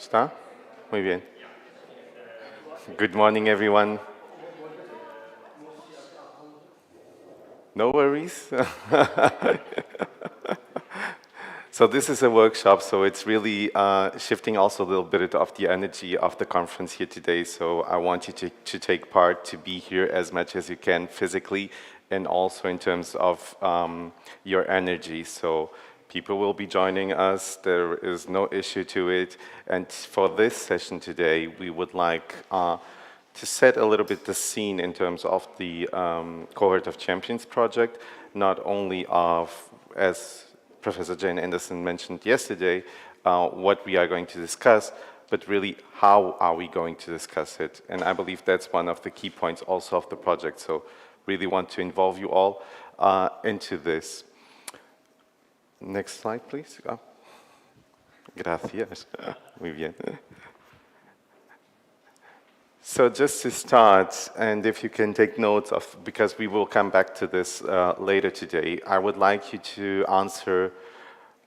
¿Está? Muy bien. Good morning, everyone. No worries. So this is a workshop, so it's really shifting also a little bit of the energy of the conference here today. So I want you to take part, to be here as much as you can physically, and also in terms of your energy. So people will be joining us. There is no issue to it. And for this session today, we would like to set a little bit the scene in terms of the Cohort of Champions project, not only of, as Professor Jane Anderson mentioned yesterday, what we are going to discuss, but really how are we going to discuss it. And I believe that's one of the key points also of the project. So really want to involve you all into this. Next slide, please. Gracias. Muy bien. So just to start, and if you can take notes of, because we will come back to this later today, I would like you to answer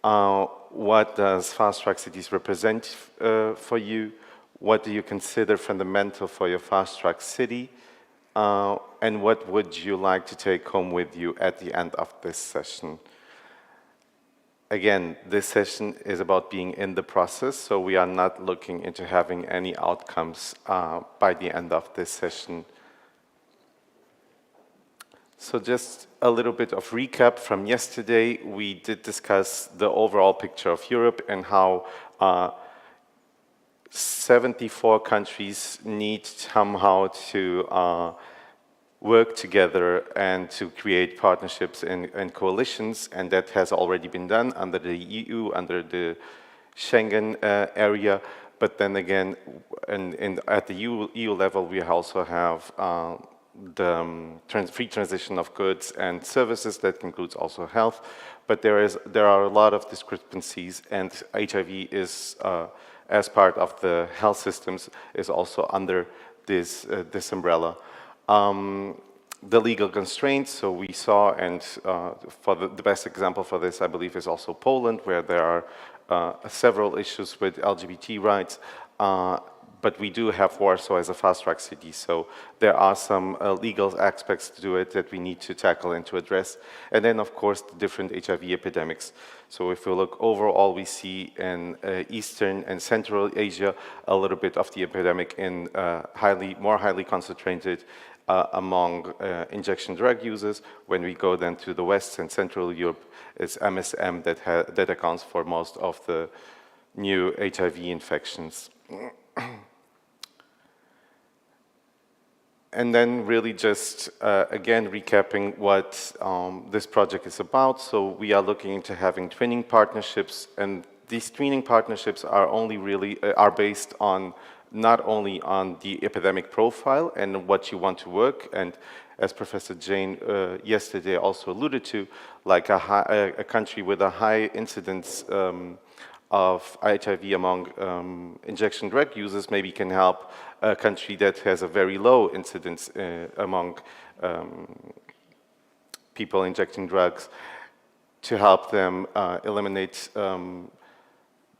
what does fast track cities represent for you? What do you consider fundamental for your fast track city? And what would you like to take home with you at the end of this session? Again, this session is about being in the process, so we are not looking into having any outcomes by the end of this session. So just a little bit of recap from yesterday. We did discuss the overall picture of Europe and how 74 countries need somehow to work together and to create partnerships and coalitions, and that has already been done under the EU, under the Schengen area. But then again, at the EU level, we also have the free transition of goods and services that includes also health. But there are a lot of discrepancies, and HIV is, as part of the health systems, is also under this umbrella. The legal constraints, so we saw, and for the best example for this, I believe, is also Poland, where there are several issues with LGBT rights, but we do have Warsaw as a fast-track city, so there are some legal aspects to it that we need to tackle and to address. And then, of course, the different HIV epidemics. So if we look overall, we see in Eastern and Central Asia a little bit of the epidemic in more highly concentrated among injection drug users. When we go then to the West and Central Europe, it's MSM that accounts for most of the new HIV infections. And then really just, again, recapping what this project is about. So we are looking into having twinning partnerships, and these twinning partnerships are only really, are based on not only on the epidemic profile and what you want to work, and as Professor Jane yesterday also alluded to, like a country with a high incidence of HIV among injection drug users maybe can help a country that has a very low incidence among people injecting drugs to help them eliminate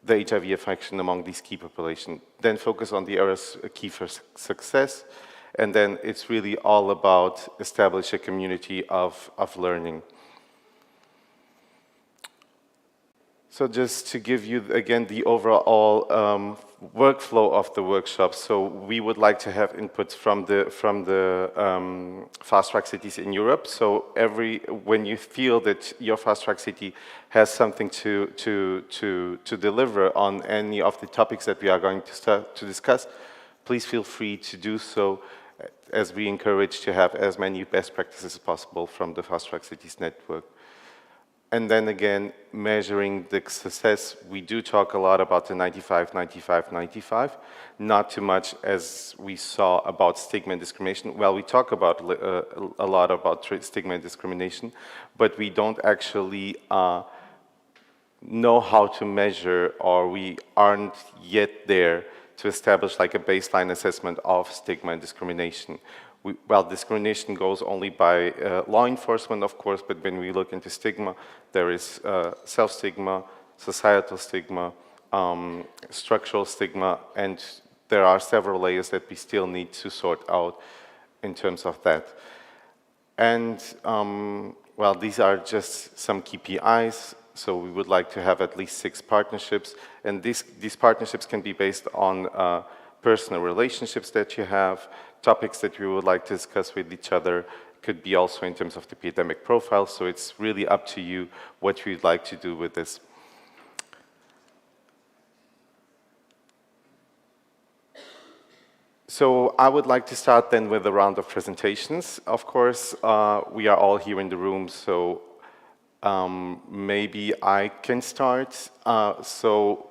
the HIV infection among these key population. Then focus on the areas key for success, and then it's really all about establish a community of learning. So just to give you, again, the overall workflow of the workshop. So we would like to have inputs from the fast-track cities in Europe. So when you feel that your fast-track city has something to deliver on any of the topics that we are going to discuss, please feel free to do so, as we encourage to have as many best practices as possible from the fast-track cities network. And then again, measuring the success, we do talk a lot about the 95, 95, 95, not too much as we saw about stigma and discrimination. Well, we talk about a lot about stigma and discrimination, but we don't actually know how to measure, or we aren't yet there to establish like a baseline assessment of stigma and discrimination. Well, discrimination goes only by law enforcement, of course, but when we look into stigma, there is self-stigma, societal stigma, structural stigma, and there are several layers that we still need to sort out in terms of that. And, well, these are just some KPIs. So we would like to have at least 6 partnerships. And these partnerships can be based on personal relationships that you have, topics that you would like to discuss with each other. Could be also in terms of the epidemic profile. So it's really up to you what you'd like to do with this. So I would like to start then with a round of presentations. Of course, we are all here in the room, so maybe I can start. So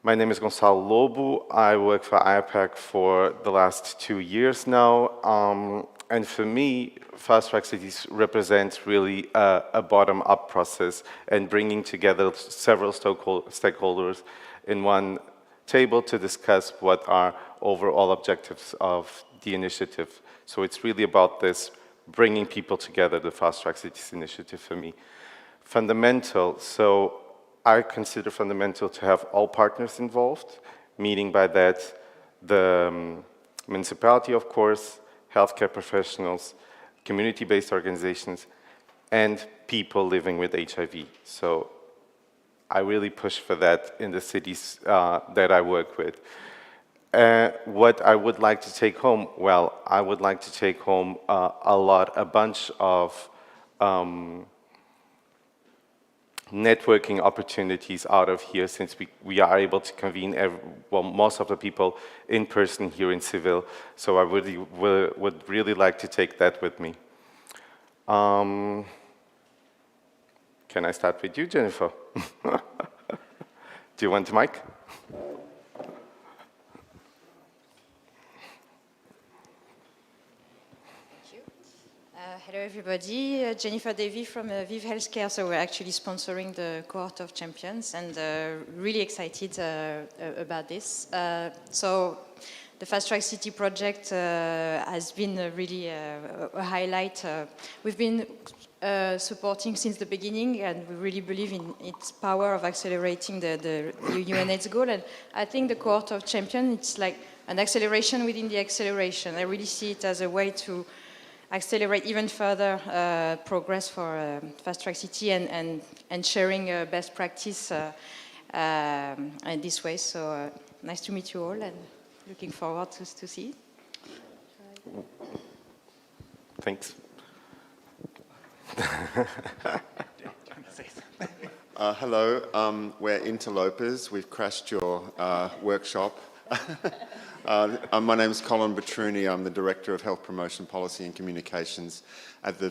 my name is Gonçalo Lobo. I work for IAPAC for the last 2 years now. And for me, Fast Track Cities represents really a bottom-up process and bringing together several stakeholders in one table to discuss what are overall objectives of the initiative. So it's really about this, bringing people together, the Fast Track Cities initiative for me. Fundamental, so I consider fundamental to have all partners involved, meaning by that the municipality, of course, healthcare professionals, community-based organizations, and people living with HIV. So I really push for that in the cities that I work with. What I would like to take home, well, I would like to take home a bunch of networking opportunities out of here, since we are able to convene most of the people in person here in Seville. So I would really like to take that with me. Can I start with you, Jennifer? Do you want the mic? Hello everybody, Jennifer Davy from Vive Healthcare. So we're actually sponsoring the cohort of champions and really excited about this. So the Fast Track City project has been really a highlight. We've been supporting since the beginning, and we really believe in its power of accelerating the UNAIDS goal. And I think the cohort of champions, it's like an acceleration within the acceleration. I really see it as a way to accelerate even further progress for Fast Track City and sharing best practice in this way. So nice to meet you all, and looking forward to see it. Thanks. Hello, we're interlopers. We've crashed your workshop. My name is Colin Batruni. I'm the Director of Health Promotion Policy and Communications at the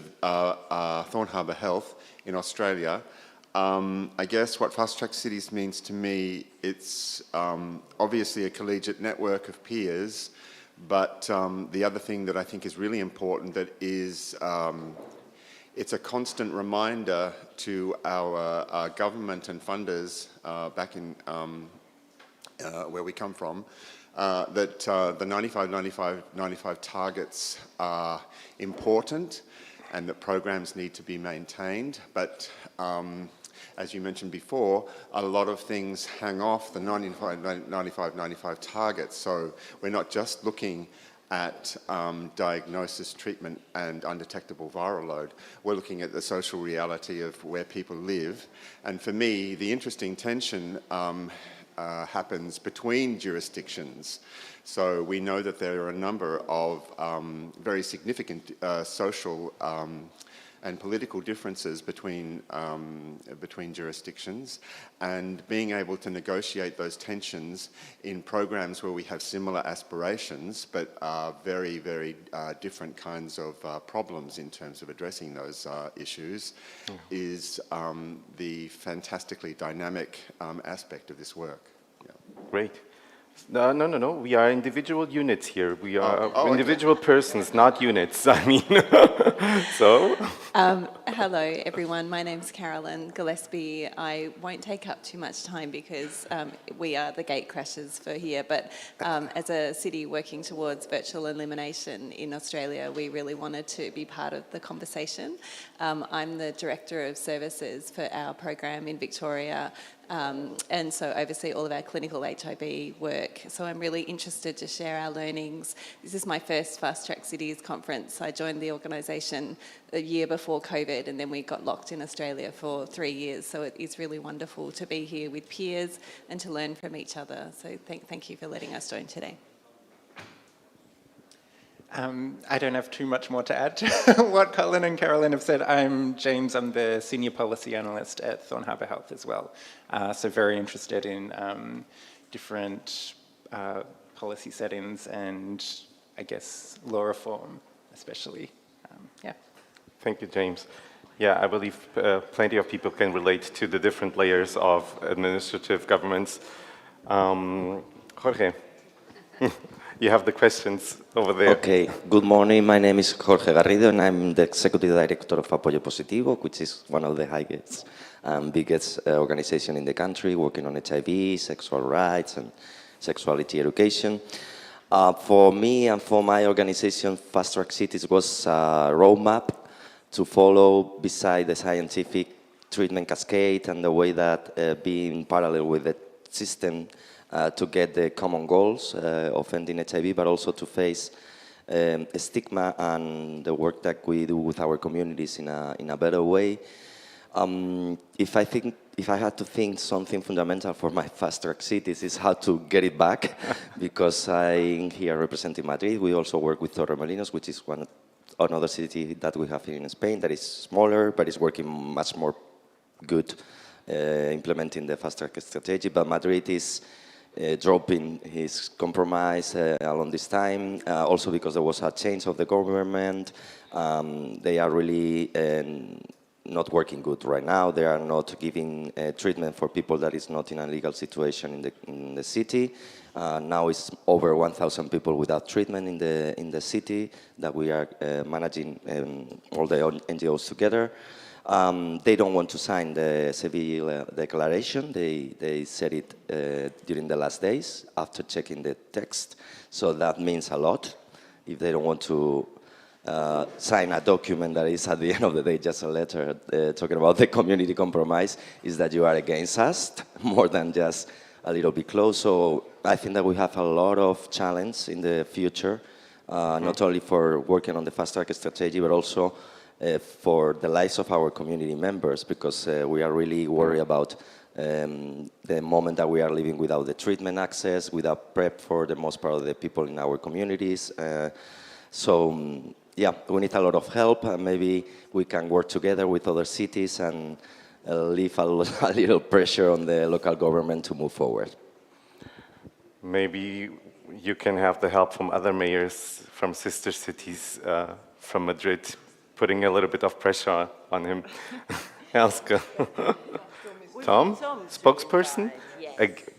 Thorn Harbour Health in Australia. I guess what Fast Track Cities means to me, it's obviously a collegiate network of peers, but the other thing that I think is really important that is it's a constant reminder to our government and funders back in where we come from, that the 95-95-95 targets are important and that programs need to be maintained. But as you mentioned before, a lot of things hang off the 95-95 targets. So we're not just looking at diagnosis, treatment and undetectable viral load. We're looking at the social reality of where people live. And for me, the interesting tension happens between jurisdictions. So we know that there are a number of very significant social and political differences between jurisdictions, and being able to negotiate those tensions in programs where we have similar aspirations but very, very different kinds of problems in terms of addressing those issues is the fantastically dynamic aspect of this work. Yeah. Great. No. We are individual units here. We are individual persons, not units. I mean, so. Hello, everyone. My name's Carolyn Gillespie. I won't take up too much time because we are the gate crashers for here. But as a city working towards virtual elimination in Australia, we really wanted to be part of the conversation. I'm the Director of Services for our program in Victoria. and so oversee all of our clinical HIV work. So I'm really interested to share our learnings. This is my first Fast Track Cities conference. I joined the organisation a year before COVID, and then we got locked in Australia for 3 years. So it is really wonderful to be here with peers and to learn from each other. So thank you for letting us join today. I don't have too much more to add to what Colin and Carolyn have said. I'm James, I'm the Senior Policy Analyst at Thorn Harbour Health as well. So very interested in different policy settings and, I guess, law reform especially. Yeah. Thank you, James. Yeah, I believe plenty of people can relate to the different layers of administrative governments. Jorge. You have the questions over there. Okay, good morning. My name is Jorge Garrido, and I'm the Executive Director of Apoyo Positivo, which is one of the highest and biggest organization in the country, working on HIV, sexual rights, and sexuality education. For me and for my organization, Fast Track Cities was a roadmap to follow beside the scientific treatment cascade and the way that being parallel with the system to get the common goals of ending HIV, but also to face stigma and the work that we do with our communities in a better way. If I had to think something fundamental for my Fast Track Cities is how to get it back, because I'm here representing Madrid. We also work with Torremolinos, which is another city that we have here in Spain that is smaller, but is working much more good implementing the Fast Track strategy. But Madrid is dropping his compromise along this time, also because there was a change of the government. They are really not working good right now. They are not giving treatment for people that is not in a legal situation in the city. Now it's over 1,000 people without treatment in the city that we are managing all the NGOs together. They don't want to sign the Seville declaration. They said it during the last days after checking the text. So that means a lot. If they don't want to sign a document that is at the end of the day just a letter talking about the community compromise, is that you are against us more than just a little bit close. So I think that we have a lot of challenge in the future, not only for working on the Fast Track strategy, but also for the lives of our community members, because we are really worried about the moment that we are living without the treatment access, without PrEP for the most part of the people in our communities. Yeah, we need a lot of help, and maybe we can work together with other cities and leave a little pressure on the local government to move forward. Maybe you can have the help from other mayors from sister cities from Madrid, putting a little bit of pressure on him. Elske. Tom, spokesperson?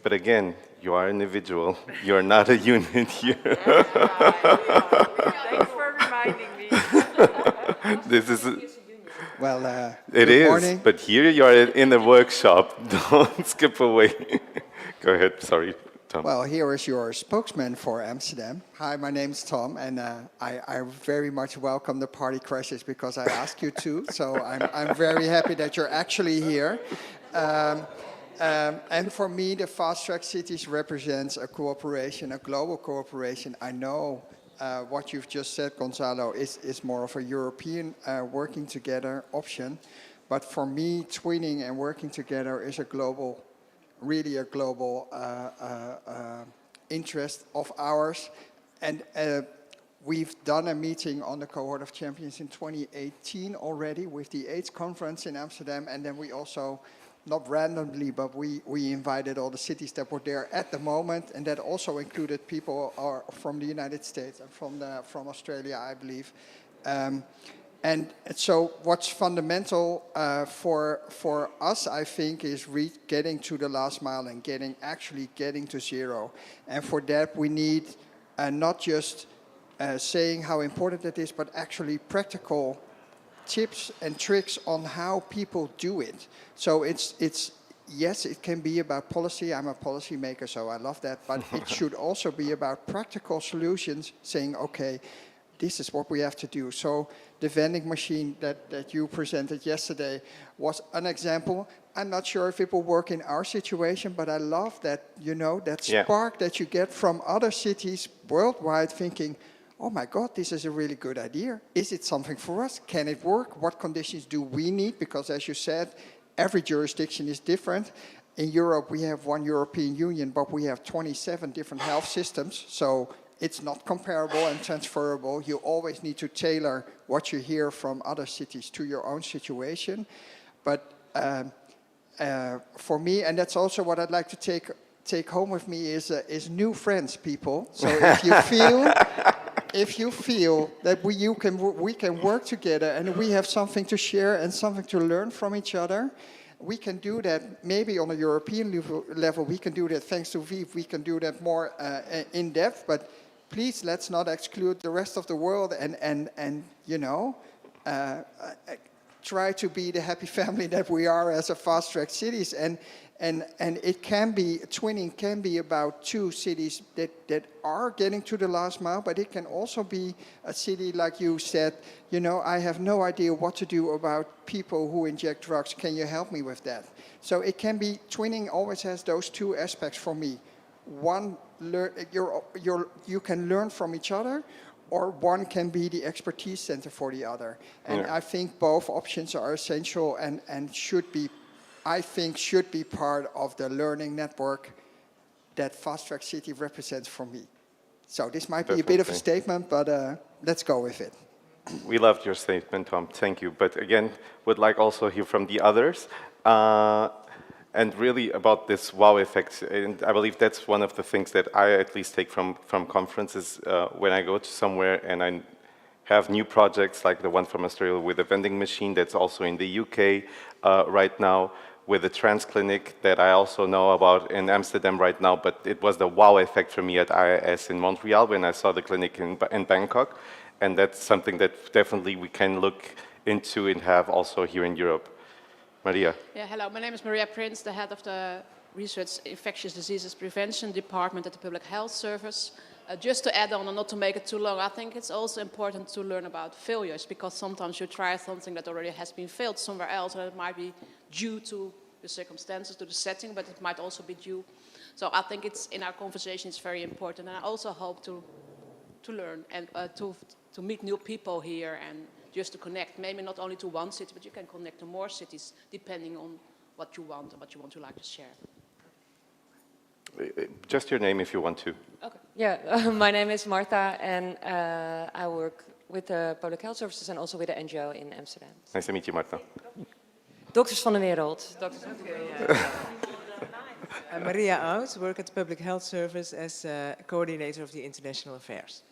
But again, you are an individual. You are not a unit here. Thanks for reminding me. This is... Well, it is, morning. But here you are in the workshop. Don't skip away. Go ahead, sorry, Tom. Well, here is your spokesman for Amsterdam. Hi, my name's Tom, and I very much welcome the party crashes because I asked you to. So I'm very happy that you're actually here. And for me, the Fast Track Cities represents a cooperation, a global cooperation. I know what you've just said, Gonzalo, is more of a European working together option. But for me, twinning and working together is a global, really a global interest of ours. And we've done a meeting on the Cohort of Champions in 2018 already with the AIDS conference in Amsterdam. And then we also, not randomly, but we invited all the cities that were there at the moment, and that also included people from the United States and from Australia, I believe. And so what's fundamental for us, I think, is getting to the last mile and actually getting to zero. And for that, we need not just saying how important it is, but actually practical tips and tricks on how people do it. So it's yes, it can be about policy. I'm a policy maker, so I love that. But it should also be about practical solutions, saying, okay, this is what we have to do. So the vending machine that you presented yesterday was an example. I'm not sure if it will work in our situation, but I love that, that spark that you get from other cities worldwide thinking, oh my God, this is a really good idea. Is it something for us? Can it work? What conditions do we need? Because as you said, every jurisdiction is different. In Europe, we have one European Union, but we have 27 different health systems. So it's not comparable and transferable. You always need to tailor what you hear from other cities to your own situation. But for me, and that's also what I'd like to take home with me, is new friends, people. So if you feel that we can work together and we have something to share and something to learn from each other, we can do that maybe on a European level. We can do that thanks to VIV. We can do that more in depth. But please, let's not exclude the rest of the world and try to be the happy family that we are as a fast-track cities. And it can be, twinning can be about two cities that are getting to the last mile, but it can also be a city like you said, I have no idea what to do about people who inject drugs. Can you help me with that? So it can be, twinning always has those two aspects for me. One, you can learn from each other, or one can be the expertise center for the other. And I think both options are essential and should be part of the learning network that Fast Track City represents for me. So this might be a bit of a statement, but let's go with it. We loved your statement, Tom. Thank you. But again, would like also hear from the others. And really about this wow effect. And I believe that's one of the things that I at least take from conferences when I go to somewhere and I have new projects like the one from Australia with a vending machine that's also in the UK right now, with a trans clinic that I also know about in Amsterdam right now, but it was the wow effect for me at IIS in Montreal when I saw the clinic in Bangkok, and that's something that definitely we can look into and have also here in Europe. Maria. Yeah, hello, my name is Maria Prince, the head of the Research Infectious Diseases Prevention Department at the Public Health Service. Just to add on and not to make it too long, I think it's also important to learn about failures, because sometimes you try something that already has been failed somewhere else, and it might be due to the circumstances, to the setting, but it might also be due. So I think it's in our conversation it's very important, and I also hope to learn and to meet new people here and just to connect, maybe not only to one city, but you can connect to more cities depending on what you want and what you want to like to share. Just your name if you want to. Okay. Yeah, my name is Marta and I work with the Public Health Services and also with the NGO in Amsterdam. Nice to meet you, Marta. Dokters van de wereld. Maria Oud, work at the Public Health Service as coordinator of the international affairs.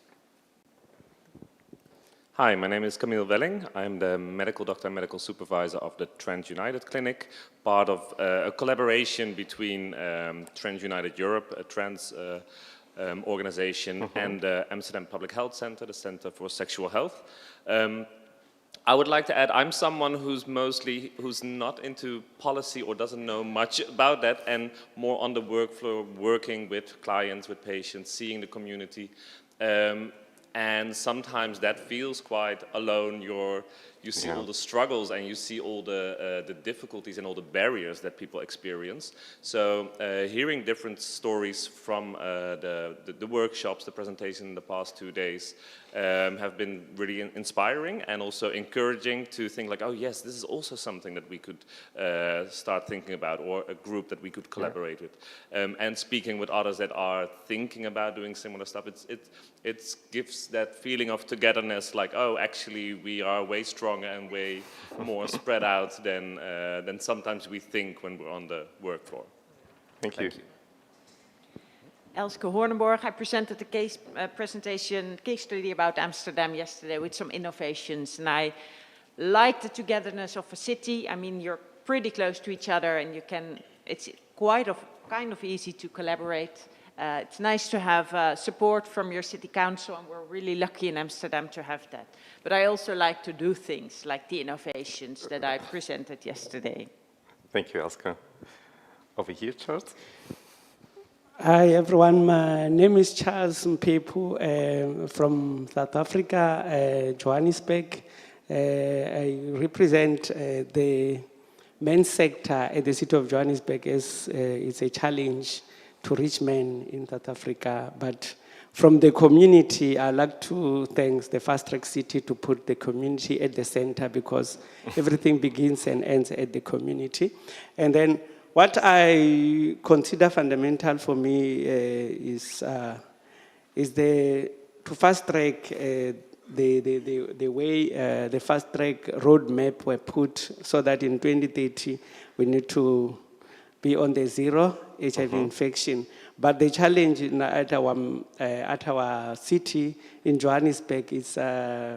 Hi, my name is Camille Welling. I'm the medical doctor and medical supervisor of the Trans United Clinic, part of a collaboration between Trans United Europe, a trans organization, and the Amsterdam Public Health Center, the Center for Sexual Health. I would like to add, I'm someone who's not into policy or doesn't know much about that, and more on the workflow, working with clients, with patients, seeing the community. And sometimes that feels quite alone. You see all the struggles and you see all the difficulties and all the barriers that people experience. So hearing different stories from the workshops, the presentation in the past 2 days have been really inspiring and also encouraging to think like, oh yes, this is also something that we could start thinking about, or a group that we could collaborate with. And speaking with others that are thinking about doing similar stuff, it gives that feeling of togetherness, like, oh, actually we are way stronger and way more spread out than sometimes we think when we're on the work floor. Thank you. Elske Hornenborg, I presented the case study about Amsterdam yesterday with some innovations, and I like the togetherness of a city. I mean, you're pretty close to each other, and it's kind of easy to collaborate. It's nice to have support from your city council, and we're really lucky in Amsterdam to have that. But I also like to do things like the innovations that I presented yesterday. Thank you, Elske. Over here, Charles. Hi everyone, my name is Charles Mpepu from South Africa, Johannesburg. I represent the men's sector at the city of Johannesburg as it's a challenge to reach men in South Africa. But from the community, I'd like to thank the Fast Track City to put the community at the center because everything begins and ends at the community. And then what I consider fundamental for me is to fast track the way the fast track roadmap were put so that in 2030 we need to be on the zero HIV infection. But the challenge at our city in Johannesburg is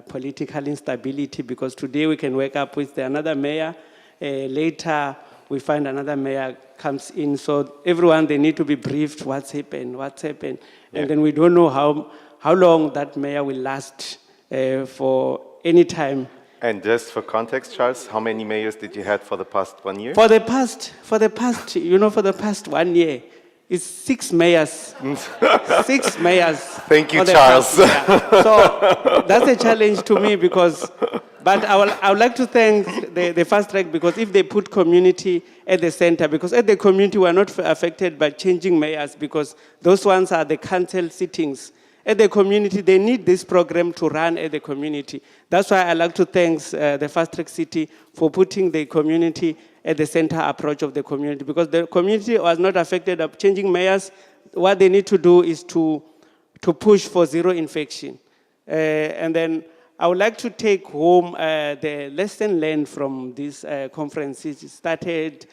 political instability because today we can wake up with another mayor, later we find another mayor comes in. So everyone, they need to be briefed what's happened. Yeah. And then we don't know how long that mayor will last for any time. And just for context, Charles, how many mayors did you have for the past 1 year? For the past 1 year, it's 6 mayors. 6 mayors. Thank you, Charles. So that's a challenge to me because, but I would like to thank the Fast Track because if they put community at the center, because at the community we are not affected by changing mayors because those ones are the council sittings. At the community, they need this program to run at the community. That's why I like to thank the Fast Track City for putting the community at the center approach of the community because the community was not affected of changing mayors. What they need to do is to push for zero infection. And then I would like to take home the lesson learned from this conference. It started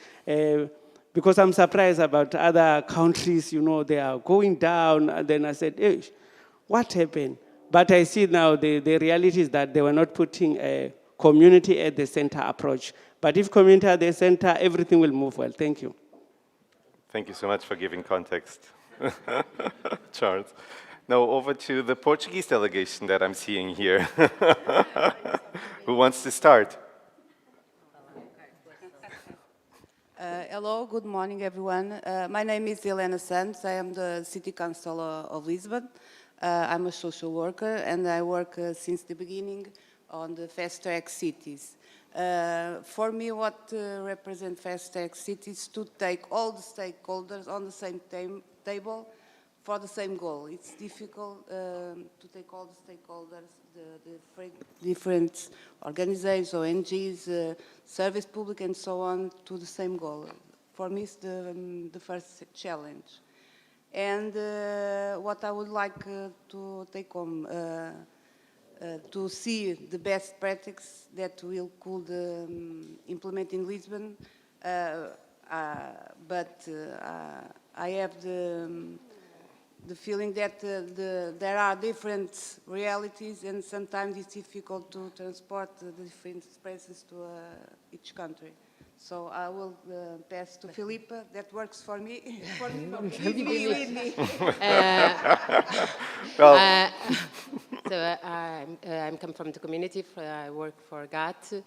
because I'm surprised about other countries, they are going down. And then I said, hey, what happened? But I see now the reality is that they were not putting a community at the center approach. But if community at the center, everything will move well. Thank you. Thank you so much for giving context, Charles. Now over to the Portuguese delegation that I'm seeing here. Who wants to start? Hello, good morning everyone. My name is Helena Santos. I am the City Councillor of Lisbon. I'm a social worker and I work since the beginning on the Fast Track Cities. For me, what represents Fast Track Cities to take all the stakeholders on the same table for the same goal. It's difficult to take all the stakeholders, the different organizations, ONGs, service public and so on to the same goal. For me, it's the first challenge. And what I would like to take home, to see the best practice that we could implement in Lisbon, but I have the feeling that there are different realities and sometimes it's difficult to transport the different expressions to each country. So I will pass to Filipa. That works for me. With me. So I'm come from the community. I work for GAT.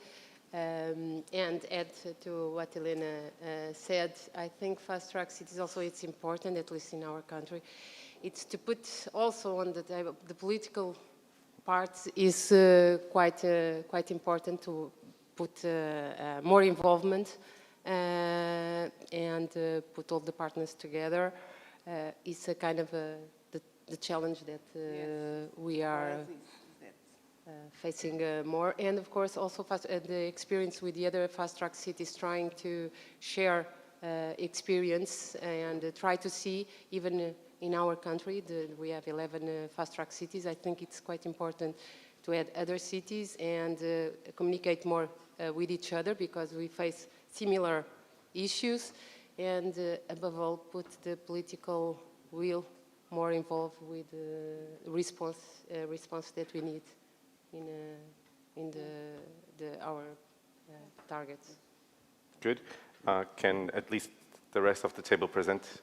And add to what Helena said, I think Fast Track Cities also it's important, at least in our country. It's to put also on the table, the political part is quite important to put more involvement and put all the partners together. It's a kind of the challenge that we are facing more, and of course also the experience with the other Fast Track Cities, trying to share experience and try to see, even in our country, we have 11 Fast Track Cities. I think it's quite important to add other cities and communicate more with each other because we face similar issues, and above all put the political will more involved with the response that we need in our targets. Good. Can at least the rest of the table present?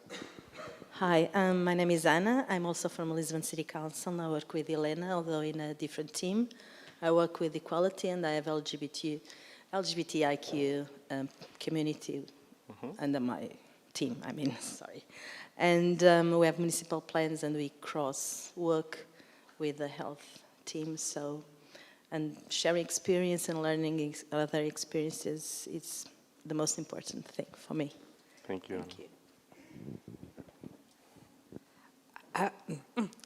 Hi, my name is Anna. I'm also from Lisbon City Council. I work with Helena, although in a different team. I work with equality and I have LGBTIQ community under my team, sorry. And we have municipal plans and we cross-work with the health team. So, and sharing experience and learning other experiences is the most important thing for me. Thank you. Thank you.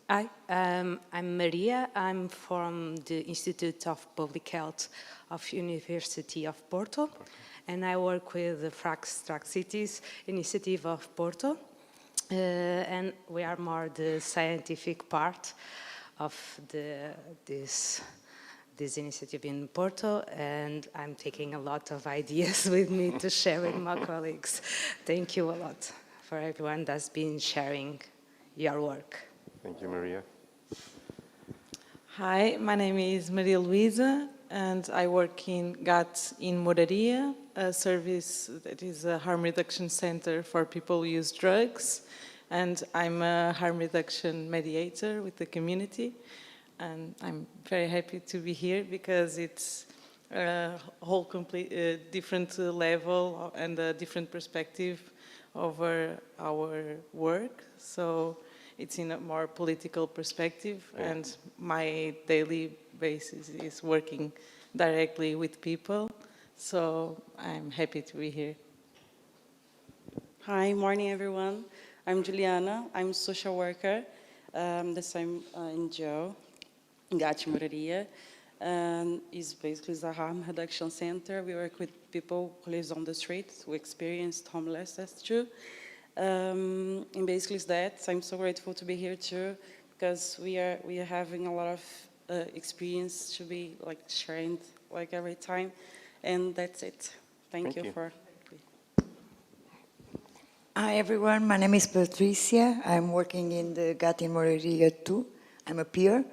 Hi, I'm Maria. I'm from the Institute of Public Health of University of Porto, and I work with the Fast Track Cities initiative of Porto, and we are more the scientific part of this initiative in Porto, and I'm taking a lot of ideas with me to share with my colleagues. Thank you a lot for everyone that's been sharing your work. Thank you, Maria. Hi, my name is Maria Luisa, and I work in GAT in Moraria, a service that is a harm reduction center for people who use drugs, and I'm a harm reduction mediator with the community, and I'm very happy to be here because it's a whole complete different level and a different perspective over our work. So it's in a more political perspective, and my daily basis is working directly with people. So I'm happy to be here. Hi, morning everyone. I'm Juliana. I'm a social worker, the same NGO, Gatti Moraria. And it's basically a harm reduction center. We work with people who live on the streets, who experienced homelessness too. And basically it's that. I'm so grateful to be here too, because we are having a lot of experience to be like sharing like every time, and that's it. Thank you for. Hi everyone, my name is Patricia. I'm working in the Gatti Moraria too. I'm a peer,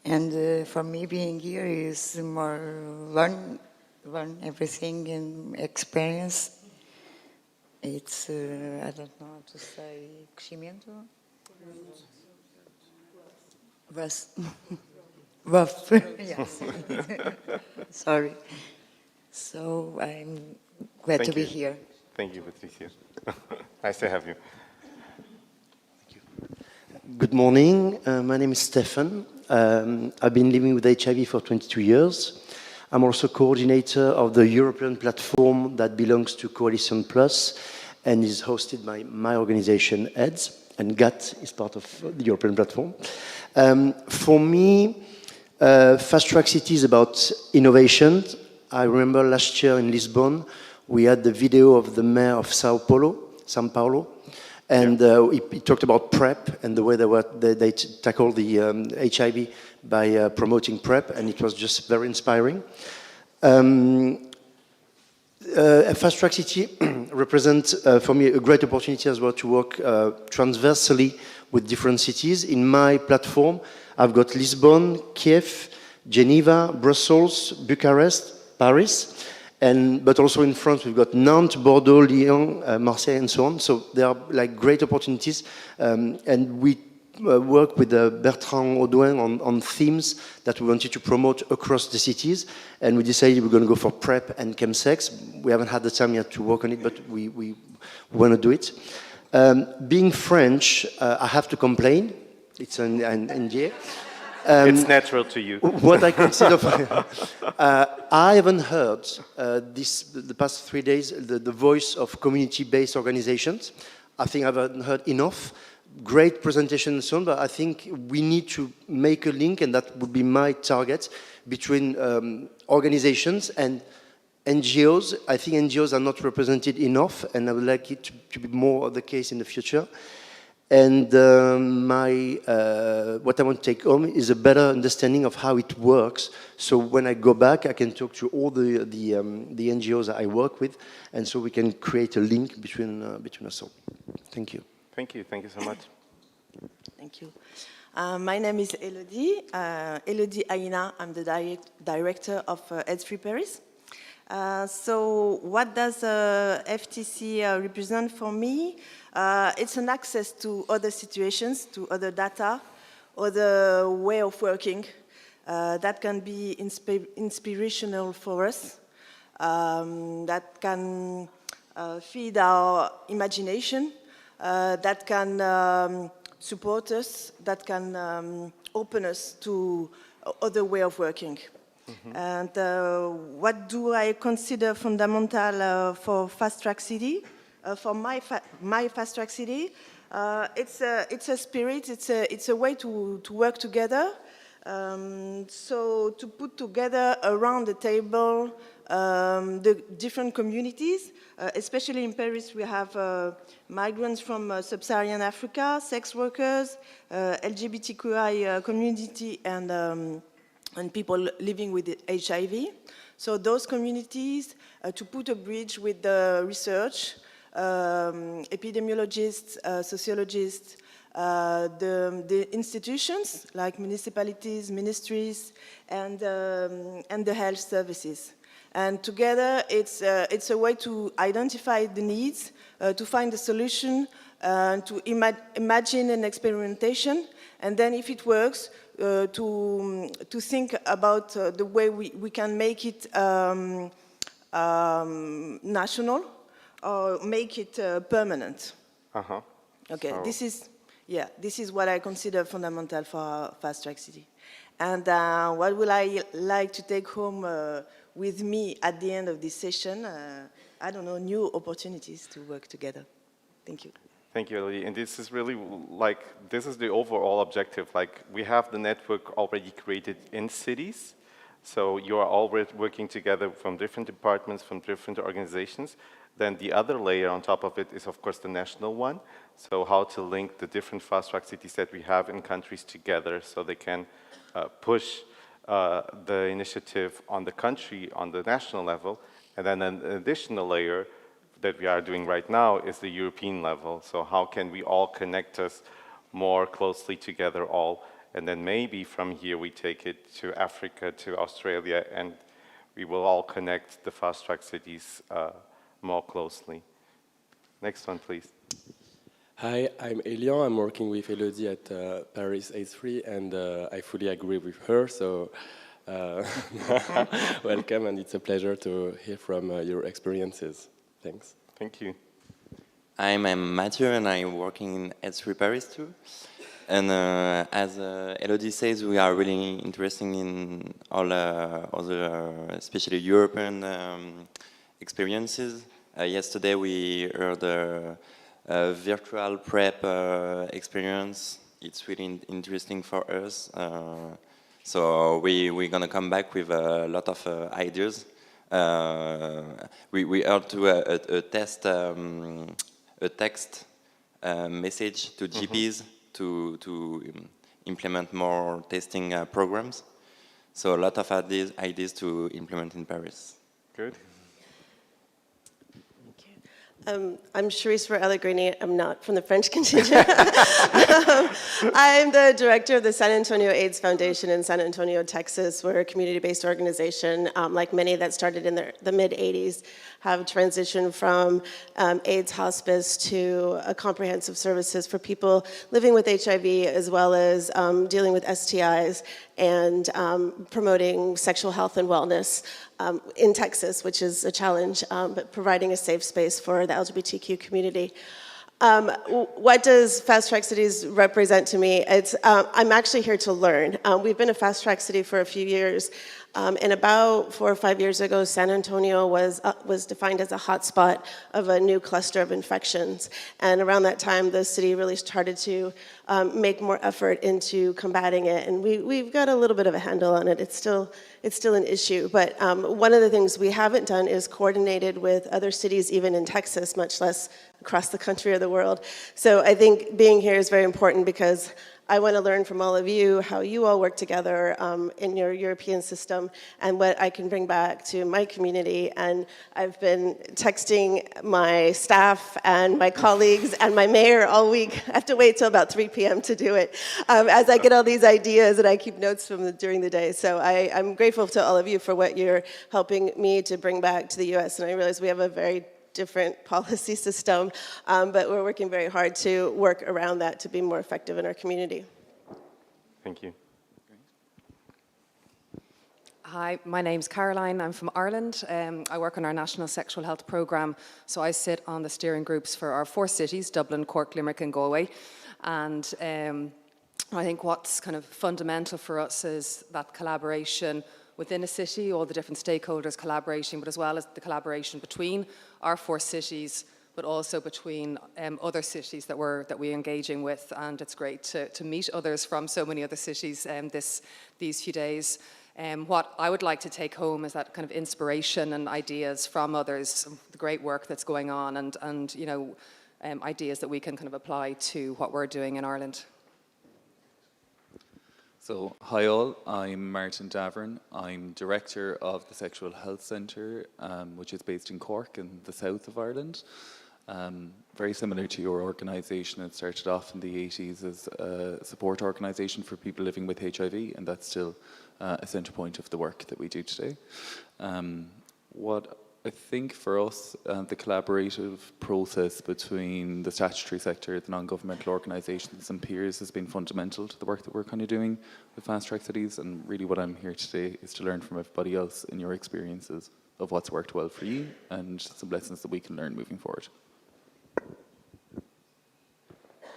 and for me being here is more learn everything and experience. It's, I don't know how to say, crescimento? Rough, yes. Sorry. So I'm glad to be here. Thank you, Patricia. Nice to have you. Good morning. My name is Stefan. I've been living with HIV for 22 years. I'm also coordinator of the European platform that belongs to Coalition Plus and is hosted by my organization, EDS, and GAT is part of the European platform. For me, Fast Track City is about innovation. I remember last year in Lisbon, we had the video of the mayor of Sao Paulo, and he talked about PrEP and the way they tackled the HIV by promoting PrEP, and it was just very inspiring. Fast Track City represents, for me, a great opportunity as well to work transversally with different cities. In my platform, I've got Lisbon, Kiev, Geneva, Brussels, Bucharest, Paris, but also in France, we've got Nantes, Bordeaux, Lyon, Marseille, and so on. So there are like great opportunities, and we work with Bertrand Audouin on themes that we wanted to promote across the cities, and we decided we're going to go for PrEP and chemsex. We haven't had the time yet to work on it, but we want to do it. Being French, I have to complain. It's an NDA. It's natural to you. What I consider, I haven't heard the past 3 days the voice of community-based organizations. I think I haven't heard enough. Great presentation and so on, but I think we need to make a link, and that would be my target, between organizations and NGOs. I think NGOs are not represented enough, and I would like it to be more the case in the future. And what I want to take home is a better understanding of how it works. So when I go back, I can talk to all the NGOs I work with, and so we can create a link between us all. Thank you. Thank you. Thank you so much. Thank you. My name is Elodie. Elodie Aina. I'm the director of AIDS Free Paris. So what does FTC represent for me? It's an access to other situations, to other data, other way of working that can be inspirational for us, that can feed our imagination, that can support us, that can open us to other way of working. And what do I consider fundamental for Fast Track City? For my Fast Track City, it's a spirit, it's a way to work together. So to put together around the table the different communities, especially in Paris we have migrants from sub-Saharan Africa, sex workers, LGBTQI community and people living with HIV. So those communities, to put a bridge with the research, epidemiologists, sociologists, the institutions like municipalities, ministries, and the health services. And together, it's a way to identify the needs, to find a solution, to imagine an experimentation, and then if it works, to think about the way we can make it national or make it permanent. Okay, so this is what I consider fundamental for Fast Track City. And what will I like to take home with me at the end of this session? I don't know, new opportunities to work together. Thank you. Thank you, Elodie. And this is really this is the overall objective. We have the network already created in cities. So you are all working together from different departments, from different organizations. Then the other layer on top of it is, of course, the national one. So how to link the different fast track cities that we have in countries together so they can push the initiative on the country, on the national level. And then an additional layer that we are doing right now is the European level. So how can we all connect us more closely together all? And then maybe from here we take it to Africa, to Australia, and we will all connect the fast track cities more closely. Next one, please. Hi, I'm Elian. I'm working with Elodie at Paris AIDS3, and I fully agree with her, so welcome, and it's a pleasure to hear from your experiences. Thanks. Thank you. I'm Mathieu, and I'm working in AIDS3 Paris too. And as Elodie says, we are really interested in all other, especially European experiences. Yesterday we heard a virtual PrEP experience. It's really interesting for us. So we're going to come back with a lot of ideas. We heard to a text message to GPs to implement more testing programs. So a lot of ideas to implement in Paris. Good. I'm Charisse Pellegrini. I'm not from the French contingent. I'm the director of the San Antonio AIDS Foundation in San Antonio, Texas. We're a community-based organization, like many that started in the mid-'80s, have transitioned from AIDS hospice to comprehensive services for people living with HIV, as well as dealing with STIs and promoting sexual health and wellness in Texas, which is a challenge, but providing a safe space for the LGBTQ community. What does Fast Track Cities represent to me? I'm actually here to learn. We've been a Fast Track City for a few years, and about 4 or 5 years ago, San Antonio was defined as a hotspot of a new cluster of infections. And around that time, the city really started to make more effort into combating it. And we've got a little bit of a handle on it. It's still an issue. But one of the things we haven't done is coordinated with other cities, even in Texas, much less across the country or the world. So I think being here is very important because I want to learn from all of you how you all work together in your European system and what I can bring back to my community. And I've been texting my staff and my colleagues and my mayor all week. I have to wait till about 3 p.m. to do it as I get all these ideas and I keep notes from during the day. So I'm grateful to all of you for what you're helping me to bring back to the U.S. And I realize we have a very different policy system, but we're working very hard to work around that to be more effective in our community. Thank you. Hi, my name's Caroline. I'm from Ireland. I work on our National Sexual Health Programme. So I sit on the steering groups for our 4 cities, Dublin, Cork, Limerick and Galway. And I think what's kind of fundamental for us is that collaboration within a city, all the different stakeholders collaborating, but as well as the collaboration between our 4 cities, but also between other cities that we're engaging with. And it's great to meet others from so many other cities these few days. What I would like to take home is that kind of inspiration and ideas from others, the great work that's going on, and you know, ideas that we can kind of apply to what we're doing in Ireland. So, hi all, I'm Martin Davern. I'm Director of the Sexual Health Centre, which is based in Cork in the south of Ireland. Very similar to your organisation, it started off in the 80s as a support organisation for people living with HIV, and that's still a centre point of the work that we do today. What I think for us, the collaborative process between the statutory sector, the non-governmental organisations and peers has been fundamental to the work that we're kind of doing with Fast Track Cities, and really what I'm here today is to learn from everybody else in your experiences of what's worked well for you and some lessons that we can learn moving forward.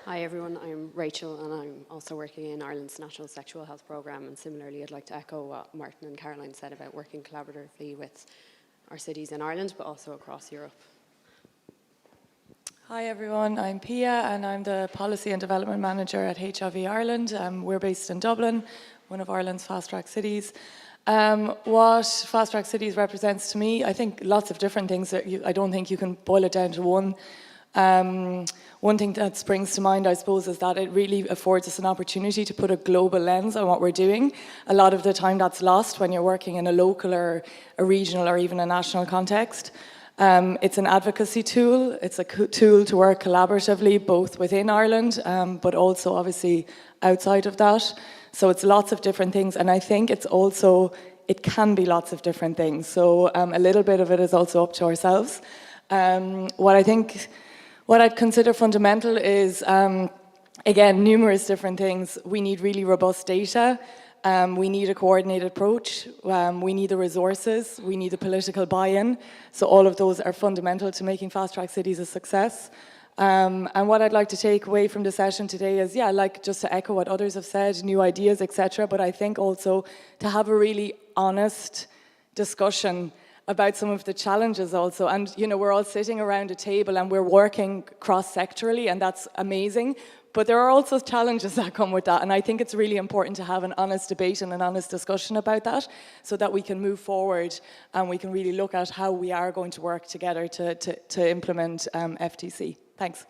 Hi everyone, I'm Rachel and I'm also working in Ireland's National Sexual Health Programme, and similarly I'd like to echo what Martin and Caroline said about working collaboratively with our cities in Ireland but also across Europe. Hi everyone, I'm Pia and I'm the Policy and Development Manager at HIV Ireland. We're based in Dublin, one of Ireland's Fast Track Cities. What Fast Track Cities represents to me, I think lots of different things. I don't think you can boil it down to one. One thing that springs to mind, I suppose, is that it really affords us an opportunity to put a global lens on what we're doing. A lot of the time that's lost when you're working in a local or a regional or even a national context. It's an advocacy tool. It's a tool to work collaboratively, both within Ireland, but also obviously outside of that. So it's lots of different things, and I think it can be lots of different things. So a little bit of it is also up to ourselves. What I'd consider fundamental is, again, numerous different things. We need really robust data. We need a coordinated approach. We need the resources. We need the political buy-in. So all of those are fundamental to making Fast Track Cities a success. And what I'd like to take away from the session today is, yeah, like just to echo what others have said, new ideas, etc. But I think also to have a really honest discussion about some of the challenges also. And, you know, we're all sitting around a table and we're working cross-sectorally, and that's amazing. But there are also challenges that come with that. And I think it's really important to have an honest debate and an honest discussion about that so that we can move forward and we can really look at how we are going to work together to implement FTC. Thanks.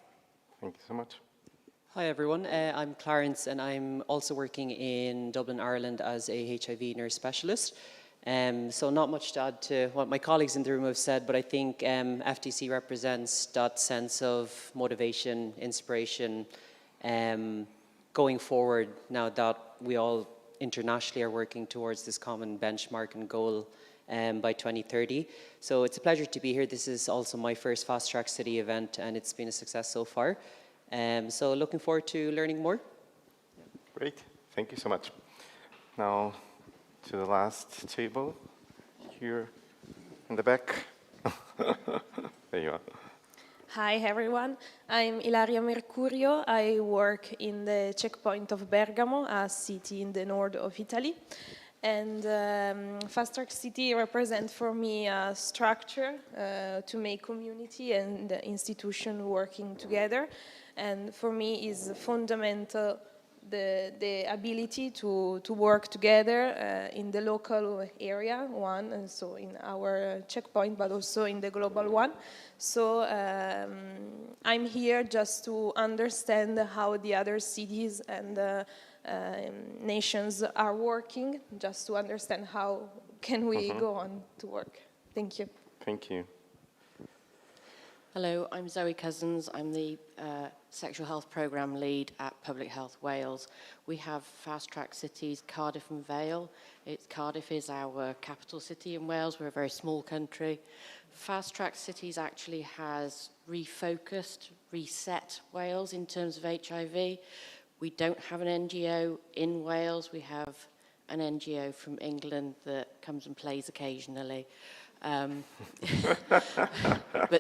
Thank you so much. Hi everyone, I'm Clarence and I'm also working in Dublin, Ireland as a HIV nurse specialist. So not much to add to what my colleagues in the room have said, but I think FTC represents that sense of motivation, inspiration, going forward now that we all internationally are working towards this common benchmark and goal by 2030. So it's a pleasure to be here. This is also my first Fast Track City event and it's been a success so far. So looking forward to learning more. Great, thank you so much. Now, to the last table, here in the back. There you are. Hi everyone, I'm Ilaria Mercurio. I work in the checkpoint of Bergamo, a city in the north of Italy. And Fast Track City represents for me a structure to make community and institution working together. And for me is fundamental the ability to work together in the local area, one, and so in our checkpoint, but also in the global one. So I'm here just to understand how the other cities and nations are working, just to understand how can we go on to work. Thank you. Thank you. Hello, I'm Zoe Cousins. I'm the Sexual Health Programme Lead at Public Health Wales. We have Fast Track Cities, Cardiff and Vale. Cardiff is our capital city in Wales. We're a very small country. Fast Track Cities actually has refocused, reset Wales in terms of HIV. We don't have an NGO in Wales. We have an NGO from England that comes and plays occasionally, but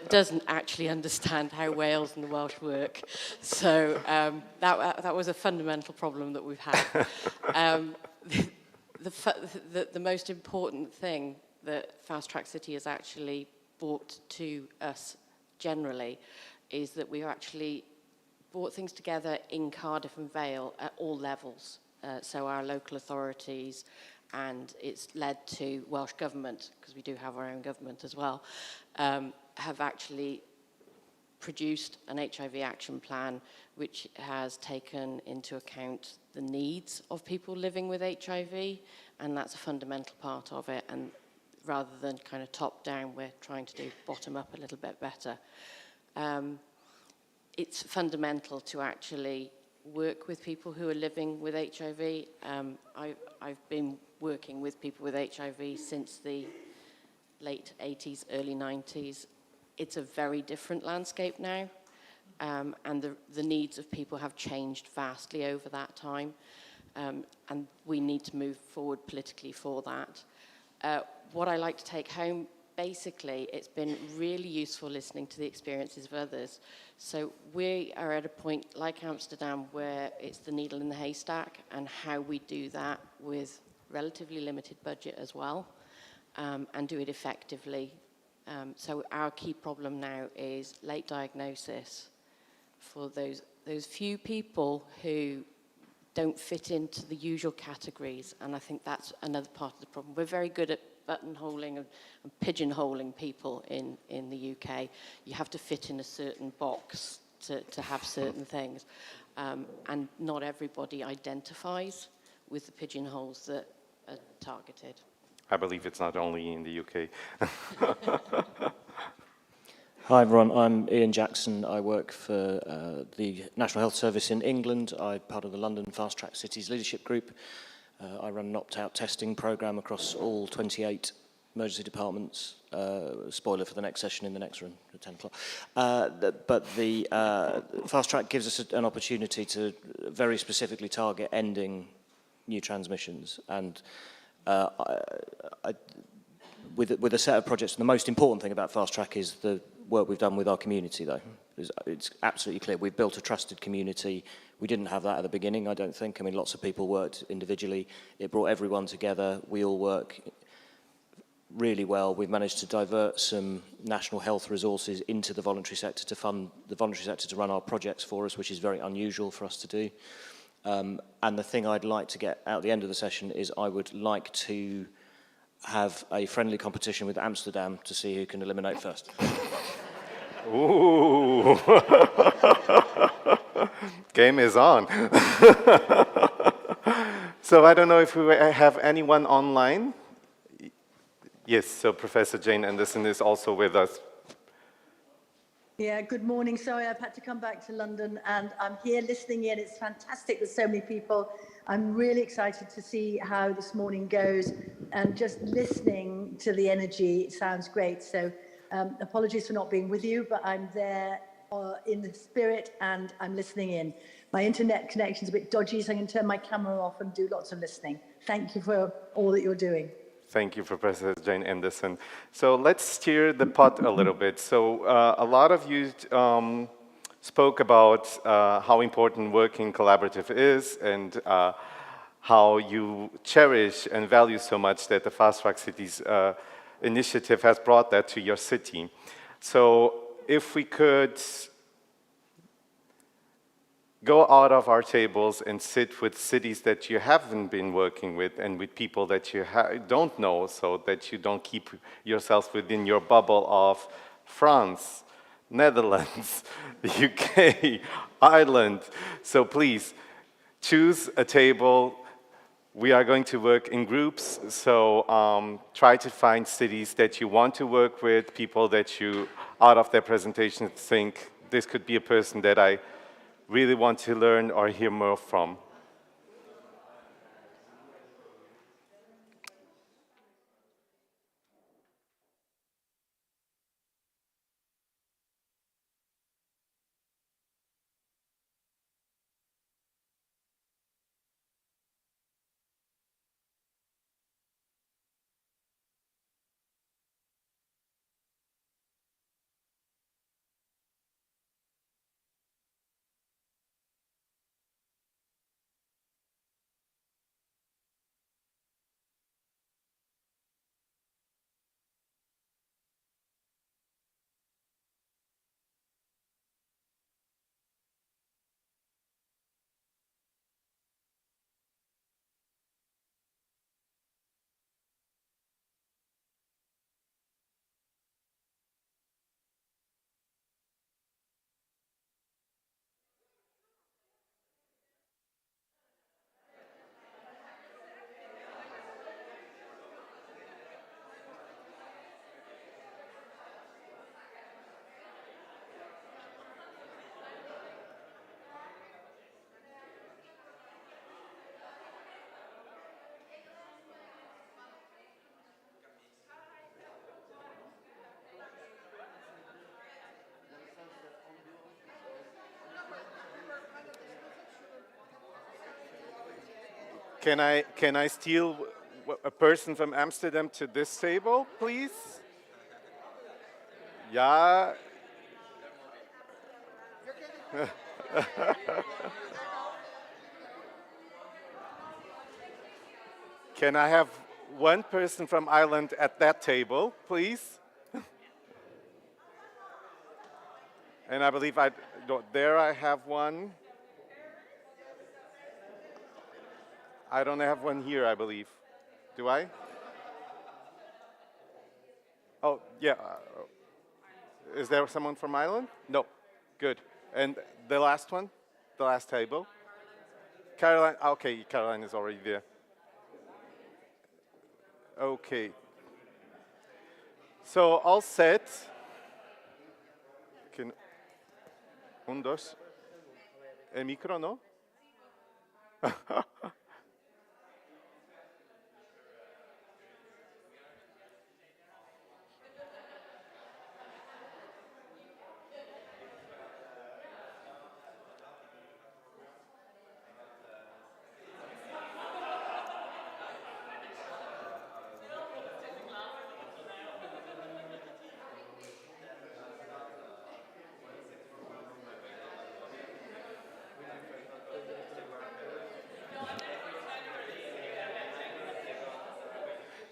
doesn't actually understand how Wales and the Welsh work. So that was a fundamental problem that we've had. The most important thing that Fast Track City has actually brought to us generally is that we've actually brought things together in Cardiff and Vale at all levels. So our local authorities, and it's led to Welsh Government, because we do have our own government as well, have actually produced an HIV action plan which has taken into account the needs of people living with HIV, and that's a fundamental part of it. And rather than kind of top down, we're trying to do bottom up a little bit better. It's fundamental to actually work with people who are living with HIV. I've been working with people with HIV since the late 80s, early 90s. It's a very different landscape now, and the needs of people have changed vastly over that time, and we need to move forward politically for that. What I like to take home, basically, it's been really useful listening to the experiences of others. So we are at a point, like Amsterdam, where it's the needle in the haystack, and how we do that with relatively limited budget as well, and do it effectively. So our key problem now is late diagnosis for those few people who don't fit into the usual categories, and I think that's another part of the problem. We're very good at buttonholing and pigeonholing people in the UK. You have to fit in a certain box to have certain things, and not everybody identifies with the pigeonholes that are targeted. I believe it's not only in the UK. Hi everyone, I'm Ian Jackson. I work for the National Health Service in England. I'm part of the London Fast Track Cities Leadership Group. I run an opt-out testing programme across all 28 emergency departments. Spoiler for the next session in the next room at 10 o'clock. But the Fast Track gives us an opportunity to very specifically target ending new transmissions. And with a set of projects, the most important thing about Fast Track is the work we've done with our community, though. It's absolutely clear. We've built a trusted community. We didn't have that at the beginning, I don't think. I mean, lots of people worked individually. It brought everyone together. We all work really well. We've managed to divert some national health resources into the voluntary sector to fund the voluntary sector to run our projects for us, which is very unusual for us to do. And the thing I'd like to get out at the end of the session is I would like to have a friendly competition with Amsterdam to see who can eliminate first. Ooh. Game is on. So I don't know if we have anyone online. Yes, so Professor Jane Anderson is also with us. Yeah, good morning. Sorry, I've had to come back to London and I'm here listening in. It's fantastic. There's so many people. I'm really excited to see how this morning goes, and just listening to the energy, it sounds great. So apologies for not being with you, but I'm there in the spirit and I'm listening in. My internet connection's a bit dodgy, so I'm going to turn my camera off and do lots of listening. Thank you for all that you're doing. Thank you, Professor Jane Anderson. So let's steer the pot a little bit. So a lot of you spoke about how important working collaborative is, and how you cherish and value so much that the Fast Track Cities initiative has brought that to your city. So if we could go out of our tables and sit with cities that you haven't been working with, and with people that you don't know, so that you don't keep yourself within your bubble of France, Netherlands, the UK, Ireland. So please, choose a table. We are going to work in groups, so try to find cities that you want to work with, people that you, out of their presentation, think this could be a person that I really want to learn or hear more from. Can I steal a person from Amsterdam to this table, please? Yeah. Can I have one person from Ireland at that table, please? And I believe there I have one. I don't have one here, I believe. Do I? Oh, yeah. Is there someone from Ireland? No. Good. And the last one? The last table? Caroline. Okay, Caroline is already there. Okay. So, all set. Can, dos. El micro, no?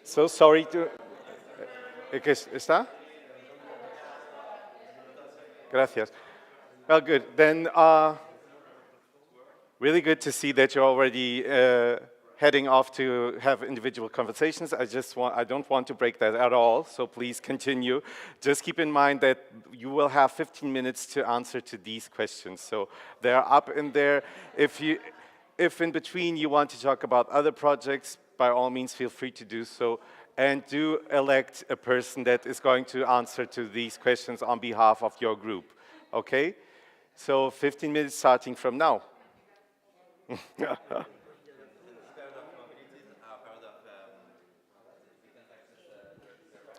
So sorry to... ¿Está? Gracias. Well, good. Then, really good to see that you're already heading off to have individual conversations. I don't want to break that at all, so please continue. Just keep in mind that you will have 15 minutes to answer to these questions. So they're up in there. If in between you want to talk about other projects, by all means, feel free to do so. And do elect a person that is going to answer to these questions on behalf of your group. Okay? So 15 minutes starting from now.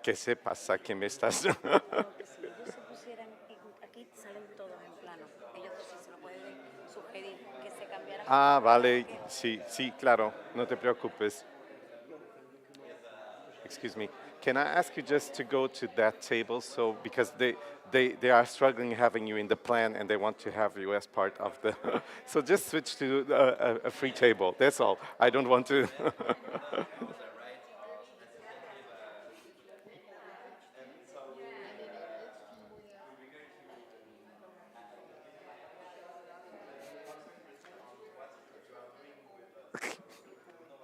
¿Qué se pasa? ¿Qué me estás? Ah, vale. Sí, sí, claro. No te preocupes. Excuse me. Can I ask you just to go to that table? So, because they are struggling having you in the plan and they want to have you as part of the... So just switch to a free table. That's all. I don't want to...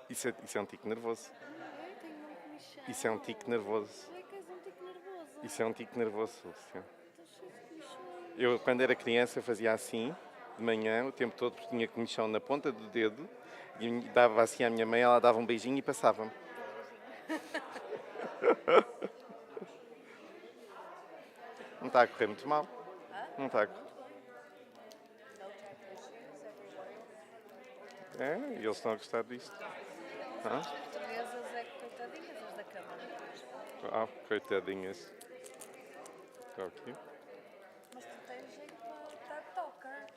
Isso é um tique nervoso. Isso é um tique nervoso. Isso é um tique nervoso, Lúcia. Eu, quando era criança, fazia assim, de manhã, o tempo todo, porque tinha comichão na ponta do dedo, e dava assim à minha mãe, ela dava um beijinho e passava-me. Não está a correr muito mal. Não está a correr. É, e eles estão a gostar disto. As portuguesas é coitadinhas, as da Câmara. Ah, coitadinhas. Está aqui. Mas tu tens jeito para tocar.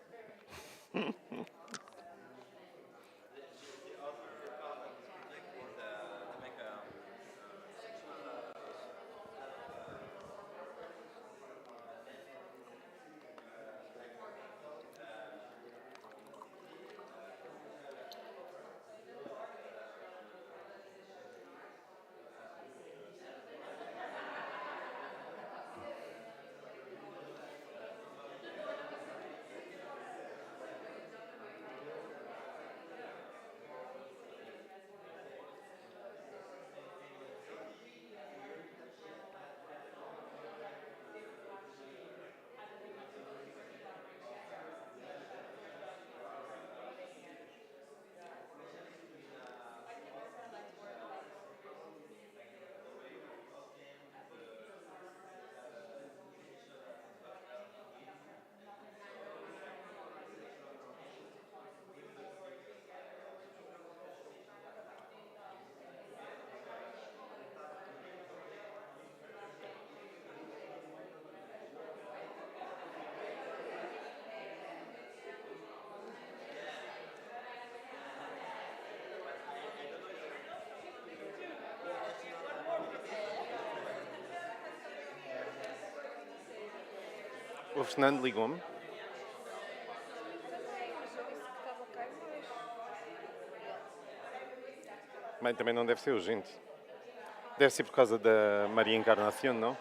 O Fernando ligou-me. Bem, também não deve ser urgente. Deve ser por causa da Maria Encarnación, não?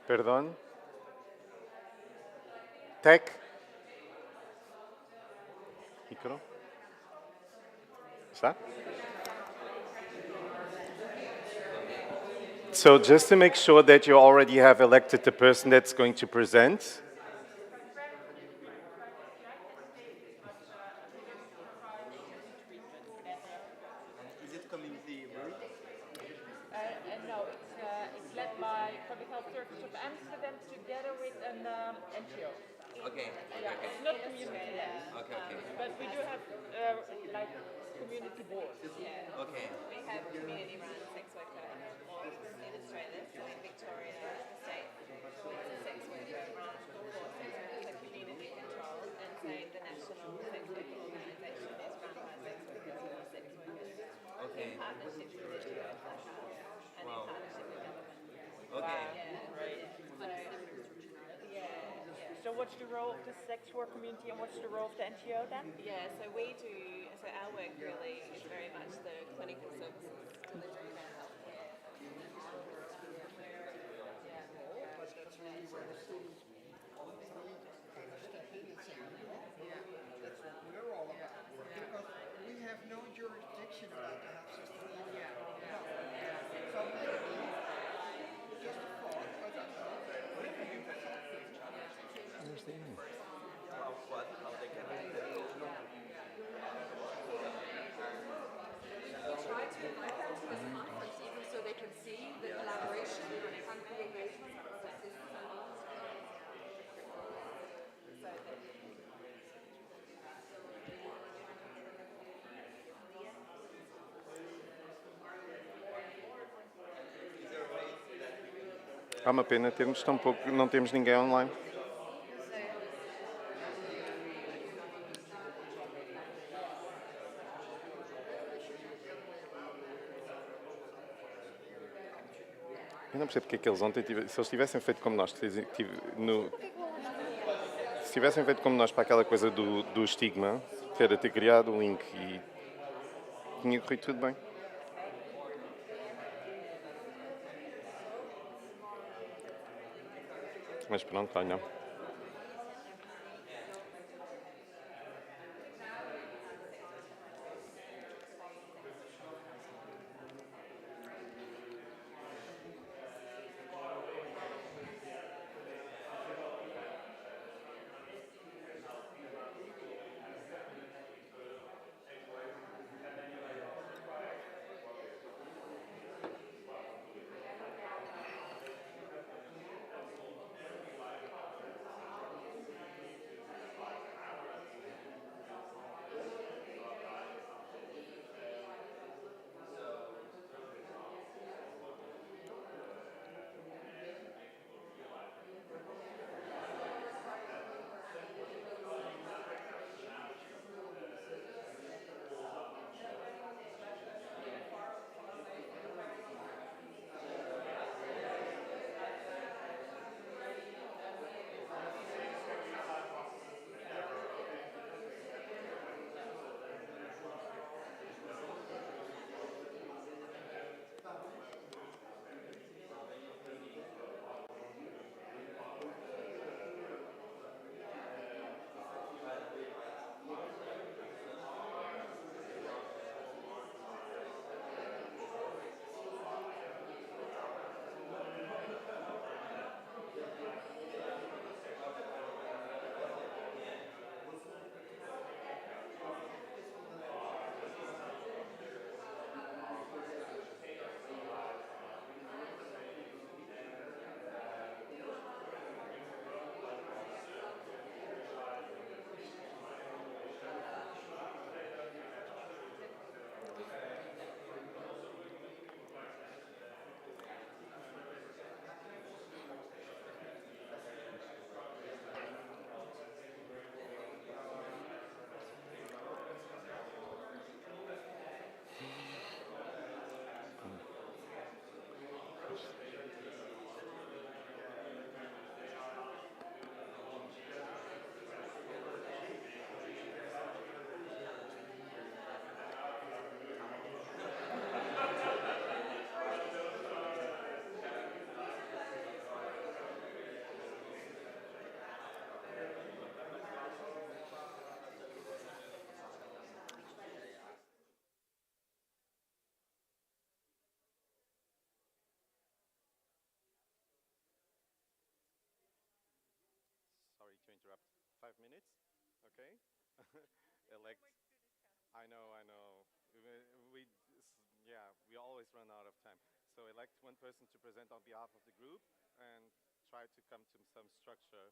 Perdón. Tech. Micro. Está? So just to make sure that you already have elected the person that's going to present. Is it community work? No, it's led by Public Health Service of Amsterdam together with an NGO. Okay. Yeah, Okay. it's not community led. Okay. But we do have like community boards. Yeah. Okay. We have community-run sex worker boards in Australia, so in Victoria, the state, it's a sex worker run for sex worker community control, and say the national sex worker organisation is run by sex workers for sex workers. Okay. In partnership with NGOs like us, and in partnership with government. Okay. So what's the role of the sex work community and what's the role of the NGO then? Yeah, so our work really is very much the clinical services delivery of our healthcare. We're all about because we have no jurisdiction about the health system. So maybe just a thought, Where's the email? How they can We try to invite them to this conference even so they can see the collaboration and the engagement processes. Há uma pena termos tão pouco, não temos ninguém online. Eu não percebo porque é que eles ontem, se eles tivessem feito como nós, se tivessem feito como nós para aquela coisa do estigma, ter criado um link e tinha corrido tudo bem. Mas pronto, olha. 5 minutes, okay? Elect. I know, I know. Yeah, we always run out of time. So elect one person to present on behalf of the group and try to come to some structure.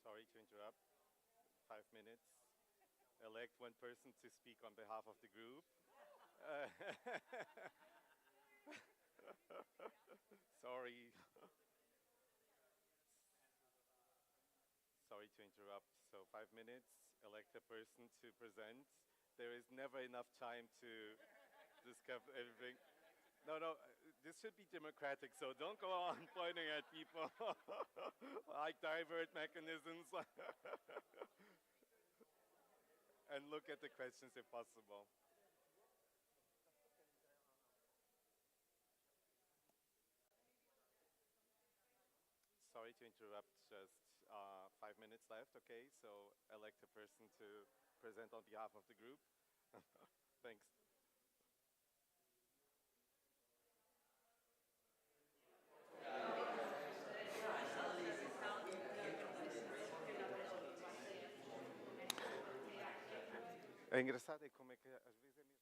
Sorry to interrupt. 5 minutes. Elect one person to speak on behalf of the group. Uh, Sorry. Sorry to interrupt. So 5 minutes, elect a person to present. There is never enough time to discuss everything. No, no, this should be democratic, so don't go on pointing at people like divert mechanisms and look at the questions if possible. Sorry to interrupt, just 5 minutes left, okay? So elect a person to present on behalf of the group. Thanks. É engraçado é como é que às vezes é mesmo.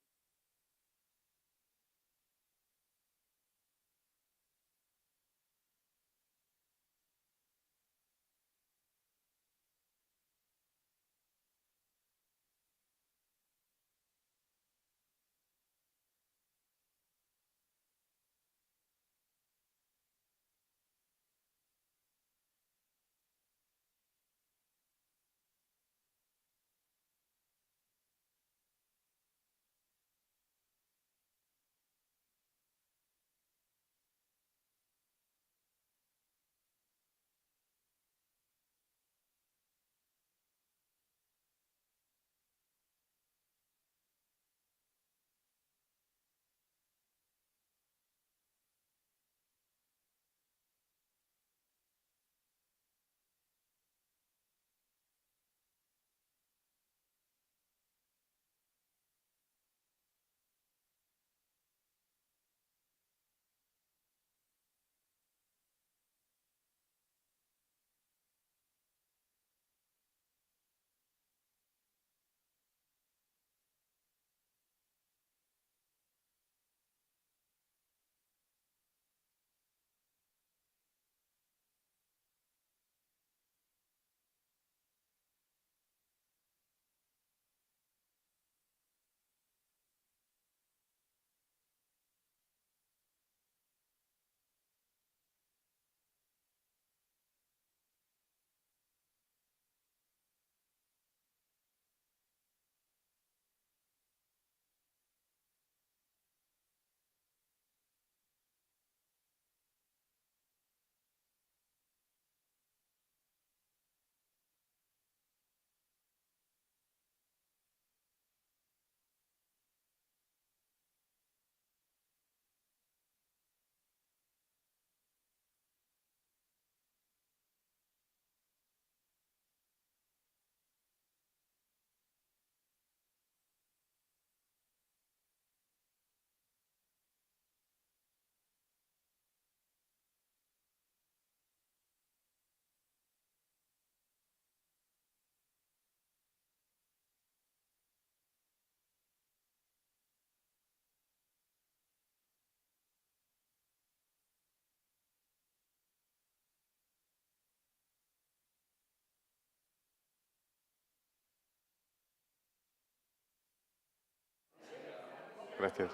Gracias.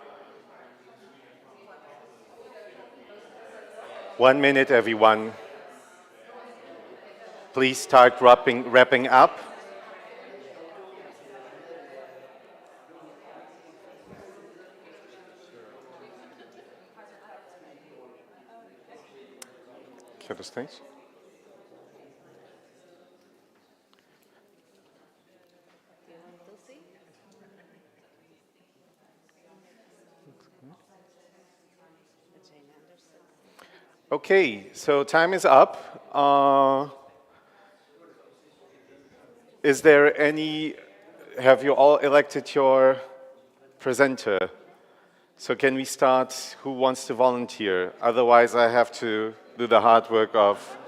1 minute, everyone. Please start wrapping up. Clear the stage. Okay, so time is up. Is there any, have you all elected your presenter? So can we start, who wants to volunteer? Otherwise I have to do the hard work of...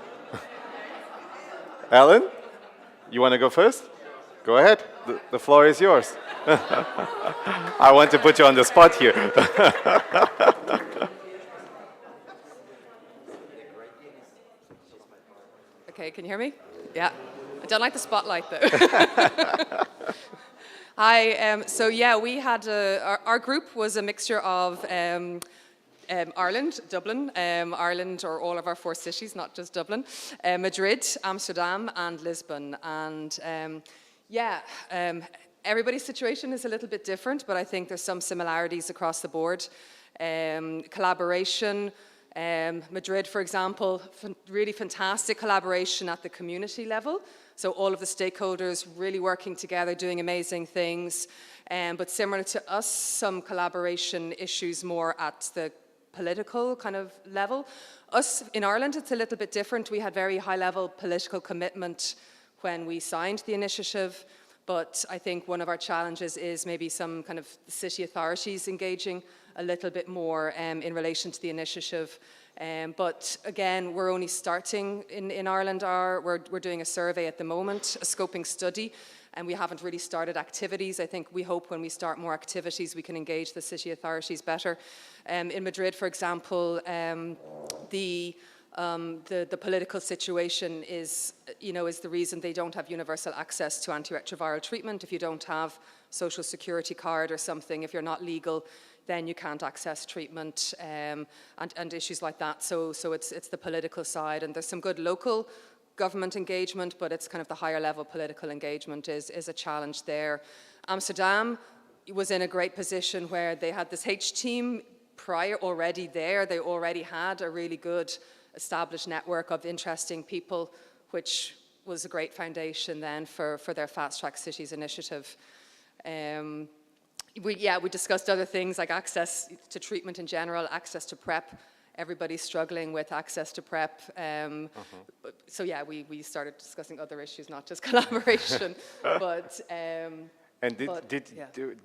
Alan, you want to go first? Go ahead, the floor is yours. I want to put you on the spot here. Okay, can you hear me? Yeah. I don't like the spotlight though. Hi, so yeah, we had, our group was a mixture of Ireland, Dublin, Ireland, or all of our 4 cities, not just Dublin, Madrid, Amsterdam, and Lisbon. And everybody's situation is a little bit different, but I think there's some similarities across the board. Collaboration, Madrid, for example, really fantastic collaboration at the community level. So all of the stakeholders really working together, doing amazing things. But similar to us, some collaboration issues more at the political kind of level. Us in Ireland, it's a little bit different. We had very high-level political commitment when we signed the initiative. But I think one of our challenges is maybe some kind of city authorities engaging a little bit more in relation to the initiative. But again, we're only starting in Ireland. We're doing a survey at the moment, a scoping study, and we haven't really started activities. I think we hope when we start more activities, we can engage the city authorities better. In Madrid, for example, the political situation is the reason they don't have universal access to antiretroviral treatment. If you don't have social security card or something, if you're not legal, then you can't access treatment and issues like that. So it's the political side, and there's some good local government engagement, but it's kind of the higher level political engagement is a challenge there. Amsterdam was in a great position where they had this H team prior already there. They already had a really good established network of interesting people, which was a great foundation then for their Fast Track Cities initiative. We discussed other things like access to treatment in general, access to PrEP. Everybody's struggling with access to PrEP. So yeah, we started discussing other issues, not just collaboration.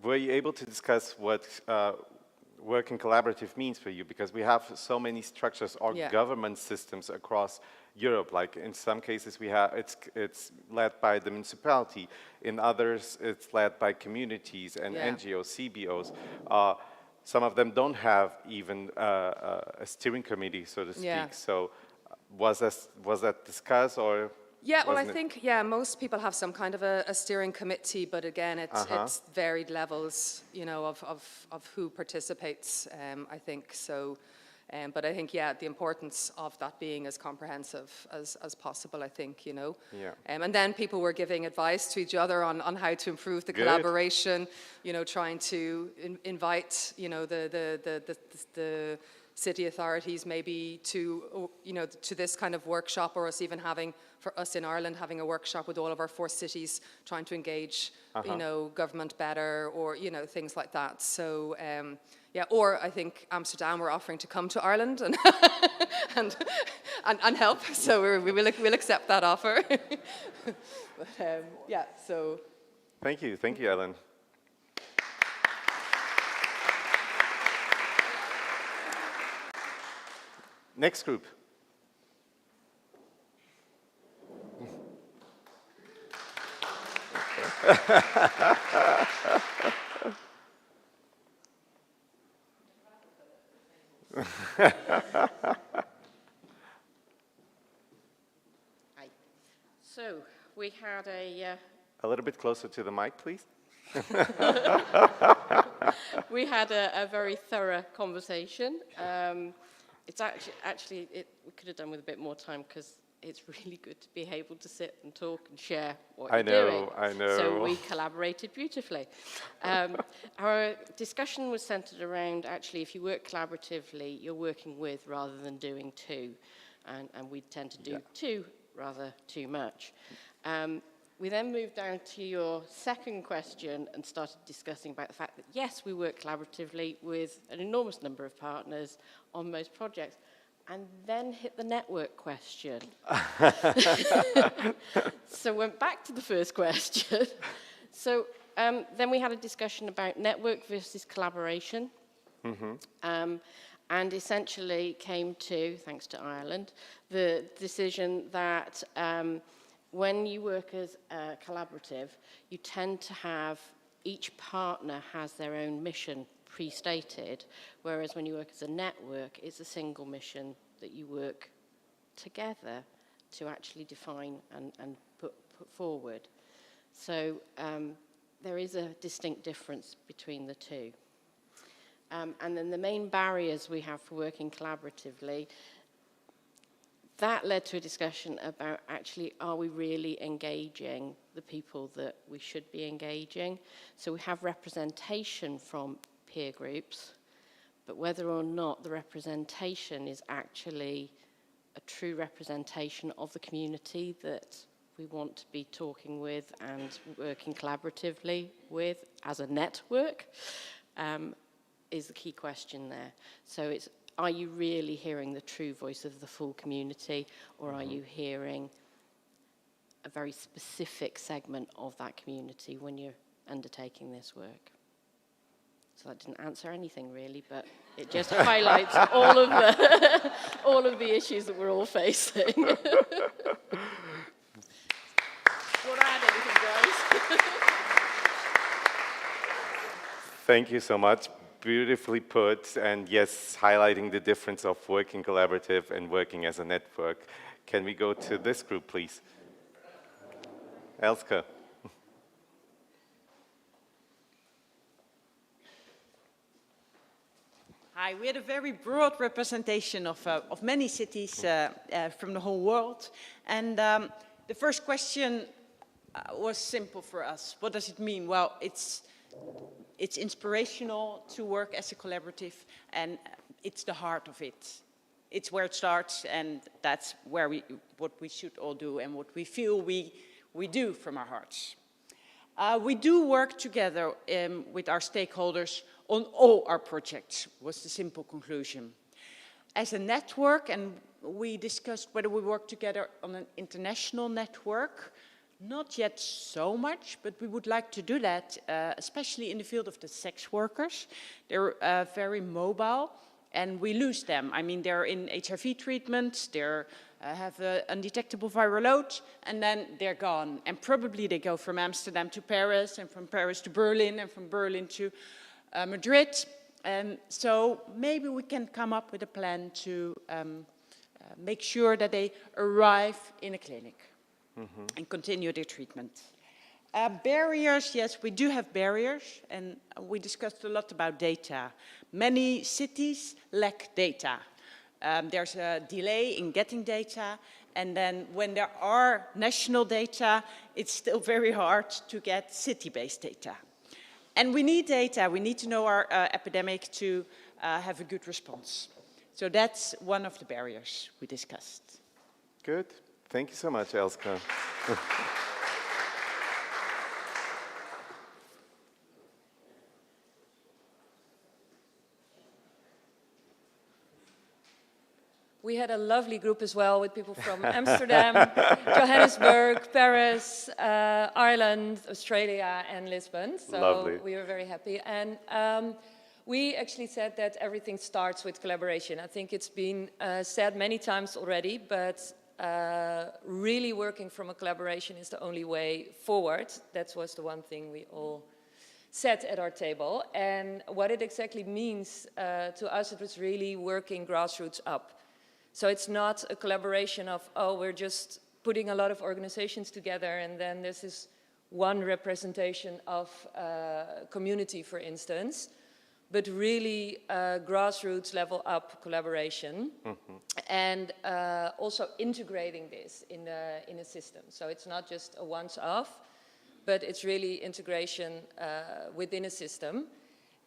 Were you able to discuss what working collaborative means for you? Because we have so many structures or government systems across Europe. Like in some cases we have, it's led by the municipality. In others, it's led by communities and NGOs, CBOs. Some of them don't have even a steering committee, so to speak. So was that discussed or? Yeah, well, I think, most people have some kind of a steering committee, but again, it's varied levels, of who participates, I think. So, but I think, the importance of that being as comprehensive as possible, I think, And then people were giving advice to each other on how to improve the collaboration, trying to invite, the city authorities maybe to, to this kind of workshop, or us even having, for us in Ireland, having a workshop with all of our 4 cities, trying to engage, government better, or, things like that. So, or I think Amsterdam were offering to come to Ireland and and help. So we'll accept that offer. But, so. Thank you, Ellen. Next group. So we had a little bit closer to the mic, please. We had a very thorough conversation. It's actually we could have done with a bit more time because it's really good to be able to sit and talk and share what you're doing. I know. So we collaborated beautifully. Our discussion was centered around actually if you work collaboratively, you're working with rather than doing to. And we tend to do too rather too much. We then moved down to your second question and started discussing about the fact that, yes, we work collaboratively with an enormous number of partners on most projects, and then hit the network question. So went back to the first question. So then we had a discussion about network versus collaboration. And essentially came to, thanks to Ireland, the decision that when you work as a collaborative, you tend to have, each partner has their own mission pre-stated, whereas when you work as a network, it's a single mission that you work together to actually define and put forward. So there is a distinct difference between the two. And then the main barriers we have for working collaboratively, that led to a discussion about actually, are we really engaging the people that we should be engaging? So we have representation from peer groups, but whether or not the representation is actually a true representation of the community that we want to be talking with and working collaboratively with as a network, is the key question there. So it's, are you really hearing the true voice of the full community, or are you hearing a very specific segment of that community when you're undertaking this work? So that didn't answer anything really, but it just highlights all of the issues that we're all facing. Want to add anything, guys? Thank you so much. Beautifully put, and yes, highlighting the difference of working collaborative and working as a network. Can we go to this group, please? Elske. Hi, we had a very broad representation of many cities from the whole world. And the first question was simple for us. What does it mean? Well, it's inspirational to work as a collaborative, and it's the heart of it. It's where it starts, and that's where what we should all do and what we feel we do from our hearts. We do work together with our stakeholders on all our projects, was the simple conclusion. As a network, and we discussed whether we work together on an international network. Not yet so much, but we would like to do that, especially in the field of the sex workers. They're very mobile, and we lose them. I mean, they're in HIV treatment, they have an undetectable viral load, and then they're gone. And probably they go from Amsterdam to Paris, and from Paris to Berlin, and from Berlin to Madrid. And so maybe we can come up with a plan to make sure that they arrive in a clinic. And continue their treatment. Barriers, yes, we do have barriers, and we discussed a lot about data. Many cities lack data. There's a delay in getting data, and then when there are national data, it's still very hard to get city-based data. And we need data, we need to know our epidemic to have a good response. So that's one of the barriers we discussed. Good. Thank you so much, Elske. We had a lovely group as well with people from Amsterdam, Johannesburg, Paris, Ireland, Australia, and Lisbon. So lovely. We were very happy. And we actually said that everything starts with collaboration. I think it's been said many times already, but really working from a collaboration is the only way forward. That was the one thing we all said at our table. And what it exactly means to us, it was really working grassroots up. So it's not a collaboration of, oh, we're just putting a lot of organizations together and then there's this one representation of community, for instance, but really grassroots level up collaboration, and also integrating this in a system. So it's not just a once-off, but it's really integration within a system.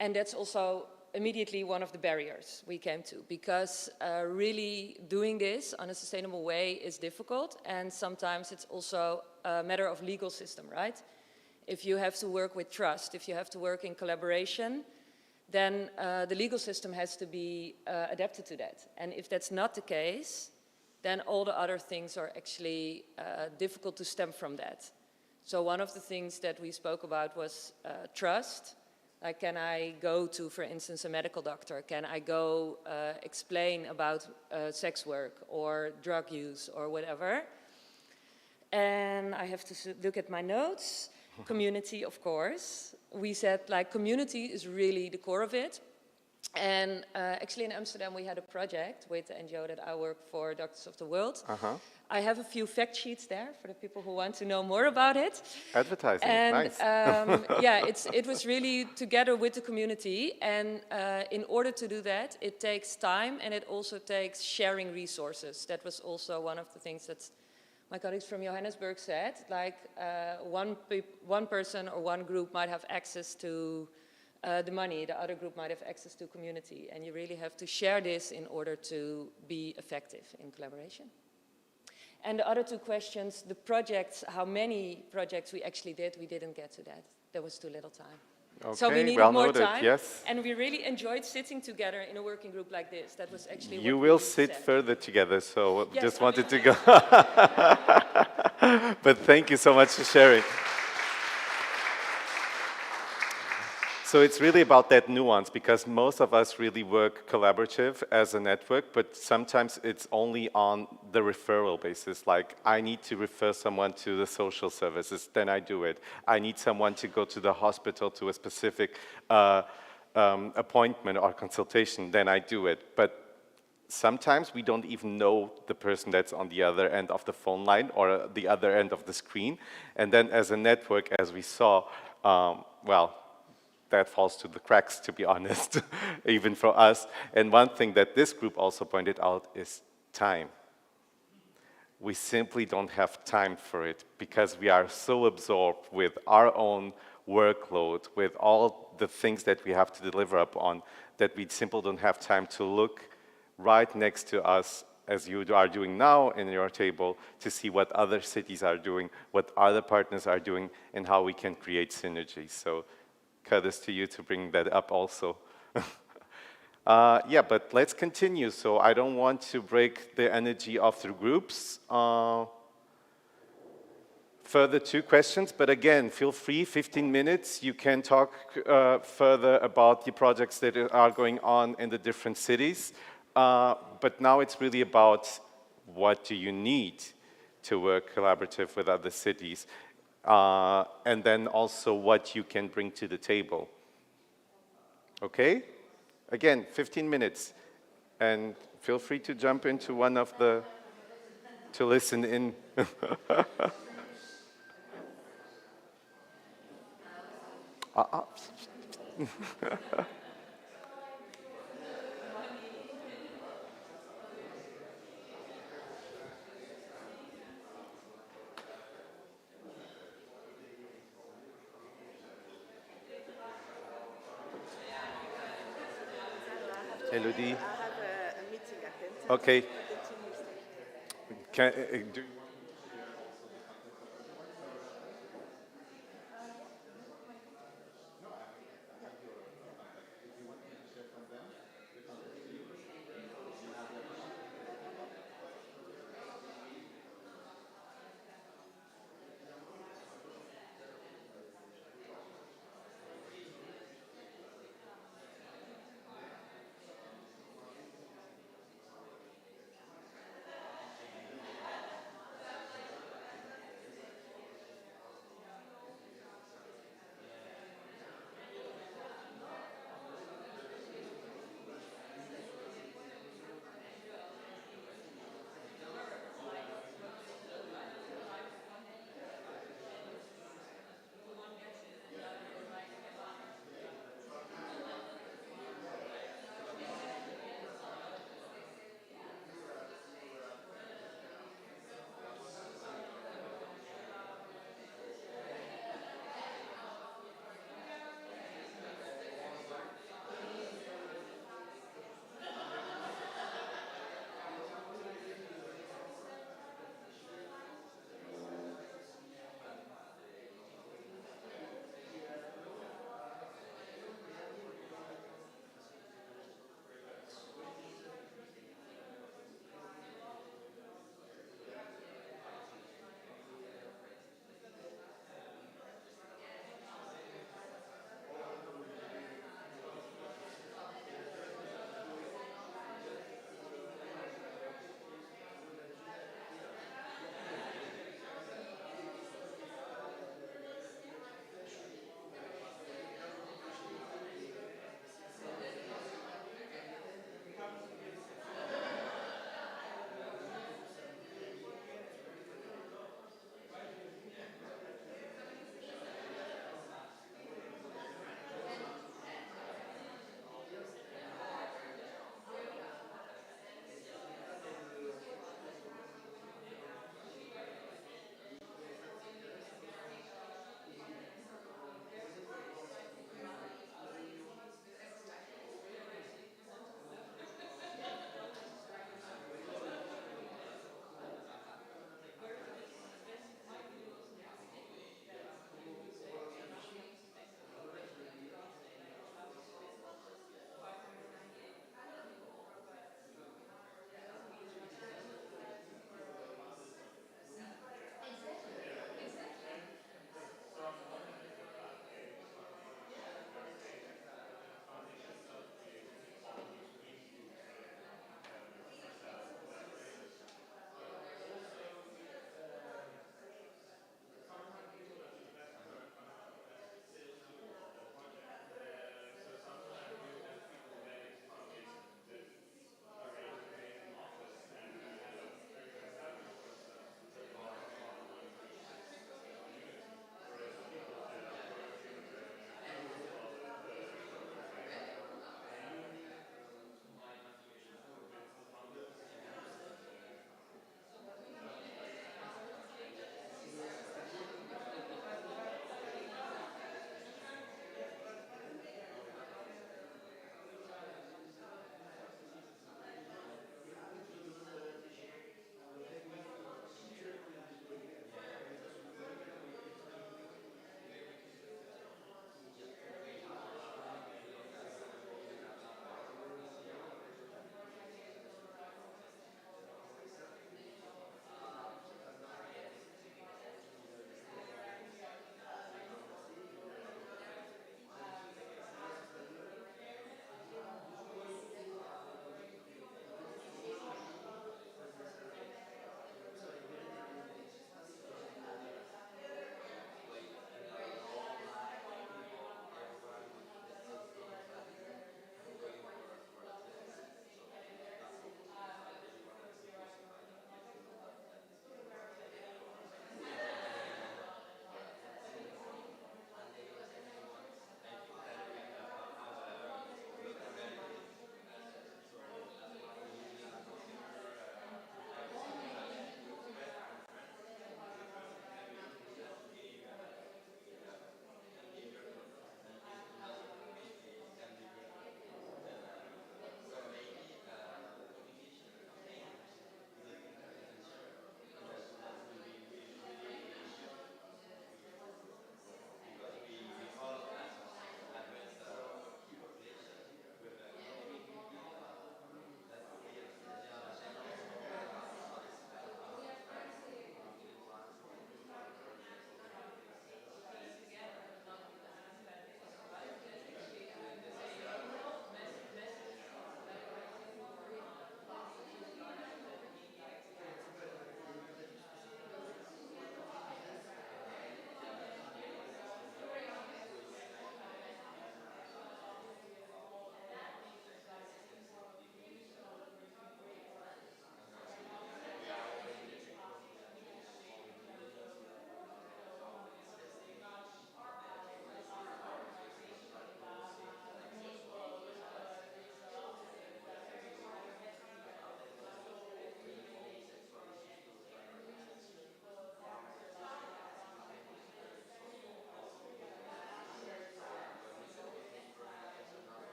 And that's also immediately one of the barriers we came to, because really doing this on a sustainable way is difficult, and sometimes it's also a matter of legal system, right? If you have to work with trust, if you have to work in collaboration, then the legal system has to be adapted to that. And if that's not the case, then all the other things are actually difficult to stem from that. So one of the things that we spoke about was trust. Like, can I go to, for instance, a medical doctor? Can I go explain about sex work or drug use or whatever? And I have to look at my notes. Community, of course. We said, like, community is really the core of it. And actually in Amsterdam we had a project with the NGO that I work for, Doctors of the World. I have a few fact sheets there for the people who want to know more about it. Advertising, and, nice. Yeah, it was really together with the community, and in order to do that, it takes time, and it also takes sharing resources. That was also one of the things that my colleagues from Johannesburg said, like one person or one group might have access to the money, the other group might have access to community, and you really have to share this in order to be effective in collaboration. And the other two questions, the projects, how many projects we actually did, we didn't get to that. There was too little time. Okay, so we needed well more noted, time, yes. and we really enjoyed sitting together in a working group like this. That was actually You what will we sit said. further together, so Yes, just I wanted mean, to go. But thank you so much for sharing. So it's really about that nuance, because most of us really work collaborative as a network, but sometimes it's only on the referral basis. Like, I need to refer someone to the social services, then I do it. I need someone to go to the hospital to a specific appointment or consultation, then I do it. But sometimes we don't even know the person that's on the other end of the phone line or the other end of the screen. And then as a network, as we saw, well, that falls to the cracks, to be honest, even for us. And one thing that this group also pointed out is time. We simply don't have time for it because we are so absorbed with our own workload, with all the things that we have to deliver upon, that we simply don't have time to look right next to us, as you are doing now in your table, to see what other cities are doing, what other partners are doing, and how we can create synergy. So kudos to you to bring that up also. Yeah, but let's continue. So I don't want to break the energy of the groups. Further two questions, but again, feel free, 15 minutes. You can talk further about the projects that are going on in the different cities. But now it's really about what do you need to work collaborative with other cities. And then also what you can bring to the table. Okay? Again, 15 minutes. And feel free to jump into one of the, to listen in. Elodie? I have a meeting at 10:30. Okay. Can, do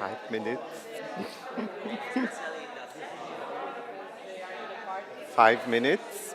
5 minutes. 5 minutes.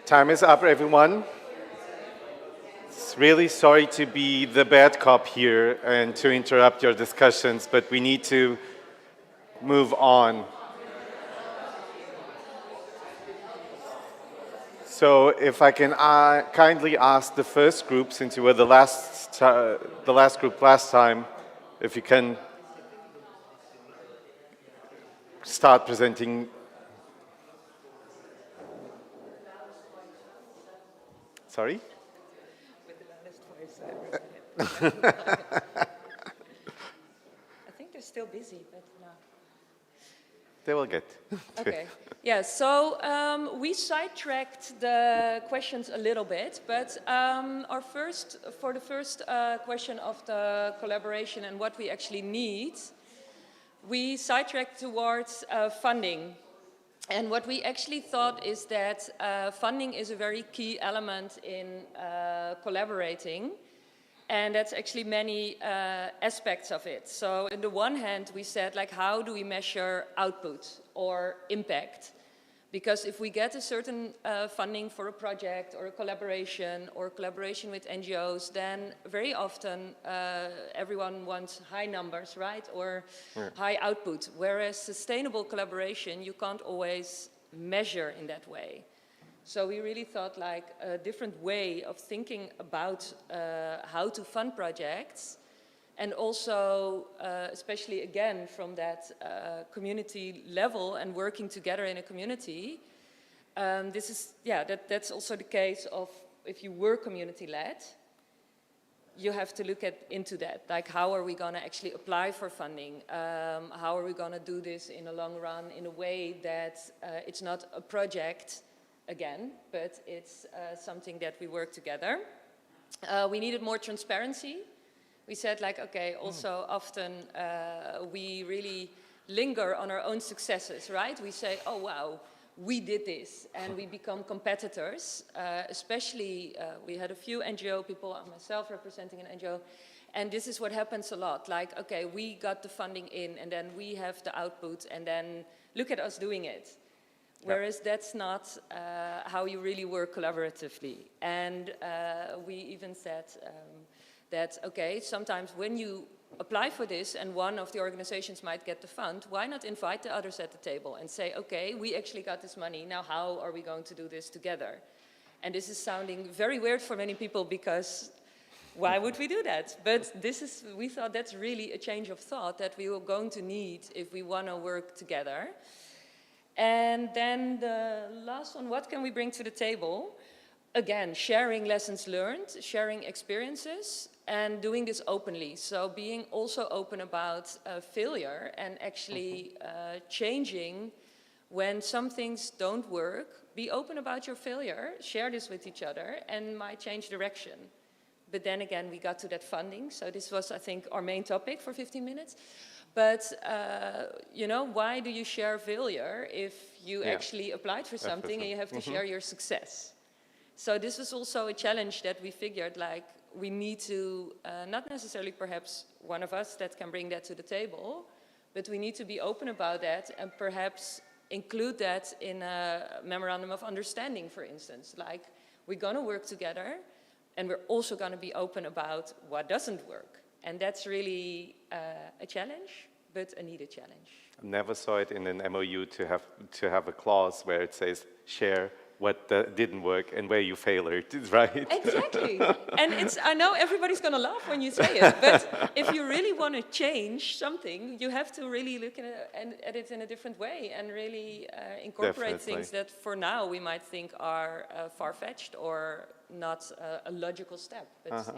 Time is up, everyone. Really sorry to be the bad cop here and to interrupt your discussions, but we need to move on. So if I can kindly ask the first group, since you were the last group last time, if you can start presenting. Sorry? With the loudest voice. I think they're still busy, but no. they will get. Okay. Yeah, so we sidetracked the questions a little bit, but for the first question of the collaboration and what we actually need, we sidetracked towards funding. And what we actually thought is that funding is a very key element in collaborating. And that's actually many aspects of it. So on the one hand, we said, like, how do we measure output or impact? Because if we get a certain funding for a project or a collaboration with NGOs, then very often everyone wants high numbers, right? Or high output. Whereas sustainable collaboration, you can't always measure in that way. So we really thought like a different way of thinking about how to fund projects, and also especially again from that community level and working together in a community. That's also the case of if you were community-led, you have to look into that. Like, how are we going to actually apply for funding? How are we going to do this in a long run in a way that it's not a project again, but it's something that we work together. We needed more transparency. We said, like, okay, also often we really linger on our own successes, right? We say, oh, wow, we did this, and we become competitors. Especially, we had a few NGO people, myself representing an NGO, and this is what happens a lot. Like, okay, we got the funding in, and then we have the output, and then look at us doing it. Whereas that's not how you really work collaboratively. And we even said that, okay, sometimes when you apply for this and one of the organizations might get the fund, why not invite the others at the table and say, okay, we actually got this money, now how are we going to do this together? And this is sounding very weird for many people because why would we do that? But we thought that's really a change of thought that we were going to need if we want to work together. And then the last one, what can we bring to the table? Again, sharing lessons learned, sharing experiences, and doing this openly. So being also open about failure and actually changing when some things don't work. Be open about your failure, share this with each other, and might change direction. But then again, we got to that funding. So this was, I think, our main topic for 15 minutes. But, you know, why do you share failure if you actually applied for something and you have to share your success? So this was also a challenge that we figured, like, we need to, not necessarily perhaps one of us that can bring that to the table, but we need to be open about that and perhaps include that in a memorandum of understanding, for instance. Like, we're going to work together and we're also going to be open about what doesn't work. And that's really a challenge, but a needed challenge. I never saw it in an MOU to have a clause where it says share what didn't work and where you failed, right? Exactly. And I know everybody's going to laugh when you say it, but if you really want to change something, you have to really look at it in a different way and really incorporate things that for now we might think are far-fetched or not a logical step. But,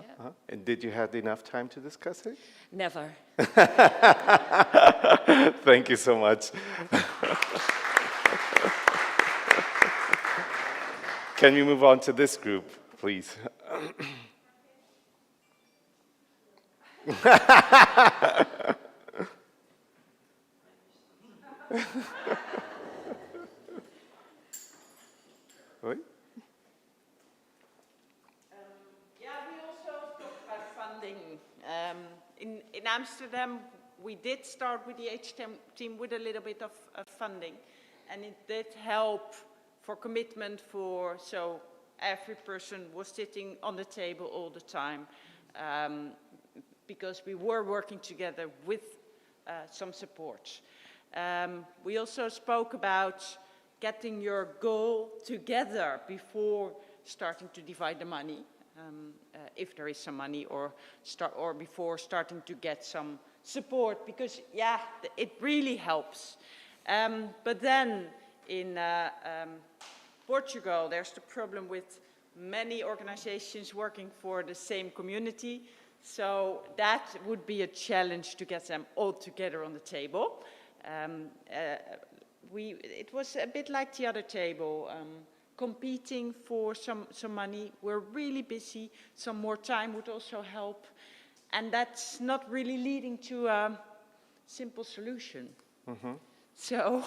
And did you have enough time to discuss it? Never. Thank you so much. Can we move on to this group, please? Oui? We also talked about funding. In Amsterdam, we did start with the H team with a little bit of funding, and it did help for commitment so every person was sitting on the table all the time because we were working together with some support. We also spoke about getting your goal together before starting to divide the money, if there is some money, or before starting to get some support, because it really helps. But then in Portugal, there's the problem with many organizations working for the same community. So that would be a challenge to get them all together on the table. It was a bit like the other table, competing for some money. We're really busy. Some more time would also help. And that's not really leading to a simple solution. Mm-hmm. So,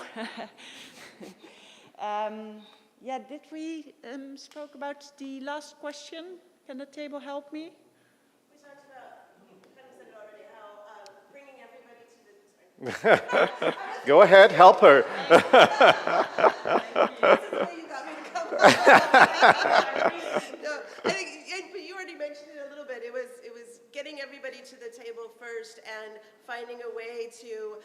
yeah, did we spoke about the last question? Can the table help me? We talked about, kind of said it already, how bringing everybody to the... Go ahead, help her. No, I think, but you already mentioned it a little bit. It was getting everybody to the table first and finding a way to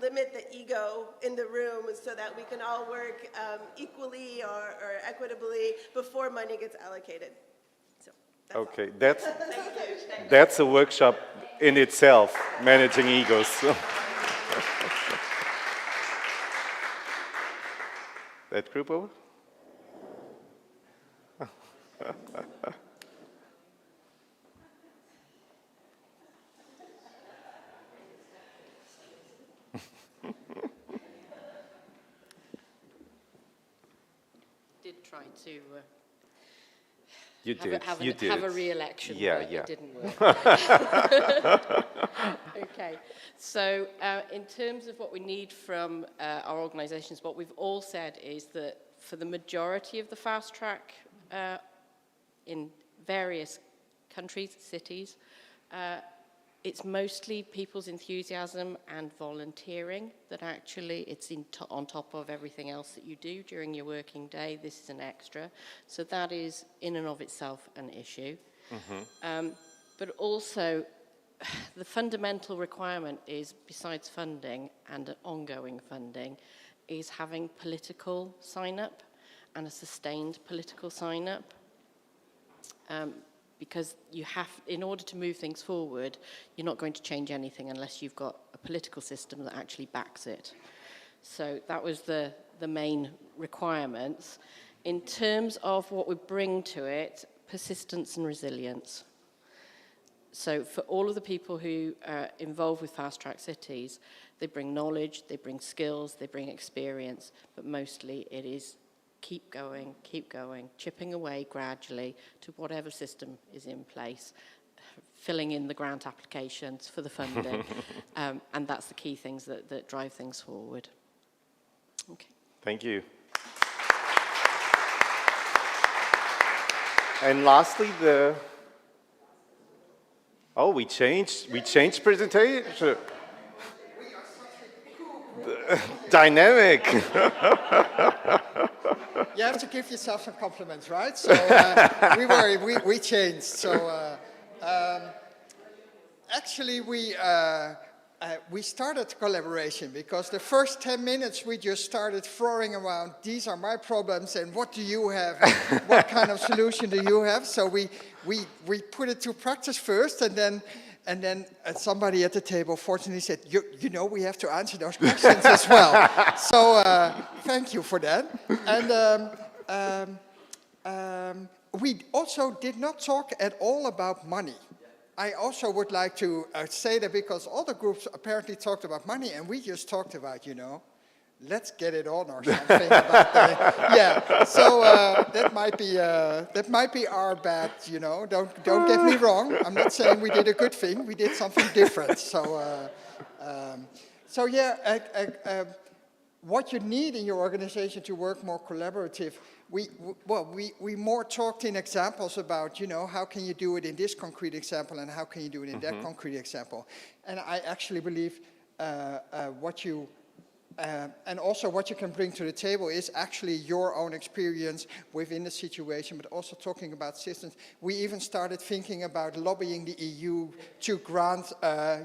limit the ego in the room so that we can all work equally or equitably before money gets allocated. So, okay, that's a workshop in itself, managing egos. That group over? Did try to you have a re-election, but it didn't work. Okay, so in terms of what we need from our organisations, what we've all said is that for the majority of the fast track in various countries, cities, it's mostly people's enthusiasm and volunteering that actually it's on top of everything else that you do during your working day. This is an extra. So that is in and of itself an issue. Mm-hmm. But also the fundamental requirement is, besides funding and ongoing funding, is having political sign-up and a sustained political sign-up. Because you have, in order to move things forward, you're not going to change anything unless you've got a political system that actually backs it. So that was the main requirements. In terms of what we bring to it, persistence and resilience. So for all of the people who are involved with Fast Track Cities, they bring knowledge, they bring skills, they bring experience, but mostly it is keep going, chipping away gradually to whatever system is in place, filling in the grant applications for the funding, and that's the key things that drive things forward. Okay. Thank you. And lastly, we changed presentation. Dynamic. You have to give yourself some compliments, right? So we changed. So actually we started collaboration because the first 10 minutes we just started throwing around, these are my problems and what do you have? What kind of solution do you have? So we put it to practice first, and then somebody at the table fortunately said, you know, we have to answer those questions as well. So thank you for that. And we also did not talk at all about money. I also would like to say that because all the groups apparently talked about money, and we just talked about, you know, let's get it on or something. About yeah, so that might be our bad, you know. Don't get me wrong. I'm not saying we did a good thing. We did something different. So yeah, what you need in your organization to work more collaborative. We more talked in examples about, you know, how can you do it in this concrete example and how can you do it in that concrete example. And I actually believe and also what you can bring to the table is actually your own experience within the situation, but also talking about systems. We even started thinking about lobbying the EU to grant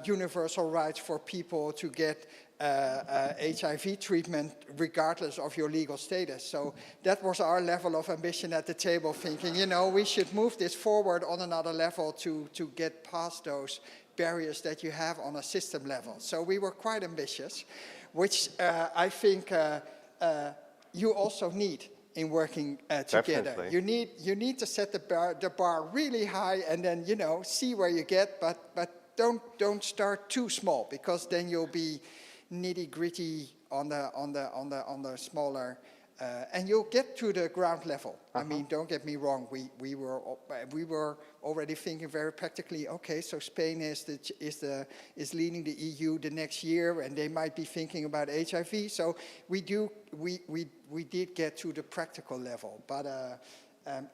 universal rights for people to get HIV treatment regardless of your legal status. So that was our level of ambition at the table, thinking, you know, we should move this forward on another level to get past those barriers that you have on a system level. So we were quite ambitious, which I think you also need in working together. Definitely. You need to set the bar really high, and then, you know, see where you get, but don't start too small, because then you'll be nitty-gritty on the smaller. And you'll get to the ground level. I mean, don't get me wrong. We were already thinking very practically. Okay, so Spain is leading the EU the next year, and they might be thinking about HIV. So we did get to the practical level. But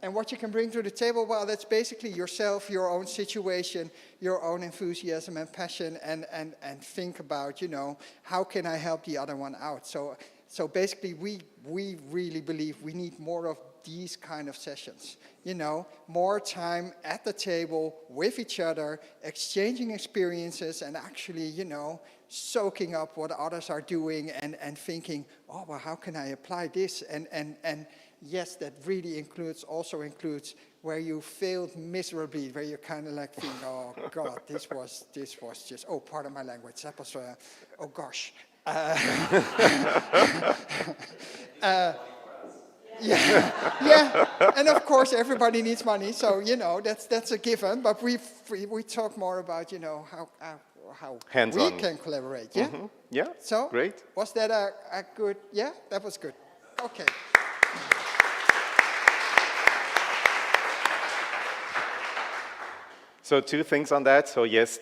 and what you can bring to the table, well, that's basically yourself, your own situation, your own enthusiasm and passion, and think about, you know, how can I help the other one out? So basically, we really believe we need more of these kind of sessions. You know, more time at the table with each other, exchanging experiences, and actually, you know, soaking up what others are doing and thinking, oh, well, how can I apply this? And yes, that really also includes where you failed miserably, where you kind of like think, oh God, this was just, oh, pardon my language, that was, oh gosh. Yeah, and of course everybody needs money, so you know that's a given. But we talk more about, you know, how we can collaborate. Yeah, yeah. So great. Was that a good? Yeah, that was good. Okay. So 2 things on that. So yes,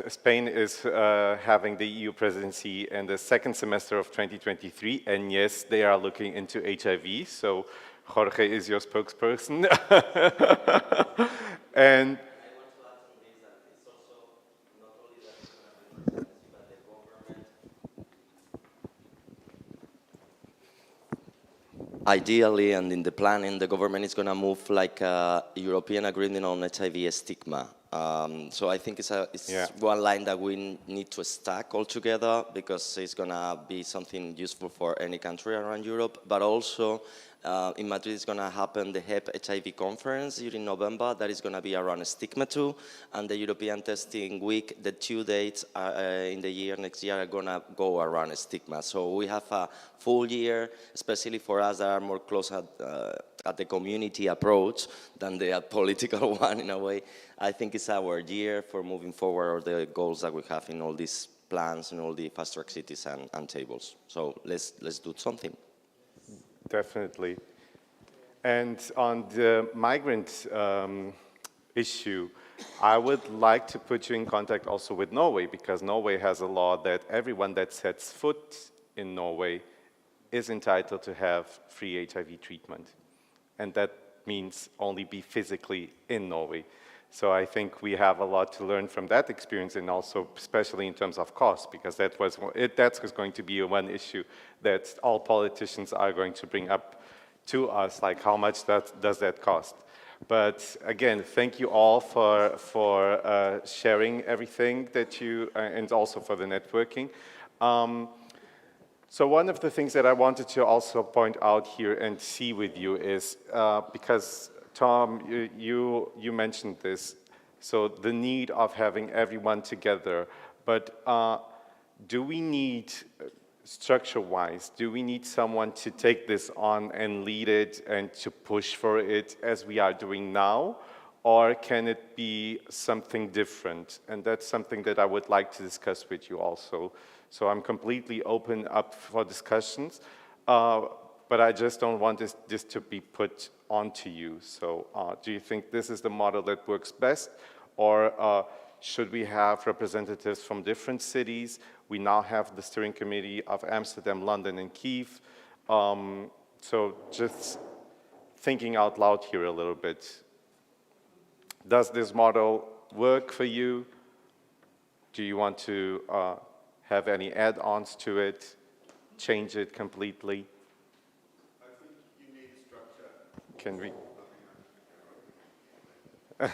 Spain is having the EU presidency in the 2nd semester of 2023, and yes, they are looking into HIV. So Jorge is your spokesperson. And ideally, and in the planning, the government is going to move like a European agreement on HIV stigma. So I think it's one line that we need to stack all together, because it's going to be something useful for any country around Europe. But also, in Madrid is going to happen the HIV conference during November. That is going to be around stigma too. And the European Testing Week, the 2 dates in the year next year are going to go around stigma. So we have a full year, especially for us that are more close at the community approach than the political one in a way. I think it's our year for moving forward, or the goals that we have in all these plans and all the fast track cities and tables. So let's do something. Definitely. And on the migrant issue, I would like to put you in contact also with Norway, because Norway has a law that everyone that sets foot in Norway is entitled to have free HIV treatment. And that means only be physically in Norway. So I think we have a lot to learn from that experience, and also especially in terms of cost, because that's going to be one issue that all politicians are going to bring up to us, like how much does that cost. But again, thank you all for sharing everything that you, and also for the networking. So one of the things that I wanted to also point out here and see with you is, because Tom, you mentioned this, so the need of having everyone together, but do we need, structure-wise, do we need someone to take this on and lead it and to push for it as we are doing now, or can it be something different? And that's something that I would like to discuss with you also. So I'm completely open up for discussions, but I just don't want this to be put onto you. So do you think this is the model that works best, or should we have representatives from different cities? We now have the steering committee of Amsterdam, London, and Kyiv. So just thinking out loud here a little bit. Does this model work for you? Do you want to have any add-ons to it, change it completely? I think you need a structure. Can we? I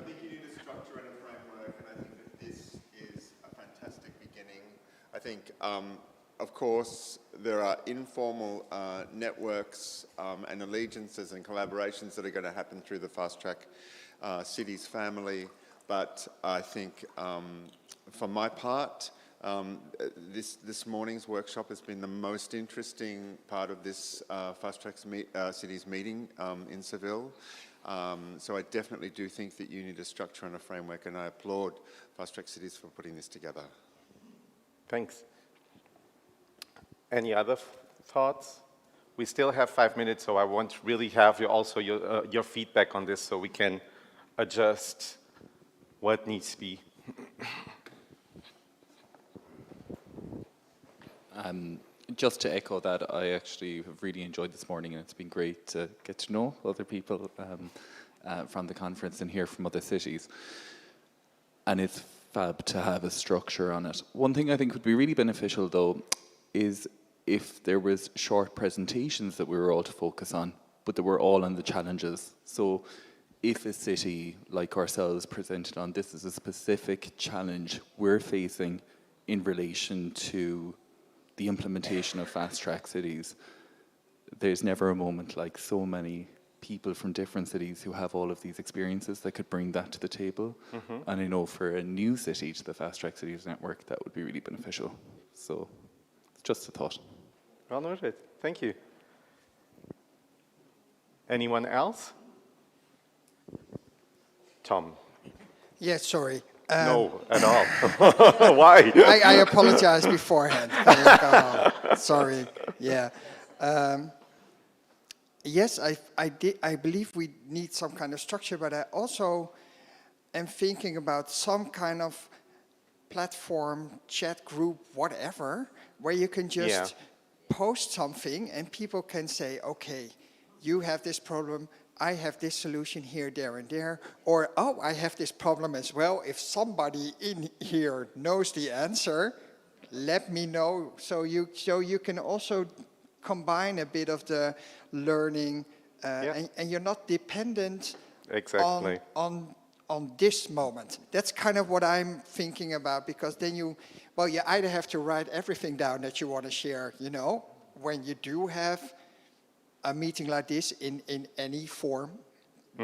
think you need a structure and a framework, and I think that this is a fantastic beginning. I think, of course, there are informal networks and allegiances and collaborations that are going to happen through the Fast Track Cities family, but I think for my part, this morning's workshop has been the most interesting part of this Fast Track Cities meeting in Seville. So I definitely do think that you need a structure and a framework, and I applaud Fast Track Cities for putting this together. Thanks. Any other thoughts? We still have 5 minutes, so I want to really have your feedback on this so we can adjust what needs to be. Just to echo that, I actually have really enjoyed this morning, and it's been great to get to know other people from the conference and hear from other cities. And it's fab to have a structure on it. One thing I think would be really beneficial, though, is if there was short presentations that we were all to focus on, but that were all on the challenges. So if a city like ourselves presented on this as a specific challenge we're facing in relation to the implementation of fast-track cities, there's never a moment like so many people from different cities who have all of these experiences that could bring that to the table. And I know for a new city to the fast-track cities network, that would be really beneficial. So it's just a thought. Well noted. Thank you. Anyone else? Tom. Yes, sorry. No, at all. Why? I apologize beforehand. Sorry. Yeah. Yes, I believe we need some kind of structure, but I also am thinking about some kind of platform, chat group, whatever, where you can just post something and people can say, okay, you have this problem, I have this solution here, there, and there. Or, oh, I have this problem as well. If somebody in here knows the answer, let me know. So you can also combine a bit of the learning, and you're not dependent on this moment. That's kind of what I'm thinking about, because then you either have to write everything down that you want to share, when you do have a meeting like this in any form,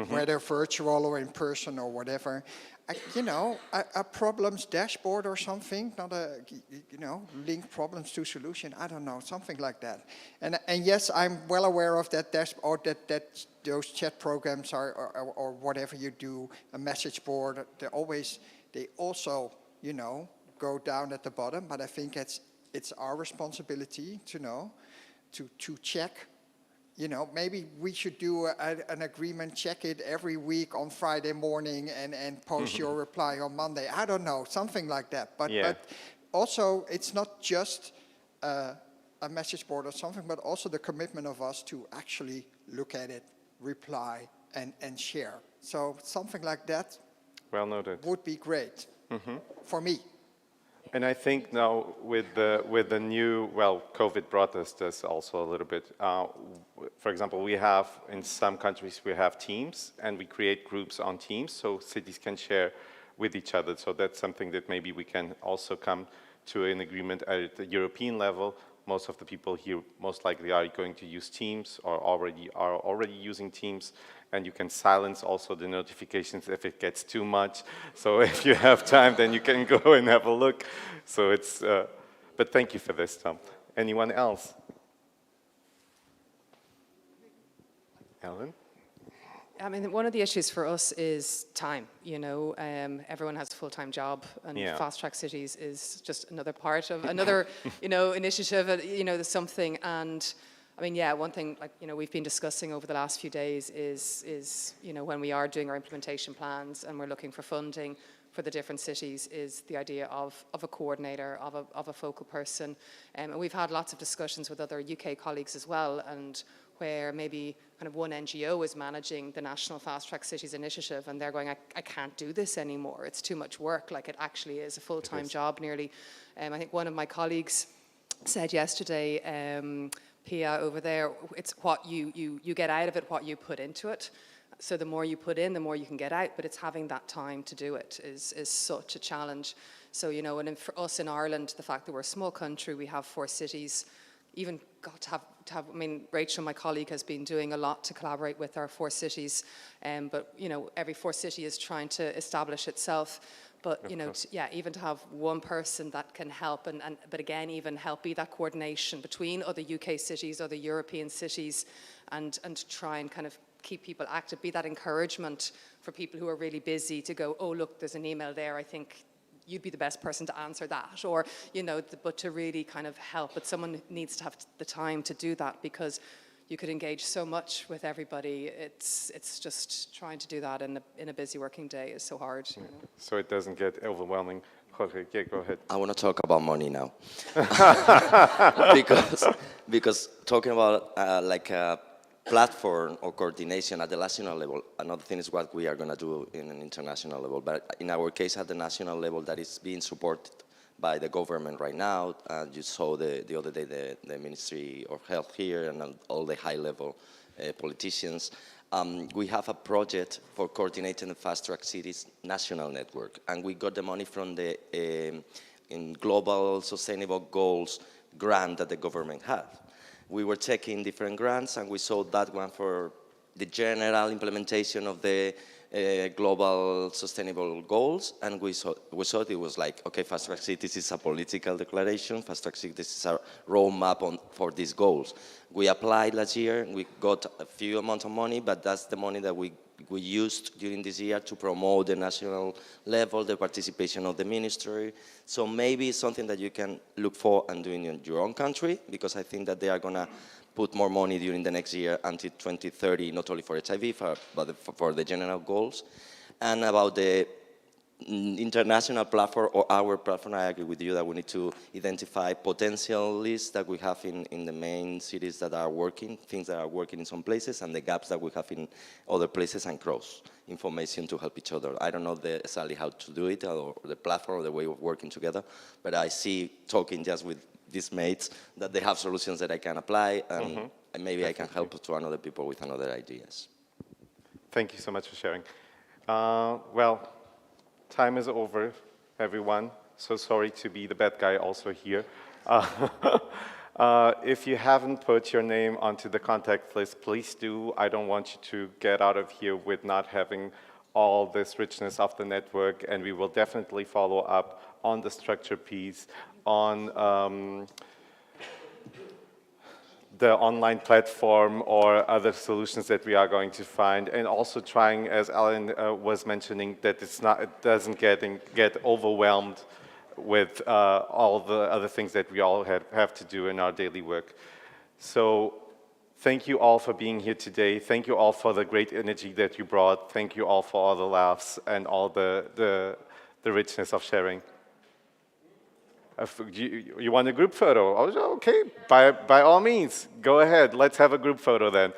whether virtual or in person or whatever, a problems dashboard or something, not a, link problems to solution, I don't know, something like that. And yes, I'm well aware of that dashboard, that those chat programs are, or whatever you do, a message board, they also, go down at the bottom, but I think it's our responsibility to know, to check. Maybe we should do an agreement, check it every week on Friday morning and post your reply on Monday. I don't know, something like that. But also, it's not just a message board or something, but also the commitment of us to actually look at it, reply, and share. So something like that would be great for me. And I think now with the new, COVID brought us this also a little bit. For example, we have, in some countries, we have teams, and we create groups on teams so cities can share with each other. So that's something that maybe we can also come to an agreement at the European level. Most of the people here most likely are going to use Teams or are already using Teams, and you can silence also the notifications if it gets too much. So if you have time, then you can go and have a look. So it's, but thank you for this, Tom. Anyone else? Ellen? I mean, one of the issues for us is time. Everyone has a full-time job, and Fast Track Cities is just another part of another, initiative. There's something, and I mean, one thing we've been discussing over the last few days is when we are doing our implementation plans and we're looking for funding for the different cities, is the idea of a coordinator, of a focal person, and we've had lots of discussions with other UK colleagues as well, and where maybe kind of one NGO is managing the National Fast Track Cities Initiative, and they're going, I can't do this anymore. It's too much work. Like, it actually is a full-time job nearly. I think one of my colleagues said yesterday, Pia over there, it's what you get out of it, what you put into it. So the more you put in, the more you can get out, but it's having that time to do it is such a challenge. So, and for us in Ireland, the fact that we're a small country, we have 4 cities, even got to have, I mean, Rachel, my colleague, has been doing a lot to collaborate with our 4 cities, but, every 4 city is trying to establish itself. But, even to have one person that can help, but again, even help be that coordination between other UK cities, other European cities, and try and kind of keep people active, be that encouragement for people who are really busy to go, oh, look, there's an email there, I think you'd be the best person to answer that, or, you know, but to really kind of help. But someone needs to have the time to do that, because you could engage so much with everybody. It's just trying to do that in a busy working day is so hard. You know? So it doesn't get overwhelming. Jorge, yeah, go ahead. I want to talk about money now. because talking about like a platform or coordination at the national level, another thing is what we are going to do in an international level. But in our case, at the national level, that is being supported by the government right now. You saw the other day the Ministry of Health here and all the high-level politicians. We have a project for coordinating the Fast Track Cities national network, and we got the money from the Global Sustainable Goals grant that the government had. We were checking different grants, and we saw that one for the general implementation of the global sustainable goals, and we saw it was like, okay, Fast Track Cities is a political declaration, Fast Track Cities is a roadmap for these goals. We applied last year, we got a few amount of money, but that's the money that we used during this year to promote the national level, the participation of the ministry. So maybe it's something that you can look for and do in your own country, because I think that they are gonna put more money during the next year until 2030, not only for HIV, but for the general goals. And about the international platform or our platform, I agree with you that we need to identify potential lists that we have in the main cities that are working, things that are working in some places, and the gaps that we have in other places, and cross information to help each other. I don't know exactly how to do it, or the platform, or the way of working together, but I see, talking just with these mates, that they have solutions that I can apply, and maybe I can help to other people with other ideas. Thank you so much for sharing. Well, time is over, everyone. So sorry to be the bad guy also here. If you haven't put your name onto the contact list, please do. I don't want you to get out of here with not having all this richness of the network, and we will definitely follow up on the structure piece, on the online platform or other solutions that we are going to find, and also trying, as Alan was mentioning, that it doesn't get overwhelmed with all the other things that we all have to do in our daily work. So thank you all for being here today. Thank you all for the great energy that you brought. Thank you all for all the laughs and all the richness of sharing. You want a group photo? Oh, okay, by all means, go ahead. Let's have a group photo then.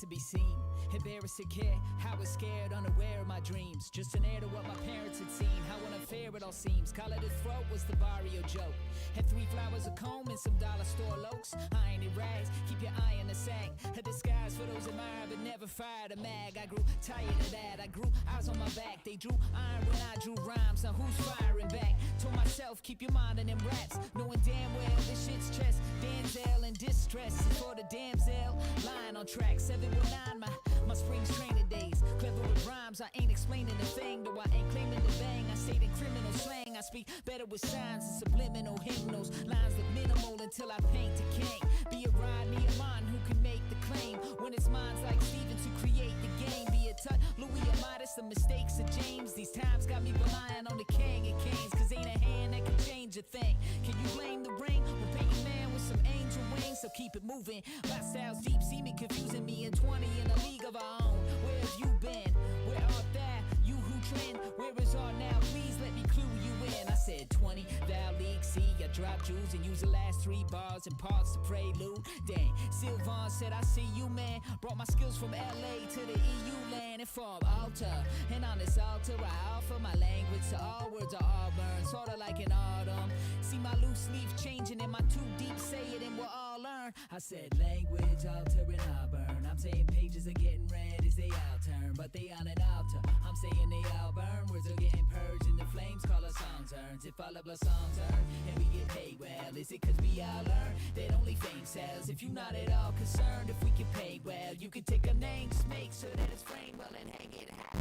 To be seen, embarrassed to care, how was scared, unaware of my dreams, just an heir to what my parents had seen, how unfair it all seems, collar to throat was the barrio joke, had 3 flowers a comb and some dollar store lokes, iron and rags, keep your eye on the sack, a disguise for those admired but never fired a mag, I grew tired of that, I grew eyes on my back, they drew iron when I drew rhymes, now who's firing back, told myself keep your mind on them raps, knowing damn well this shit's chest, Denzel in distress, is for the damsel, lying on track, 719, my spring's training days, clever with rhymes, I ain't explaining a thing, though I ain't claiming the bang, I say the criminal slang, I speak better with signs and subliminal hymnals, lines look minimal until I paint a king, be a Rodney, a man who can make the claim, when it's minds like Stevens who create the game, be a Tut, Louis, a Modest, the mistakes of James, these times got me relying on the king of kings, cause ain't a hand that can change a thing, can you blame the ring, or paint a man with some angel wings, so keep it moving, my style's deep, see me confusing me in 20 in a league of our own, where have you been, where art thou, you who trend, where is all now, please let me clue you in, I said 20, thou league, see, I drop jewels and use the last 3 bars and parts to prelude. Dang, Sylvan said I see you, man. Brought my skills from LA to the EU land and from altar. And on this altar I offer my language to all words are all learned, sorta like an autumn. See my loose leaf changing and my too deep say it and we'll all learn. I said language, altar, and Auburn. I'm saying pages are getting read as they all turn, but they on an altar. I'm saying they all burn. Words are getting purged and the flames call us songs urns. If all of our songs earn and we get paid well, is it cause we all learn that only fame sells? If you're not at all concerned if we get paid well, you can take a name, just make sure that it's framed well and hang it high.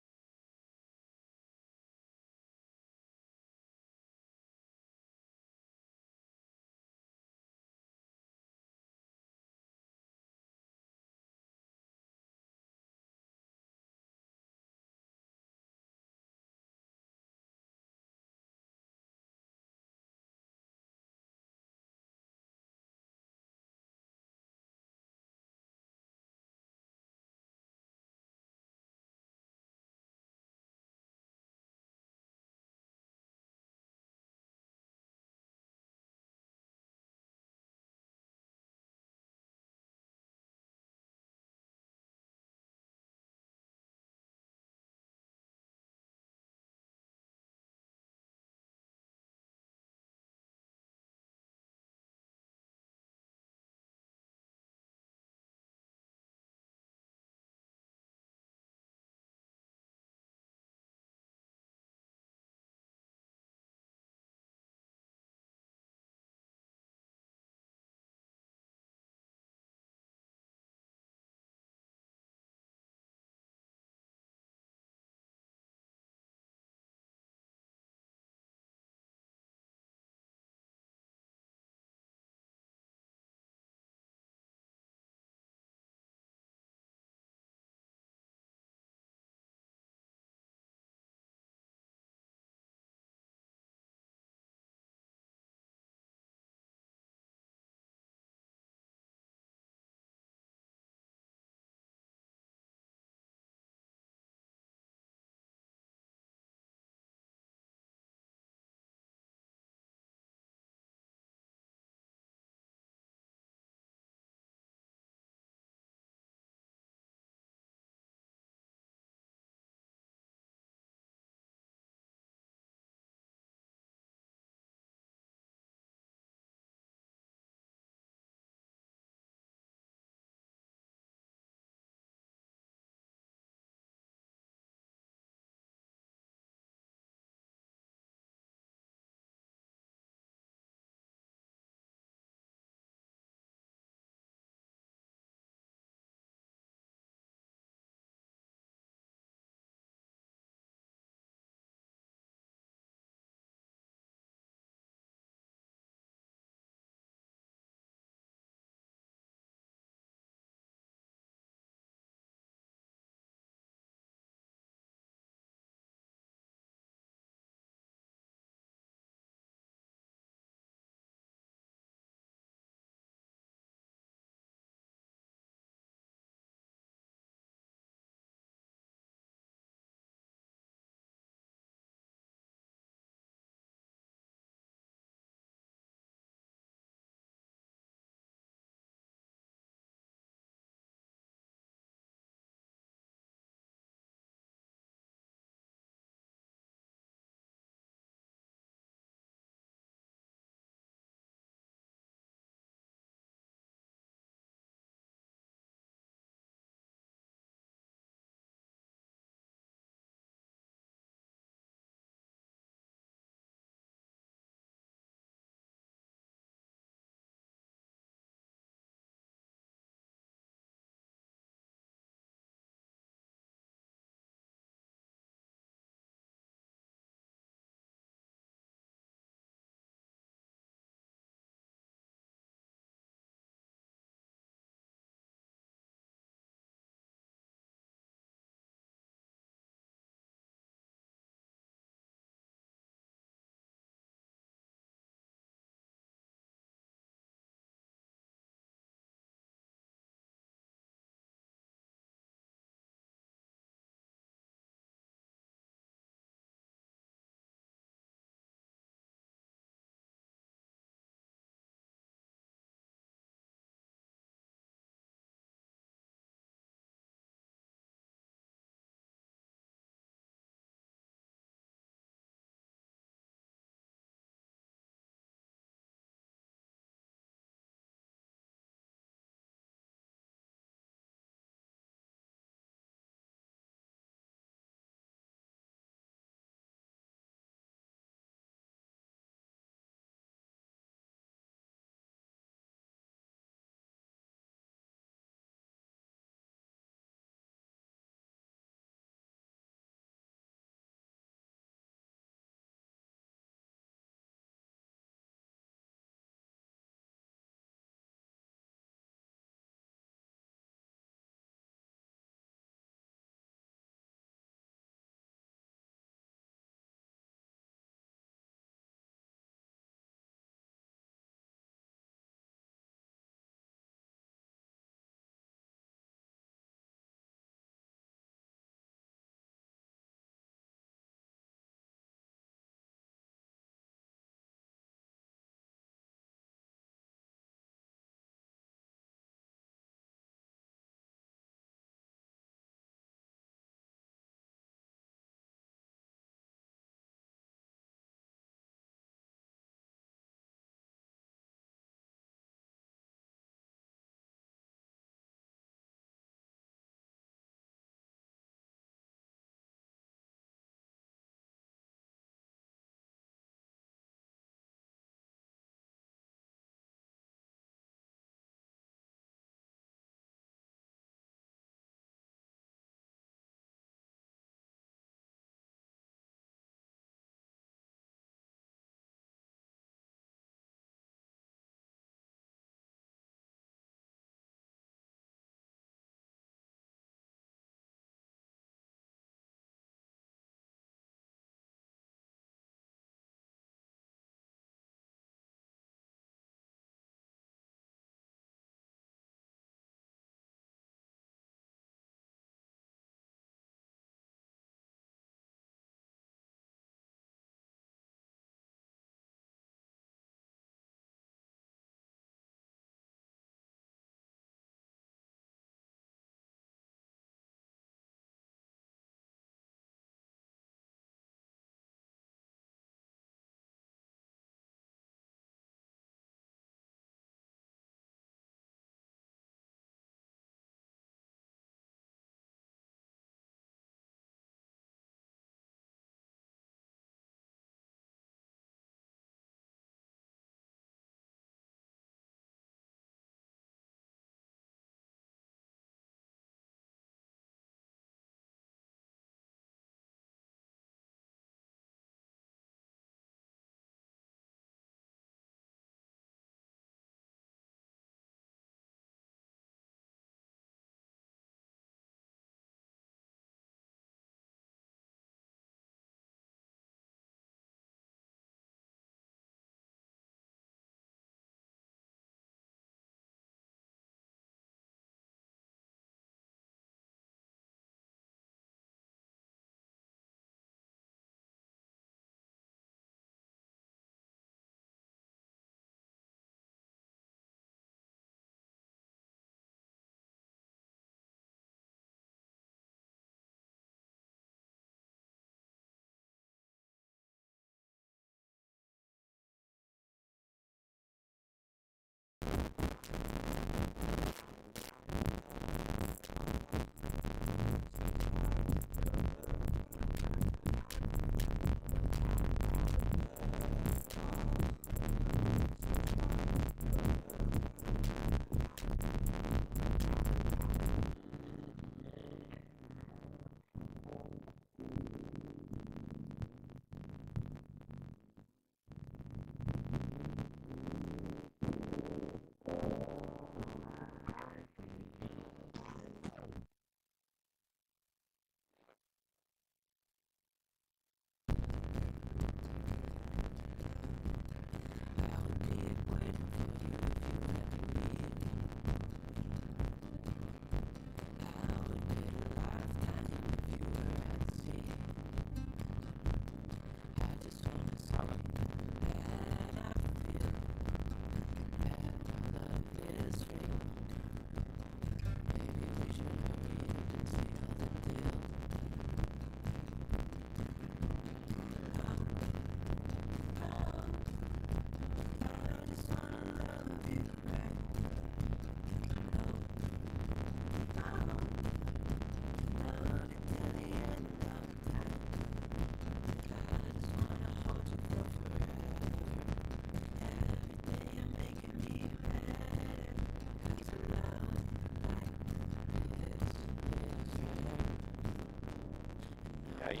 Bye.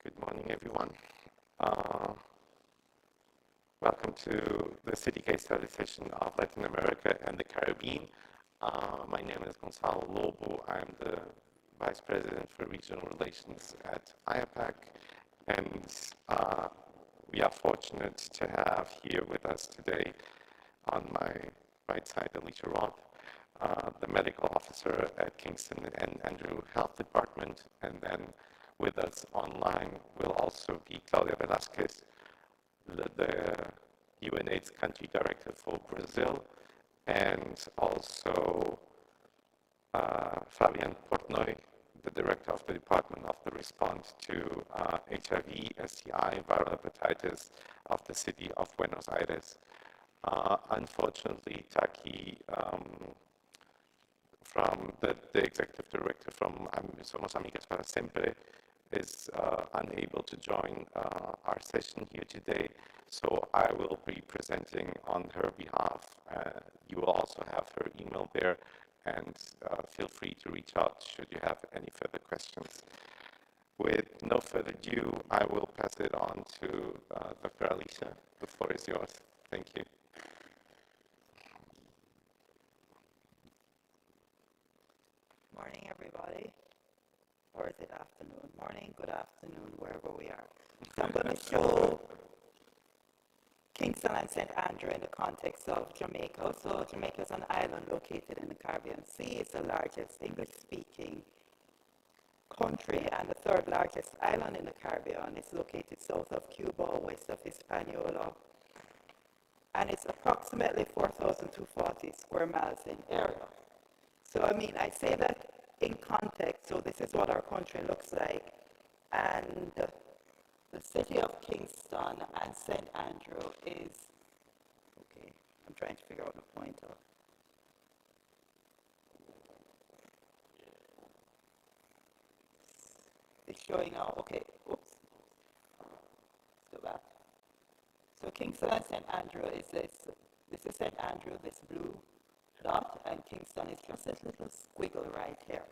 Good morning, everyone. Welcome to the City Case Study session of Latin America and the Caribbean. My name is Gonzalo Lobo. I'm the Vice President for Regional Relations at IAPAC, and we are fortunate to have here with us today, on my right side, Alicia Roth, the medical officer at Kingston and Andrew Health Department, and then with us online will also be Claudia Velasquez, the UNAIDS Country Director for Brazil, and also Fabian Portnoy, the Director of the Department of the Response to HIV, STI, viral hepatitis of the city of Buenos Aires. Unfortunately, Taki, from the Executive Director from Somos Amigas para Siempre, is unable to join our session here today, so I will be presenting on her behalf. You will also have her email there, and feel free to reach out should you have any further questions. With no further ado, I will pass it on to Dr. Alicia. The floor is yours. Thank you. Morning, everybody. Or is it afternoon? Morning, good afternoon, wherever we are. So I'm going to show Kingston and St. Andrew in the context of Jamaica. So Jamaica is an island located in the Caribbean Sea. It's the largest English-speaking country and the third largest island in the Caribbean. It's located south of Cuba, west of Hispaniola, and it's approximately 4,240 square miles in area. So I mean, I say that in context, so this is what our country looks like, and the city of Kingston and St. Andrew is, okay, I'm trying to figure out the pointer. It's showing now, okay, oops, let's go back. So Kingston and St. Andrew is this is St. Andrew, this blue dot, and Kingston is just this little squiggle right here.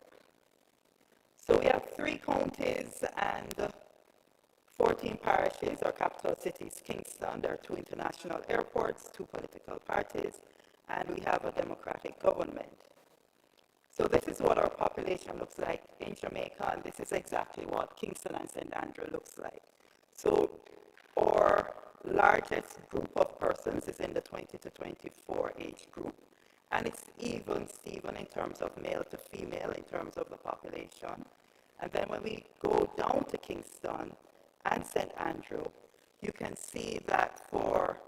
So we have 3 counties and 14 parishes or capital cities. Kingston, there are 2 international airports, 2 political parties, and we have a democratic government. So this is what our population looks like in Jamaica, and this is exactly what Kingston and St. Andrew looks like. So our largest group of persons is in the 20 to 24 age group, and it's even Steven in terms of male to female in terms of the population. And then when we go down to Kingston and St. Andrew, you can see that for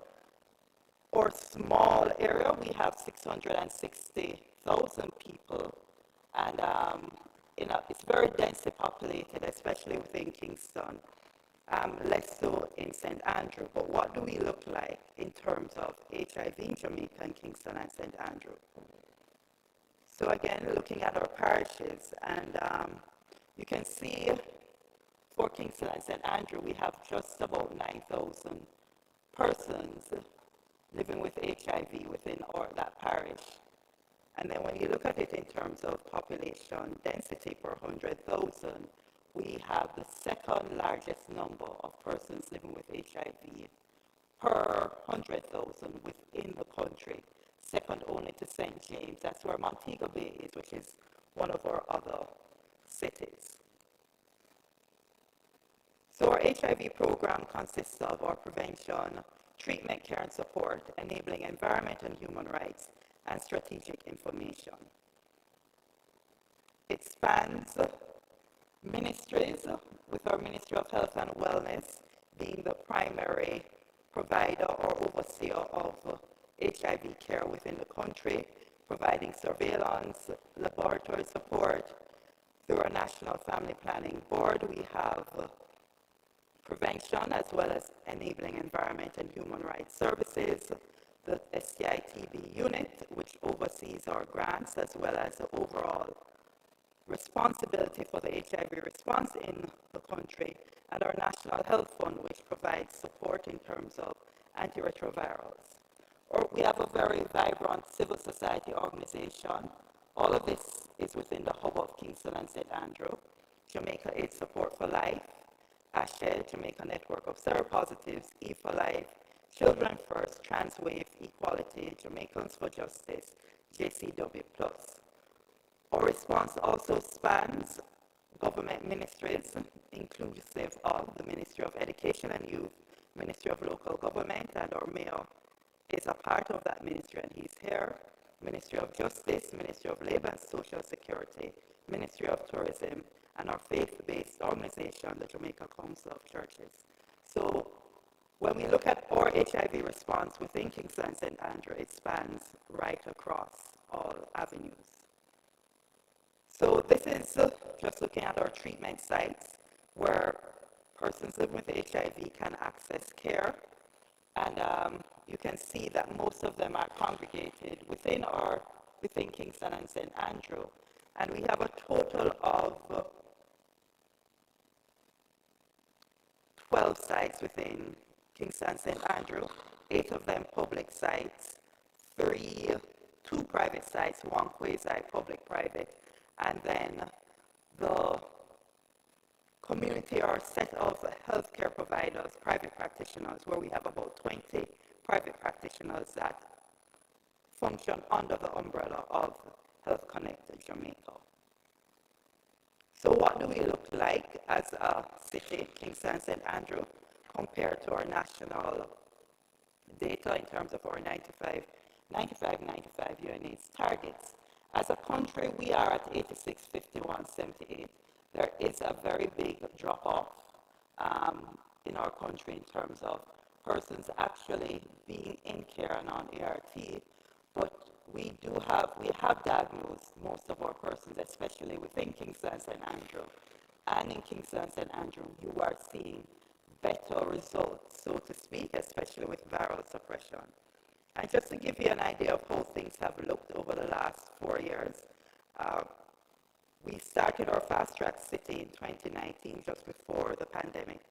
our small area, we have 660,000 people, and it's very densely populated, especially within Kingston, less so in St. Andrew. But what do we look like in terms of HIV in Jamaica and Kingston and St. Andrew? So again, looking at our parishes, and you can see for Kingston and St. Andrew, we have just about 9,000 persons living with HIV within that parish. And then when you look at it in terms of population density per 100,000, we have the second largest number of persons living with HIV per 100,000 within the country, second only to St. James. That's where Montego Bay is, which is one of our other cities. So our HIV program consists of our prevention, treatment, care, and support, enabling environment and human rights, and strategic information. It spans ministries, with our Ministry of Health and Wellness being the primary provider or overseer of HIV care within the country, providing surveillance, laboratory support. Through our National Family Planning Board, we have prevention as well as enabling environment and human rights services, the STI-TB unit, which oversees our grants as well as the overall responsibility for the HIV response in the country, and our National Health Fund, which provides support in terms of antiretrovirals. Or we have a very vibrant civil society organization. All of this is within the hub of Kingston and St. Andrew. Jamaica AIDS Support for Life, ASHED, Jamaica Network of Seropositives, E for Life, Children First, Transwave, Equality, Jamaicans for Justice, JCW+. Our response also spans government ministries, inclusive of the Ministry of Education and Youth, Ministry of Local Government, and our mayor is a part of that ministry, and he's here. Ministry of Justice, Ministry of Labor and Social Security, Ministry of Tourism, and our faith-based organization, the Jamaica Council of Churches. So when we look at our HIV response within Kingston and St. Andrew, it spans right across all avenues. So this is just looking at our treatment sites where persons living with HIV can access care, and you can see that most of them are congregated within Kingston and St. Andrew, and we have a total of 12 sites within Kingston and St. Andrew, 8 of them public sites, 2 private sites, 1 quasi-public-private, and then the community or set of healthcare providers, private practitioners, where we have about 20 private practitioners that function under the umbrella of Health Connected Jamaica. So what do we look like as a city, Kingston and St. Andrew, compared to our national data in terms of our 95 UNAIDS targets? As a country, we are at 86, 51, 78. there is a very big drop-off in our country in terms of persons actually being in care and on ART, but we have diagnosed most of our persons, especially within Kingston and St. Andrew, and in Kingston and St. Andrew, you are seeing better results, so to speak, especially with viral suppression. And just to give you an idea of how things have looked over the last 4 years, we started our Fast Track City in 2019, just before the pandemic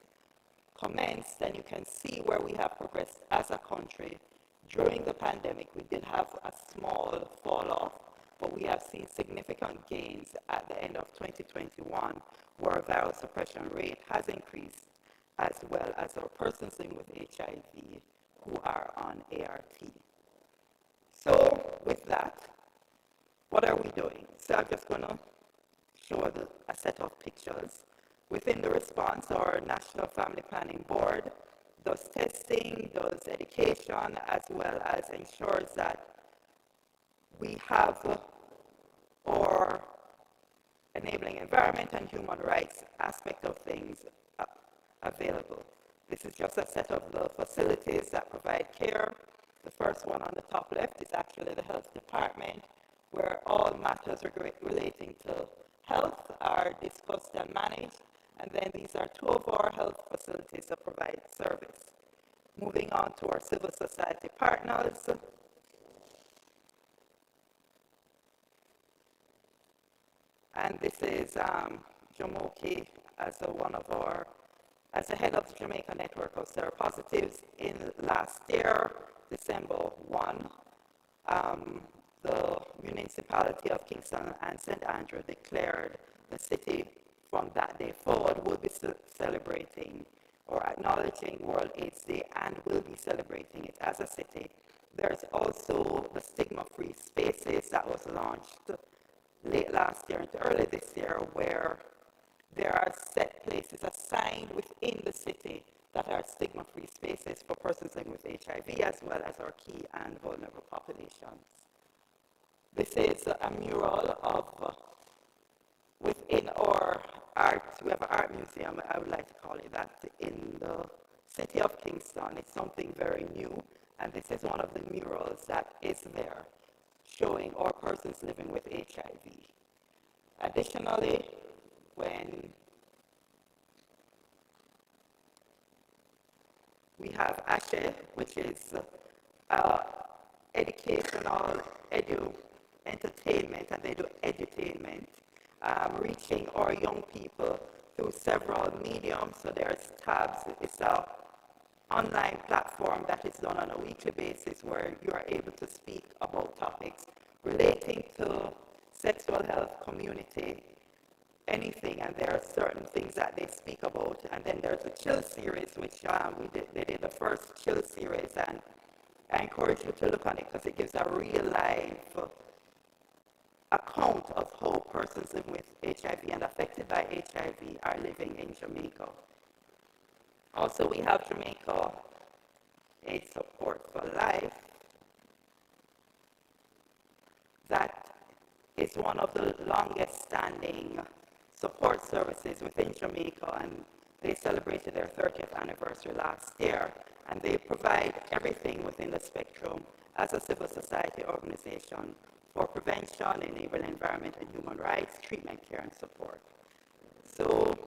commenced, and you can see where we have progressed as a country. During the pandemic, we did have a small fall off, but we have seen significant gains at the end of 2021, where our viral suppression rate has increased, as well as our persons living with HIV who are on ART. So with that, what are we doing? So I'm just going to show a set of pictures. Within the response, our National Family Planning Board does testing, does education, as well as ensures that we have our enabling environment and human rights aspect of things available. This is just a set of the facilities that provide care. The first one on the top left is actually the health department, where all matters relating to health are discussed and managed. And then these are two of our health facilities that provide service. Moving on to our civil society partners. And this is Jamoki as as the head of the Jamaica Network of Seropositives. In last year, December 1, the municipality of Kingston and St. Andrew declared the city from that day forward will be celebrating or acknowledging World AIDS Day and will be celebrating it as a city. There's also the Stigma-Free Spaces that was launched late last year into early this year, where there are set places assigned within the city that are stigma-free spaces for persons living with HIV, as well as our key and vulnerable populations. This is a mural of, within our art, we have an art museum, I would like to call it that, in the city of Kingston. It's something very new, and this is one of the murals that is there, showing our persons living with HIV. Additionally, when we have ASHE, which is educational entertainment, and they do edutainment, reaching our young people through several mediums. So there's tabs. It's an online platform that is done on a weekly basis where you are able to speak about topics relating to sexual health, community, anything, and there are certain things that they speak about. And then there's a chill series, which they did the first chill series, and I encourage you to look on it because it gives a real life account of how persons living with HIV and affected by HIV are living in Jamaica. Also, we have Jamaica AIDS Support for Life. That is one of the longest standing support services within Jamaica, and they celebrated their 30th anniversary last year, and they provide everything within the spectrum as a civil society organization for prevention, enabling environment and human rights, treatment, care, and support. So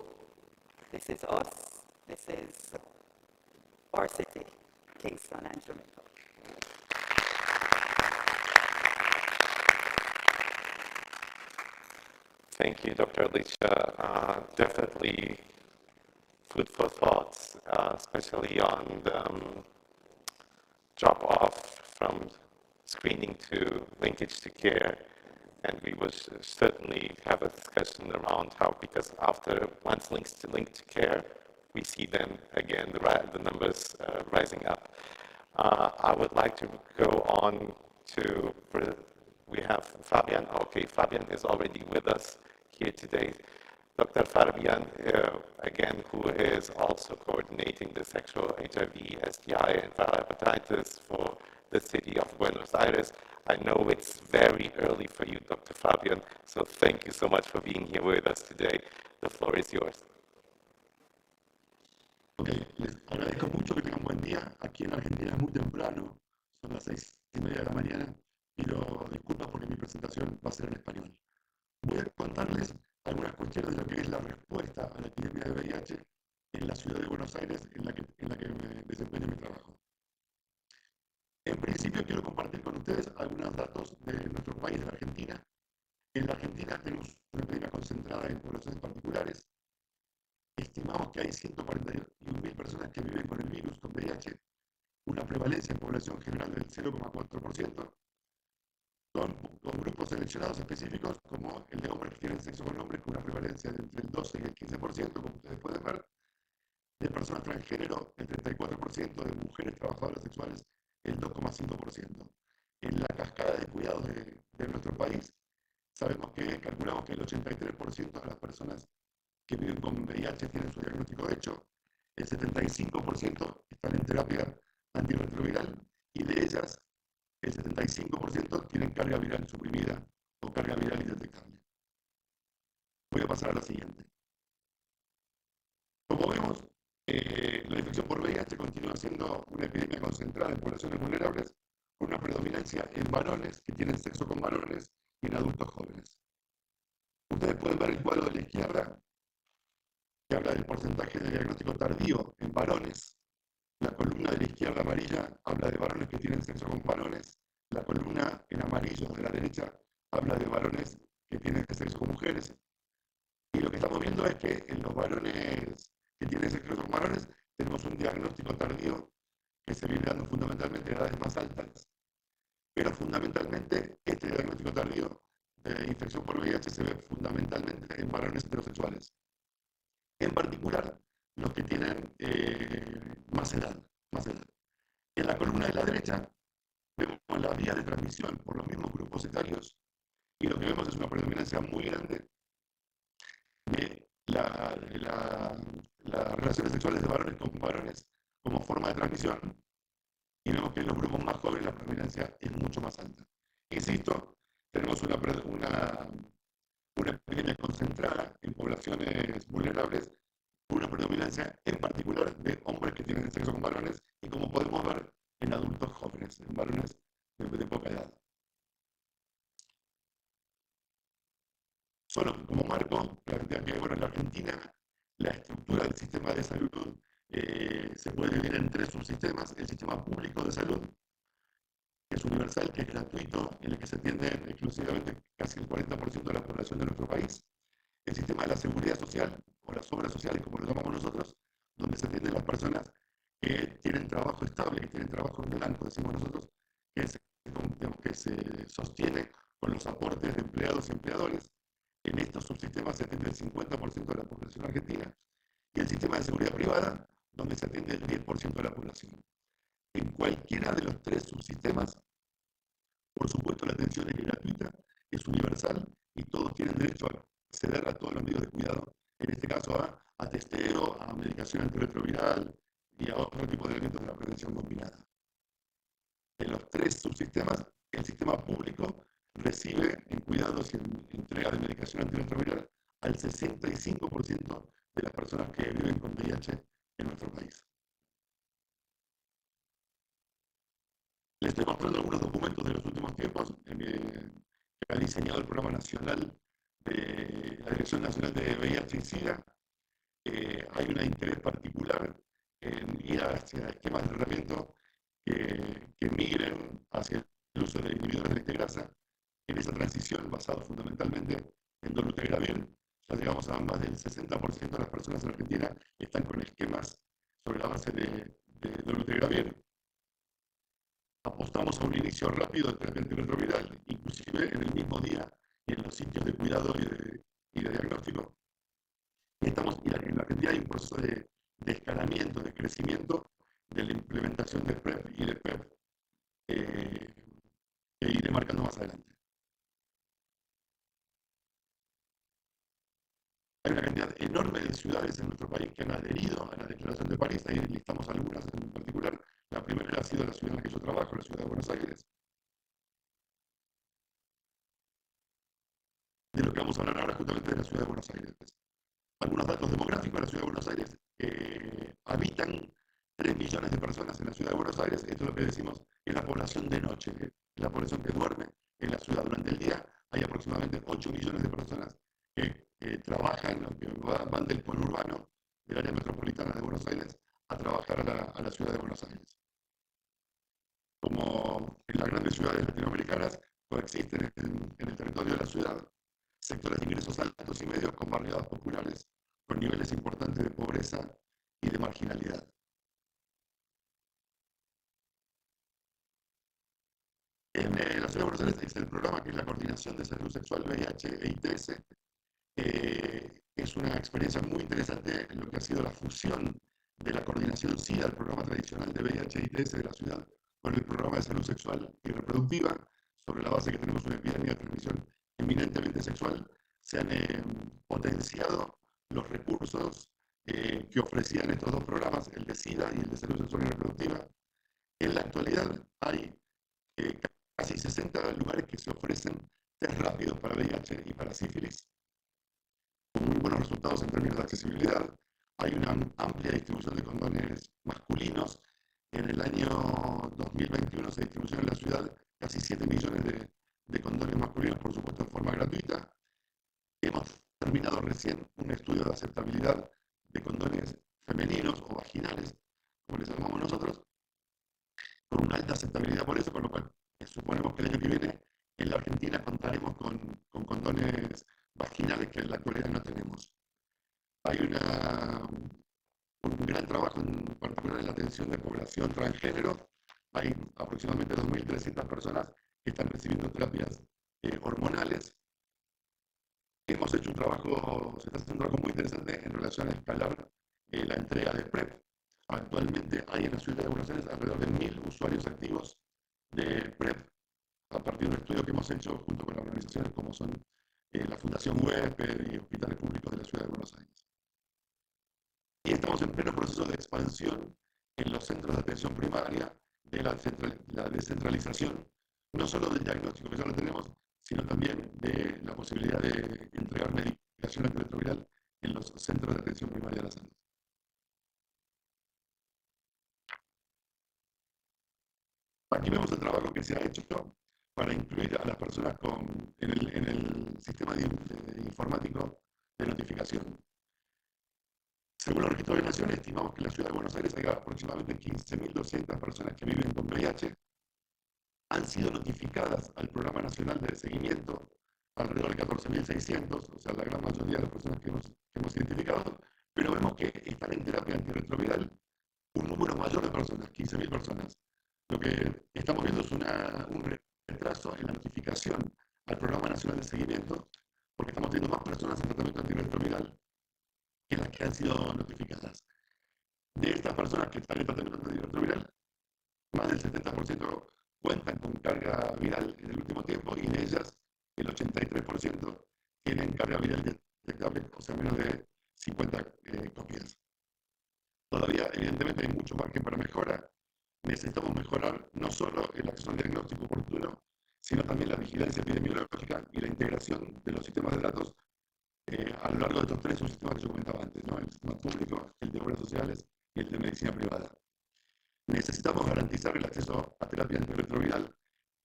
this is us, this is our city, Kingston and Jamaica. Thank you, Dr. Alicia. Definitely food for thoughts, especially on the drop-off from screening to linkage to care. And we will certainly have a discussion around how, because after once linked to care, we see then again the numbers rising up. I would like to go on to, we have Fabian. Okay, Fabian is already with us here today. Dr. Fabian, again, who is also coordinating the sexual HIV, STI, and viral hepatitis for the city of Buenos Aires. I know it's very early for you, Dr. Fabian, so thank you so much for being here with us today. The floor is yours. Ok, les agradezco mucho que tengan buen día. Aquí en Argentina es muy temprano, son las 6:30 de la mañana. Pido disculpas porque mi presentación va a ser en español. Voy a contarles algunas cuestiones de lo que es la respuesta a la epidemia de VIH en la ciudad de Buenos Aires, en la que me desempeño mi trabajo. En principio quiero compartir con ustedes algunos datos de nuestro país, de la Argentina. En la Argentina tenemos una epidemia concentrada en poblaciones particulares. Estimamos que hay 141.000 personas que viven con el virus, con VIH, una prevalencia en población general del 0,4%, con grupos seleccionados específicos como el de hombres que tienen sexo con hombres, con una prevalencia de entre el 12 y el 15%, como ustedes pueden ver, de personas transgénero el 34%, de mujeres trabajadoras sexuales el 2,5%. En la cascada de cuidados de nuestro país, calculamos que el 83% de las personas que viven con VIH tienen su diagnóstico hecho, el 75% están en terapia antirretroviral y de ellas el 75% tienen carga viral suprimida o carga viral indetectable. Voy a pasar a la siguiente. Como vemos, la infección por VIH continúa siendo una epidemia concentrada en poblaciones vulnerables, con una predominancia en varones que tienen sexo con varones y en adultos jóvenes. Ustedes pueden ver el cuadro de la izquierda, que habla del porcentaje de diagnóstico tardío en varones. La columna de la izquierda amarilla habla de varones que tienen sexo con varones. La columna en amarillo de la derecha habla de varones que tienen sexo con mujeres. Y lo que estamos viendo es que en los varones que tienen sexo con varones tenemos un diagnóstico tardío que se viene dando fundamentalmente en edades más altas. Pero fundamentalmente este diagnóstico tardío de infección por VIH se ve fundamentalmente en varones heterosexuales. En particular, los que tienen más edad. En la columna de la derecha vemos la vía de transmisión por los mismos grupos etarios y lo que vemos es una predominancia muy grande de las relaciones sexuales de varones con varones como forma de transmisión y vemos que en los grupos más jóvenes la predominancia es mucho más alta. Insisto, tenemos una epidemia concentrada en poblaciones vulnerables, una predominancia en particular de hombres que tienen sexo con varones y como podemos ver en adultos jóvenes, en varones de poca edad. Solo como marco, plantea que en la Argentina la estructura del sistema de salud se puede dividir en tres subsistemas: el sistema público de salud, que es universal, que es gratuito, en el que se atiende exclusivamente casi el 40% de la población de nuestro país; el sistema de la seguridad social, o las obras sociales, como lo llamamos nosotros, donde se atienden las personas que tienen trabajo estable, que tienen trabajo en blanco, decimos nosotros, que se sostiene con los aportes de empleados y empleadores. En estos subsistemas se atiende el 50% de la población argentina, y el sistema de seguridad privada, donde se atiende el 10% de la población. En cualquiera de los tres subsistemas, por supuesto, la atención es gratuita, es universal y todos tienen derecho a acceder a todos los medios de cuidado, en este caso a testeo, a medicación antirretroviral y a otro tipo de elementos de la prevención combinada. En los tres subsistemas, el sistema público recibe en cuidados y en entrega de medicación antirretroviral al 65% de las personas que viven con VIH en nuestro país. Les estoy mostrando algunos documentos de los últimos tiempos que ha diseñado el Programa Nacional de la Dirección Nacional de VIH y SIDA. Hay un interés particular en ir hacia esquemas de tratamiento que migren hacia el uso de inhibidores de la integrasa. En esa transición, basado fundamentalmente en dolutegravir, ya llegamos a más del 60% de las personas en Argentina que están con esquemas sobre la base de dolutegravir. Apostamos a un inicio rápido de terapia antirretroviral, inclusive en el mismo día y en los sitios de cuidado y de diagnóstico. Y en la Argentina hay un proceso de escalamiento, de crecimiento de la implementación de PrEP y de PEP que iré marcando más adelante. Hay una cantidad enorme de ciudades en nuestro país que han adherido a la Declaración de París. Ahí listamos algunas en particular. La primera ha sido la ciudad en la que yo trabajo, la ciudad de Buenos Aires. de lo que vamos a hablar ahora justamente de la ciudad de Buenos Aires. Algunos datos demográficos de la ciudad de Buenos Aires. Habitan 3 millones de personas en la ciudad de Buenos Aires. Esto es lo que decimos es la población de noche, la población que duerme en la ciudad durante el día. Hay aproximadamente 8 millones de personas que trabajan, que van del conurbano del área metropolitana de Buenos Aires a trabajar a la ciudad de Buenos Aires. Como en las grandes ciudades latinoamericanas coexisten en el territorio de la ciudad sectores de ingresos altos y medios con barriadas populares, con niveles importantes de pobreza y de marginalidad. En la ciudad de Buenos Aires existe el programa que es la Coordinación de Salud Sexual VIH e ITS. Es una experiencia muy interesante en lo que ha sido la fusión de la coordinación SIDA, el programa tradicional de VIH e ITS de la ciudad, con el programa de salud sexual y reproductiva, sobre la base que tenemos una epidemia de transmisión eminentemente sexual. Se han potenciado los recursos que ofrecían estos dos programas, el de SIDA y el de salud sexual y reproductiva. En la actualidad hay casi 60 lugares que se ofrecen test rápidos para VIH y para sífilis, con muy buenos resultados en términos de accesibilidad. Hay una amplia distribución de condones masculinos. En el año 2021 se distribuyeron en la ciudad casi 7 millones de condones masculinos, por supuesto, en forma gratuita. Hemos terminado recién un estudio de aceptabilidad de condones femeninos o vaginales, como les llamamos nosotros, con una alta aceptabilidad por eso, con lo cual suponemos que el año que viene en la Argentina contaremos con condones vaginales que en la actualidad no tenemos. Hay un gran trabajo en particular en la atención de población transgénero. Hay aproximadamente 2.300 personas que están recibiendo terapias hormonales. Hemos hecho un trabajo, se está haciendo un trabajo muy interesante en relación a escalar la entrega de PrEP. Actualmente hay en la ciudad de Buenos Aires alrededor de 1.000 usuarios activos de PrEP a partir de un estudio que hemos hecho junto con organizaciones como son la Fundación UEP y hospitales públicos de la ciudad de Buenos Aires. Y estamos en pleno proceso de expansión en los centros de atención primaria de la descentralización, no solo del diagnóstico que ya lo tenemos, sino también de la posibilidad de entregar medicación antirretroviral en los centros de atención primaria de la salud. Aquí vemos el trabajo que se ha hecho para incluir a las personas en el sistema informático de notificación. Según los registros de Naciones, estimamos que en la ciudad de Buenos Aires hay aproximadamente 15.200 personas que viven con VIH. Han sido notificadas al Programa Nacional de Seguimiento alrededor de 14.600, o sea, la gran mayoría de las personas que hemos identificado, pero vemos que están en terapia antirretroviral un número mayor de personas, 15.000 personas. Lo que estamos viendo es un retraso en la notificación al Programa Nacional de Seguimiento, porque estamos teniendo más personas en tratamiento antirretroviral que las que han sido notificadas. De estas personas que están en tratamiento antirretroviral, más del 70% cuentan con carga viral en el último tiempo y de ellas el 83% tienen carga viral detectable, o sea, menos de 50 copias. Todavía, evidentemente, hay mucho margen para mejora. Necesitamos mejorar no solo el acceso al diagnóstico oportuno, sino también la vigilancia epidemiológica y la integración de los sistemas de datos a lo largo de estos 3 subsistemas que yo comentaba antes, ¿no? El sistema público, el de obras sociales y el de medicina privada. Necesitamos garantizar el acceso a terapia antirretroviral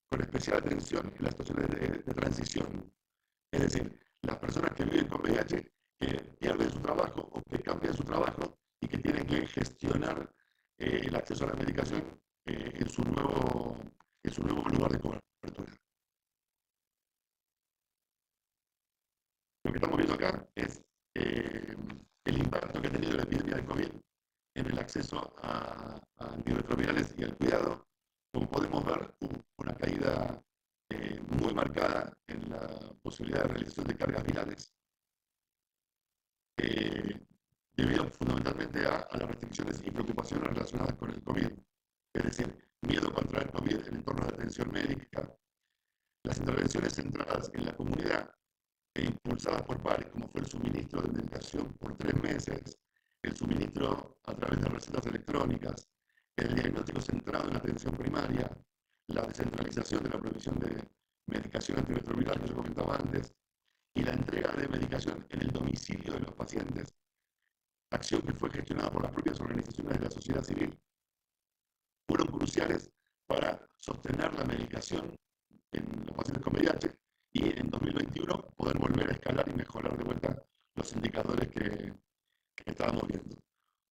con especial atención en las situaciones de transición. Es decir, las personas que viven con VIH, que pierden su trabajo o que cambian su trabajo y que tienen que gestionar el acceso a la medicación en su nuevo lugar de cobertura. Lo que estamos viendo acá es el impacto que ha tenido la epidemia de COVID en el acceso a antirretrovirales y al cuidado. Como podemos ver, hubo una caída muy marcada en la posibilidad de realización de cargas virales, debido fundamentalmente a las restricciones y preocupaciones relacionadas con el COVID, es decir, miedo contra el COVID en entornos de atención médica, las intervenciones centradas en la comunidad e impulsadas por pares, como fue el suministro de medicación por 3 meses, el suministro a través de recetas electrónicas, el diagnóstico centrado en la atención primaria, la descentralización de la provisión de medicación antirretroviral que yo comentaba antes, y la entrega de medicación en el domicilio de los pacientes, acción que fue gestionada por las propias organizaciones de la sociedad civil, fueron cruciales para sostener la medicación en los pacientes con VIH y en 2021 poder volver a escalar y mejorar de vuelta los indicadores que estábamos viendo.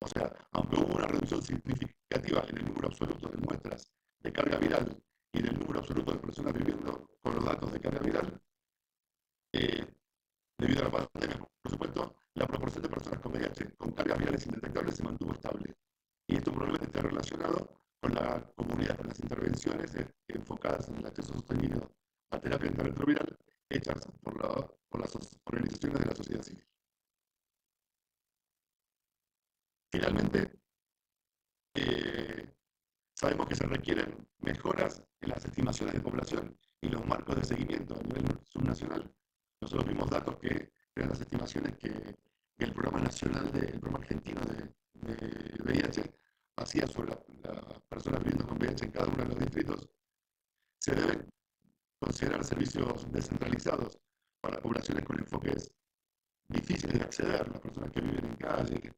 O sea, aunque hubo una reducción significativa en el número absoluto de muestras de carga viral y en el número absoluto de personas viviendo con los datos de carga viral, debido a la pandemia, por supuesto, la proporción de personas con VIH con cargas virales indetectables se mantuvo estable. Y esto probablemente está relacionado con la comunidad, con las intervenciones enfocadas en el acceso sostenido a terapia antirretroviral hechas por las organizaciones de la sociedad civil. Finalmente, sabemos que se requieren mejoras en las estimaciones de población y los marcos de seguimiento a nivel subnacional. Nosotros vimos datos que eran las estimaciones que el programa nacional, el programa argentino de VIH hacía sobre las personas viviendo con VIH en cada uno de los distritos. Se deben considerar servicios descentralizados para poblaciones con enfoques difíciles de acceder, las personas que viven en calle,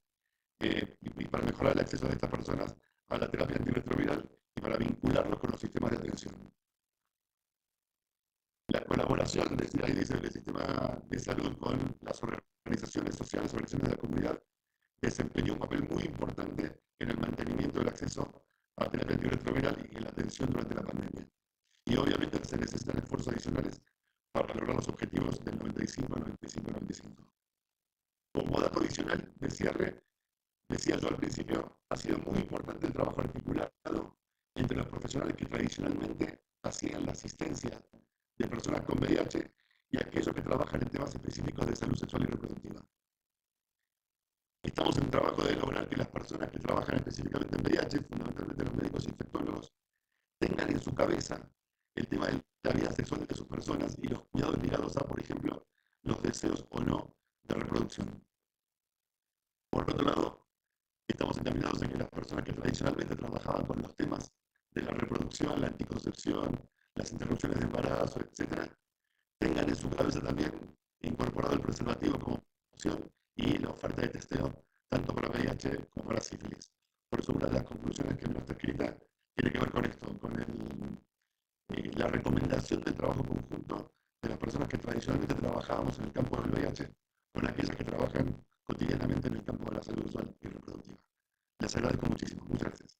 y para mejorar el acceso de estas personas a la terapia antirretroviral y para vincularlos con los sistemas de atención. La colaboración, decía ahí, dice el sistema de salud con las organizaciones sociales, organizaciones de la comunidad, desempeñó un papel muy importante en el mantenimiento del acceso a terapia antirretroviral y en la atención durante la pandemia. Y obviamente se necesitan esfuerzos adicionales para lograr los objetivos del 95, 95, 95. Como dato adicional de cierre, decía yo al principio, ha sido muy importante el trabajo articulado entre los profesionales que tradicionalmente hacían la asistencia de personas con VIH y aquellos que trabajan en temas específicos de salud sexual y reproductiva. Estamos en trabajo de lograr que las personas que trabajan específicamente en VIH, fundamentalmente los médicos infectólogos, tengan en su cabeza el tema de la vida sexual de sus personas y los cuidados ligados a, por ejemplo, los deseos o no de reproducción. Por otro lado, estamos encaminados a que las personas que tradicionalmente trabajaban con los temas de la reproducción, la anticoncepción, las interrupciones de embarazo, etc., tengan en su cabeza también incorporado el preservativo como opción y la oferta de testeo, tanto para VIH como para sífilis. Por eso una de las conclusiones que no está escrita tiene que ver con esto, con la recomendación del trabajo conjunto de las personas que tradicionalmente trabajábamos en el campo del VIH con aquellas que trabajan cotidianamente en el campo de la salud sexual y reproductiva. Les agradezco muchísimo. Muchas gracias.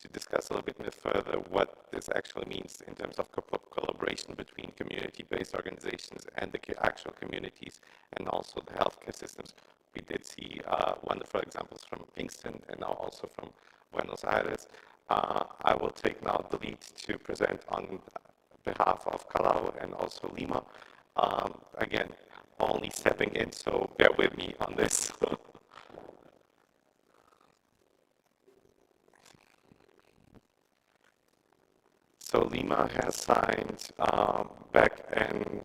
To discuss a little bit further what this actually means in terms of collaboration between community-based organizations and the actual communities and also the healthcare systems. We did see wonderful examples from Kingston and now also from Buenos Aires. I will take now the lead to present on behalf of Callao and also Lima. Again, only stepping in, so bear with me on this. So Lima has signed back in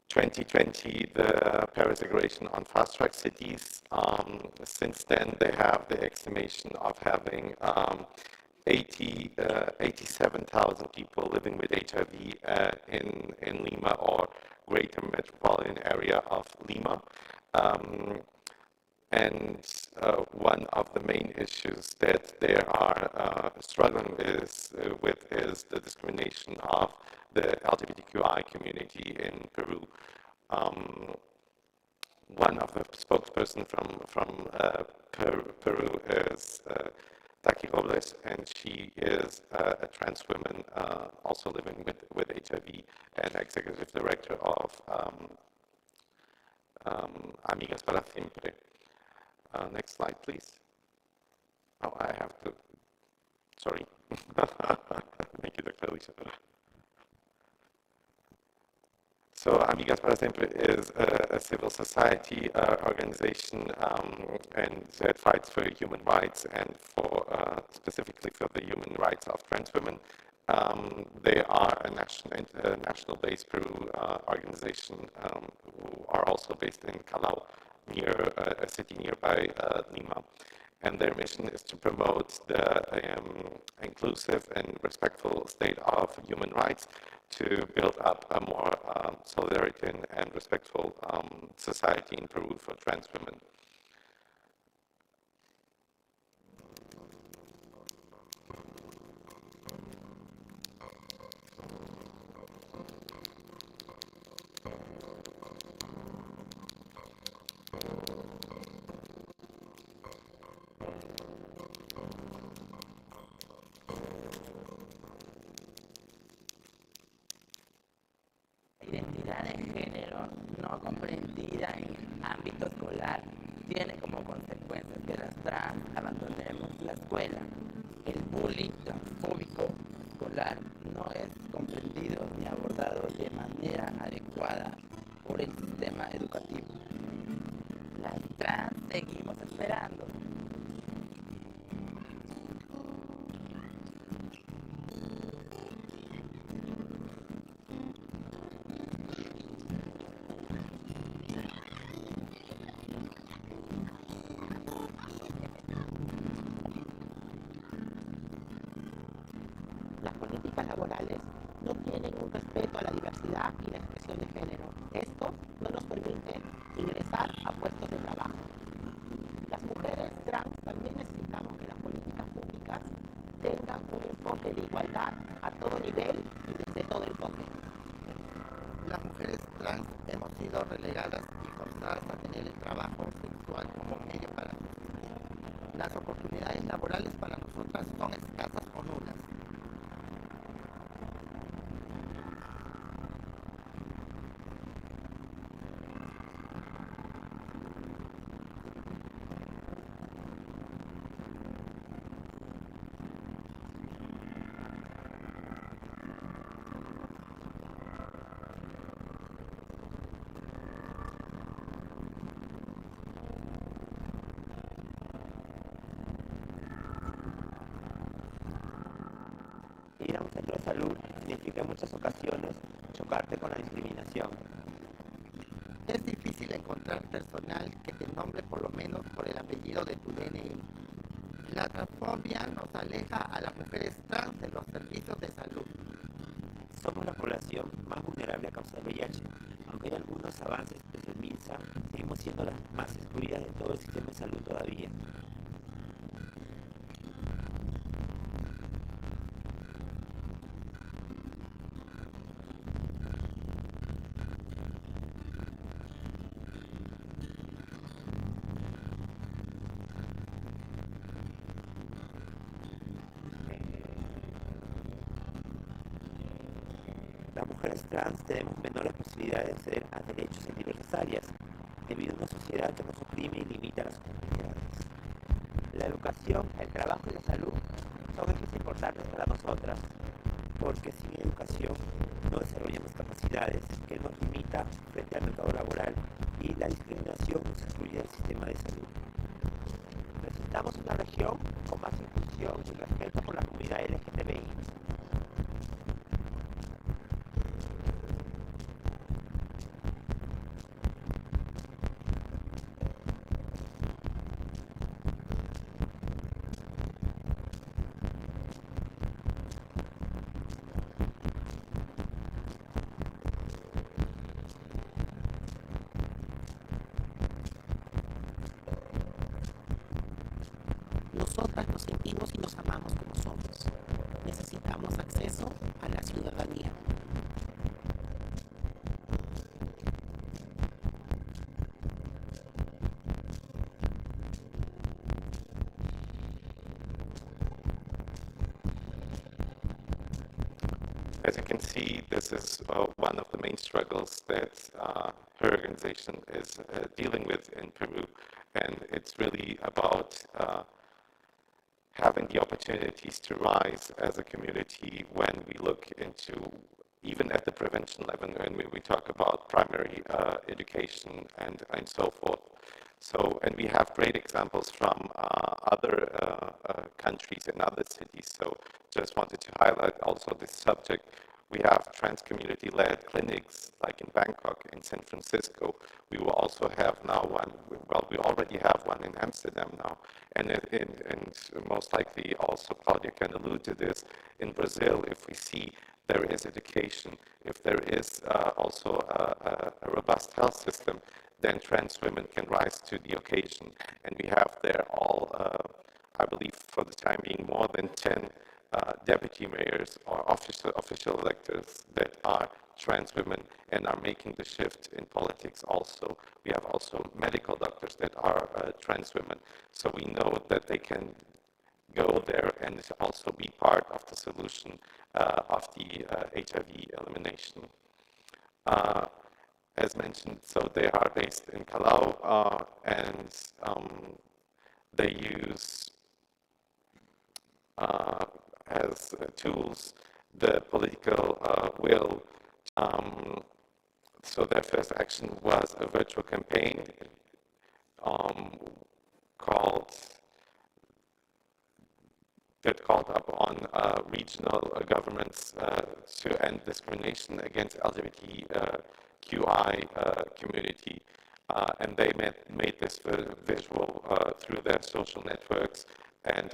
2020 the Paris Declaration on fast-track cities. Since then, they have the estimation of having 87,000 people living with HIV in Lima or greater metropolitan area of Lima. And one of the main issues that they are struggling with is the discrimination of the LGBTQI community in Peru. One of the spokesperson from Peru is Taki Robles, and she is a trans woman also living with HIV and executive director of Amigas para Siempre. Next slide, please. Oh, I have to, sorry. Thank you, Dr. Alicia. So Amigas para Siempre is a civil society organization and that fights for human rights and for specifically for the human rights of trans women. They are a national-based Peru organization who are also based in Callao, near a city nearby Lima. And their mission is to promote the inclusive and respectful state of human rights to build up a more solidarity and respectful society in Peru for trans women. Identidad de género no comprendida en el ámbito escolar tiene como consecuencia que las trans abandonemos la escuela. El bullying transfóbico escolar no es comprendido ni abordado de manera adecuada por el sistema educativo. Las trans seguimos esperando. Las políticas laborales no tienen un respeto a la diversidad y la expresión de género. Esto no nos permite ingresar a puestos de trabajo. Las mujeres trans también necesitamos que las políticas públicas tengan un enfoque de igualdad a todo nivel y desde todo enfoque. Las mujeres trans hemos sido relegadas y forzadas a tener el trabajo sexual como medio para subsistir. Las oportunidades laborales para nosotras son escasas o nulas. Ir a un centro de salud significa en muchas ocasiones chocarte con la discriminación. Es difícil encontrar personal que te nombre por lo menos por el apellido de tu DNI. La transfobia nos aleja a las mujeres trans de los servicios de salud. Somos la población más vulnerable a causa del VIH. Aunque hay algunos avances desde el MINSA, seguimos siendo las más excluidas de todo el sistema de salud todavía. Las mujeres trans tenemos menores posibilidades de acceder a derechos en diversas áreas, debido a una sociedad que nos oprime y limita las oportunidades. La educación, el trabajo y la salud son ejes importantes para nosotras, porque sin educación no desarrollamos capacidades que nos limita frente al mercado laboral y la discriminación nos excluye del sistema de salud. Necesitamos una región con más inclusión y respeto por la comunidad LGTBI. Nosotras nos sentimos y nos amamos como somos. Necesitamos acceso a la ciudadanía. As you can see, this is one of the main struggles that her organization is dealing with in Peru, and it's really about having the opportunities to rise as a community when we look into, even at the prevention level, when we talk about primary education and so forth. So, and we have great examples from other countries and other cities. So just wanted to highlight also this subject We have trans community-led clinics like in Bangkok, in San Francisco. We will also have now one, well, we already have one in Amsterdam now. And most likely also, Claudia can allude to this, in Brazil, if we see there is education, if there is also a robust health system, then trans women can rise to the occasion. And we have there all, I believe for the time being, more than 10 deputy mayors or official electors that are trans women and are making the shift in politics also. We have also medical doctors that are trans women. So we know that they can go there and also be part of the solution of the HIV elimination. As mentioned, so they are based in Callao and they use as tools the political will. So their first action was a virtual campaign that called up on regional governments to end discrimination against LGBTQI community. And they made this visual through their social networks and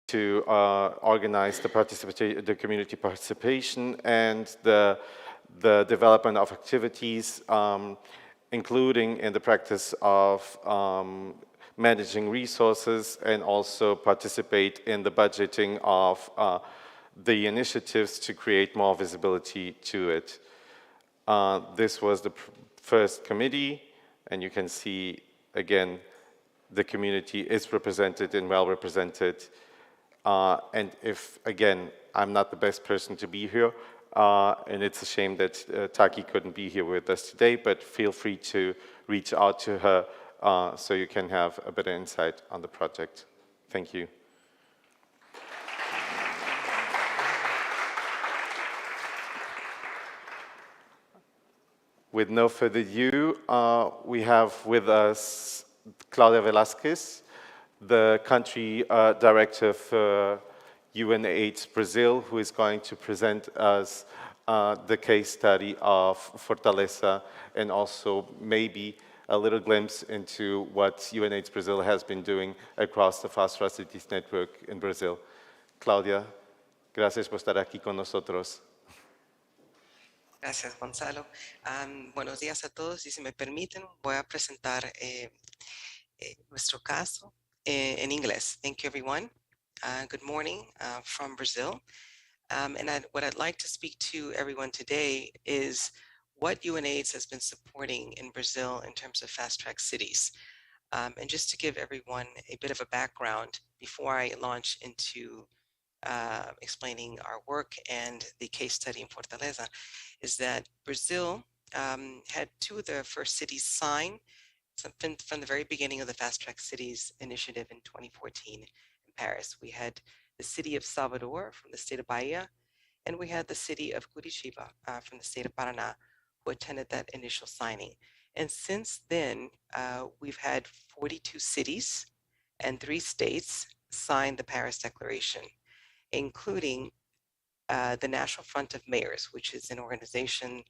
to organize the community participation and the development of activities, including in the practice of managing resources and also participate in the budgeting of the initiatives to create more visibility to it. This was the first committee, and you can see again the community is represented and well represented. And if, again, I'm not the best person to be here, and it's a shame that Taki couldn't be here with us today, but feel free to reach out to her so you can have a better insight on the project. Thank you. With no further ado, we have with us Claudia Velasquez, the country director for UNAIDS Brazil, who is going to present us the case study of Fortaleza and also maybe a little glimpse into what UNAIDS Brazil has been doing across the Fast Track Cities network in Brazil. Claudia, gracias por estar aquí con nosotros. Gracias, Gonzalo. Buenos días a todos y si me permiten voy a presentar nuestro caso in inglés. Thank you, everyone. Good morning from Brazil. What I'd like to speak to everyone today is what UNAIDS has been supporting in Brazil in terms of fast-track cities. And just to give everyone a bit of a background before I launch into explaining our work and the case study in Fortaleza, is that Brazil had two of the first cities sign from the very beginning of the Fast Track Cities initiative in 2014 in Paris. We had the city of Salvador from the state of Bahia, and we had the city of Curitiba from the state of Paraná, who attended that initial signing. And since then, we've had 42 cities and 3 states sign the Paris Declaration, including the National Front of Mayors, which is an organization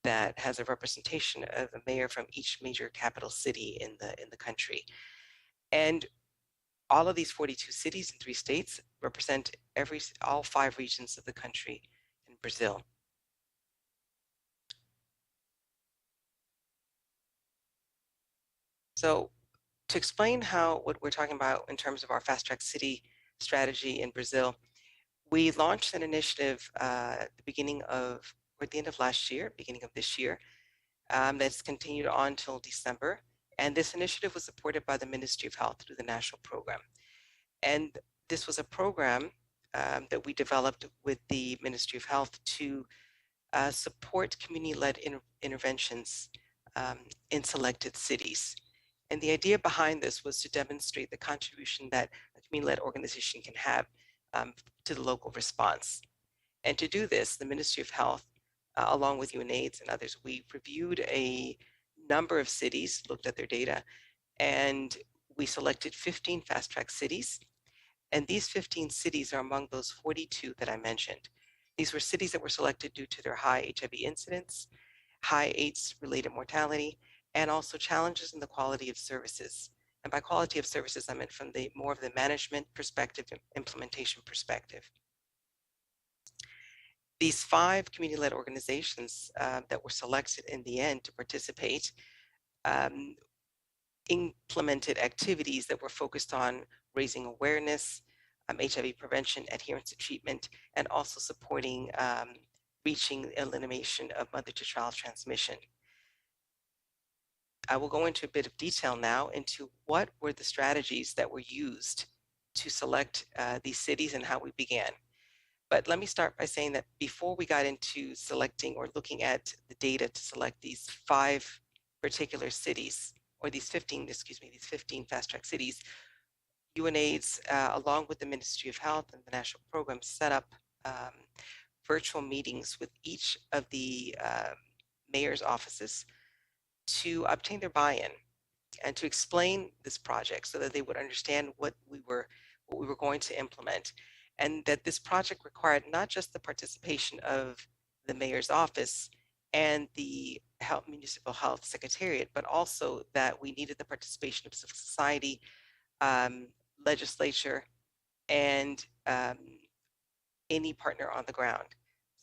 that has a representation of a mayor from each major capital city in the country. And all of these 42 cities and 3 states represent all 5 regions of the country in Brazil. So to explain what we're talking about in terms of our Fast Track City strategy in Brazil, we launched an initiative at the end of last year, beginning of this year, that's continued on till December. And this initiative was supported by the Ministry of Health through the national program. And this was a program that we developed with the Ministry of Health to support community-led interventions in selected cities. And the idea behind this was to demonstrate the contribution that a community-led organization can have to the local response. And to do this, the Ministry of Health, along with UNAIDS and others, we reviewed a number of cities, looked at their data, and we selected 15 fast-track cities. And these 15 cities are among those 42 that I mentioned. These were cities that were selected due to their high HIV incidence, high AIDS-related mortality, and also challenges in the quality of services. And by quality of services, I meant from more of the management perspective and implementation perspective. These 5 community-led organizations that were selected in the end to participate implemented activities that were focused on raising awareness, HIV prevention, adherence to treatment, and also supporting reaching elimination of mother-to-child transmission. I will go into a bit of detail now into what were the strategies that were used to select these cities and how we began. But let me start by saying that before we got into selecting or looking at the data to select these 5 particular cities, or these 15 fast-track cities, UNAIDS, along with the Ministry of Health and the national program, set up virtual meetings with each of the mayor's offices to obtain their buy-in and to explain this project so that they would understand what we were going to implement, and that this project required not just the participation of the mayor's office and the municipal health secretariat, but also that we needed the participation of civil society, legislature, and any partner on the ground.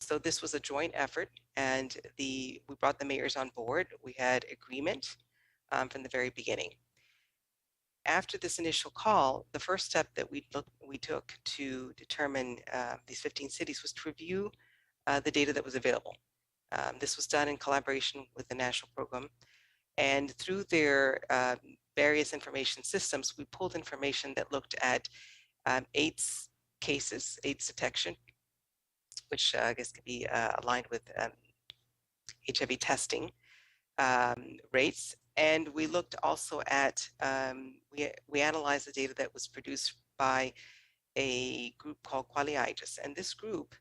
So this was a joint effort, and we brought the mayors on board. We had agreement from the very beginning. After this initial call, the first step that we took to determine these 15 cities was to review the data that was available. This was done in collaboration with the national program, and through their various information systems, we pulled information that looked at AIDS cases, AIDS detection, which I guess could be aligned with HIV testing rates. And we looked also at, we analyzed the data that was produced by a group called Qualiaides. And this group,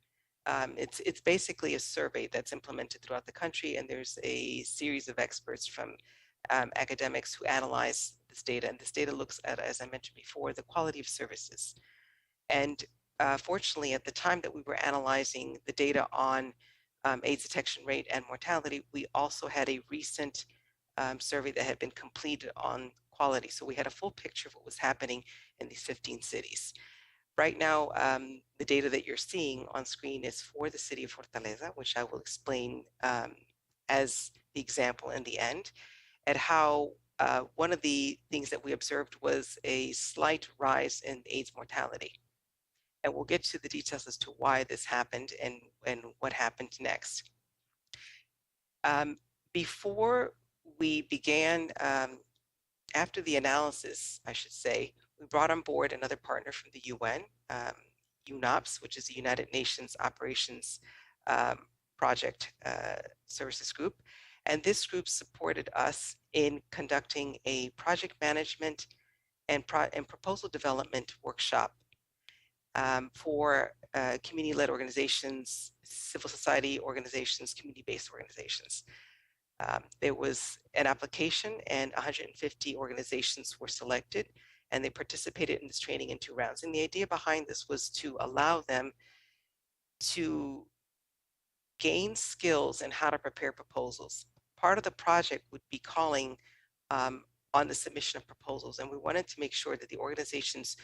it's basically a survey that's implemented throughout the country, and there's a series of experts from academics who analyze this data. And this data looks at, as I mentioned before, the quality of services. And fortunately, at the time that we were analyzing the data on AIDS detection rate and mortality, we also had a recent survey that had been completed on quality. So we had a full picture of what was happening in these 15 cities. Right now, the data that you're seeing on screen is for the city of Fortaleza, which I will explain as the example in the end, at how one of the things that we observed was a slight rise in AIDS mortality. And we'll get to the details as to why this happened and what happened next. Before we began, after the analysis, I should say, we brought on board another partner from the UN, UNOPS, which is the United Nations Operations Project Services Group. And this group supported us in conducting a project management and proposal development workshop for community-led organizations, civil society organizations, community-based organizations. There was an application and 150 organizations were selected, and they participated in this training in 2 rounds. And the idea behind this was to allow them to gain skills in how to prepare proposals. Part of the project would be calling on the submission of proposals, and we wanted to make sure that the organizations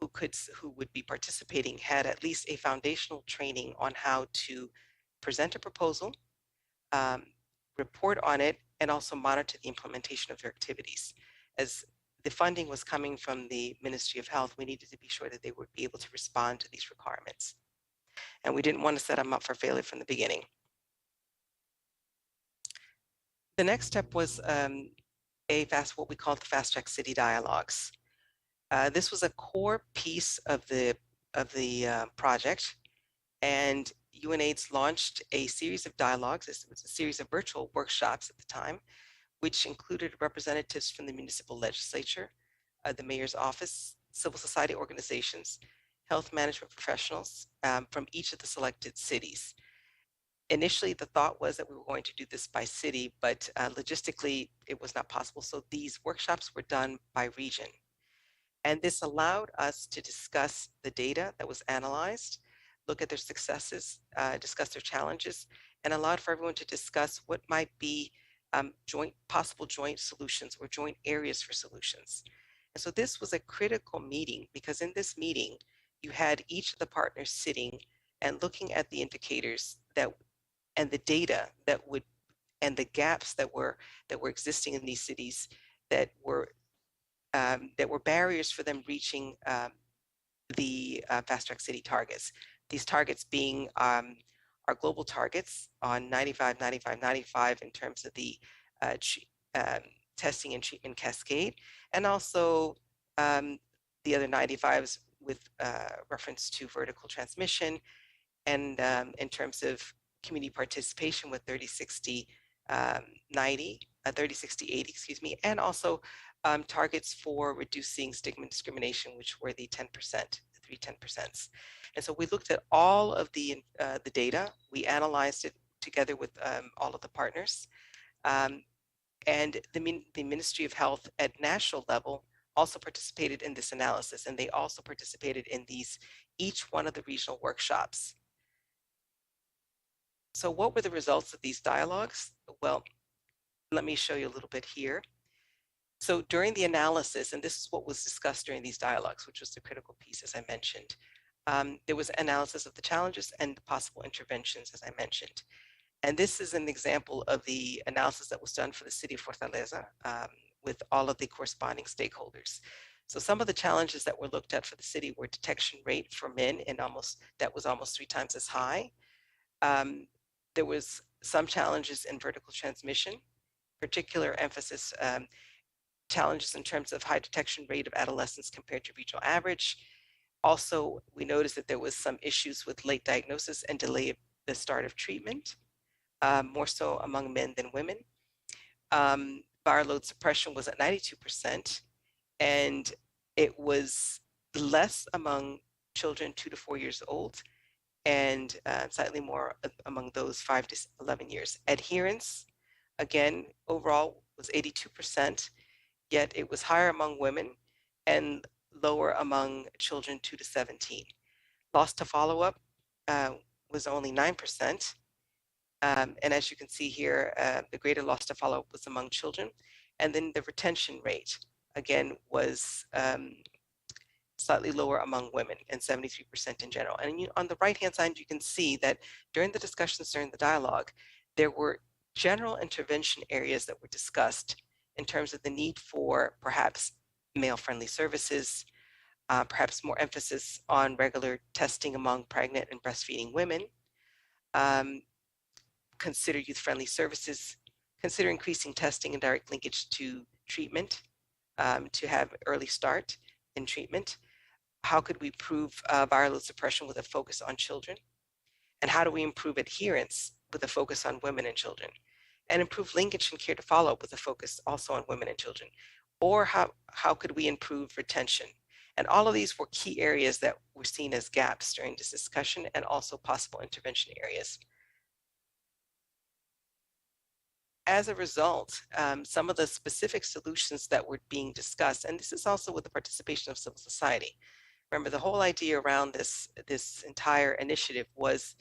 who would be participating had at least a foundational training on how to present a proposal, report on it, and also monitor the implementation of their activities. As the funding was coming from the Ministry of Health, we needed to be sure that they would be able to respond to these requirements. And we didn't want to set them up for failure from the beginning. The next step was what we call the Fast Track City Dialogues. This was a core piece of the project, and UNAIDS launched a series of dialogues. This was a series of virtual workshops at the time, which included representatives from the municipal legislature, the mayor's office, civil society organizations, health management professionals from each of the selected cities. Initially, the thought was that we were going to do this by city, but logistically, it was not possible. So these workshops were done by region. And this allowed us to discuss the data that was analyzed, look at their successes, discuss their challenges, and allowed for everyone to discuss what might be possible joint solutions or joint areas for solutions. And so this was a critical meeting, because in this meeting, you had each of the partners sitting and looking at the indicators and the data and the gaps that were existing in these cities that were barriers for them reaching the Fast Track City targets. These targets being our global targets on 95, 95, 95 in terms of the testing and treatment cascade, and also the other 95s with reference to vertical transmission, and in terms of community participation with 30, 60, 90, 30, 60, 80, excuse me, and also targets for reducing stigma and discrimination, which were the 10%, the 3 10%. And so we looked at all of the data. We analyzed it together with all of the partners. And the Ministry of Health at national level also participated in this analysis, and they also participated in each one of the regional workshops. So what were the results of these dialogues? Well, let me show you a little bit here. So during the analysis, and this is what was discussed during these dialogues, which was the critical piece, as I mentioned, there was analysis of the challenges and the possible interventions, as I mentioned. And this is an example of the analysis that was done for the city of Fortaleza with all of the corresponding stakeholders. So some of the challenges that were looked at for the city were detection rate for men, and that was almost 3 times as high. There was some challenges in vertical transmission, particular emphasis, challenges in terms of high detection rate of adolescents compared to regional average. Also, we noticed that there was some issues with late diagnosis and delay of the start of treatment, more so among men than women. Viral load suppression was at 92%, and it was less among children 2 to 4 years old, and slightly more among those 5 to 11 years. Adherence, again, overall was 82%, yet it was higher among women and lower among children 2 to 17. Loss to follow-up was only 9%. And as you can see here, the greater loss to follow-up was among children. And then the retention rate, again, was slightly lower among women, and 73% in general. And on the right-hand side, you can see that during the discussions, during the dialogue, there were general intervention areas that were discussed in terms of the need for perhaps male-friendly services, perhaps more emphasis on regular testing among pregnant and breastfeeding women, consider youth-friendly services, consider increasing testing and direct linkage to treatment, to have early start in treatment, how could we improve viral load suppression with a focus on children? And how do we improve adherence with a focus on women and children? And improve linkage and care to follow up with a focus also on women and children? Or how could we improve retention? And all of these were key areas that were seen as gaps during this discussion and also possible intervention areas. As a result, some of the specific solutions that were being discussed, and this is also with the participation of civil society. Remember, the whole idea around this entire initiative was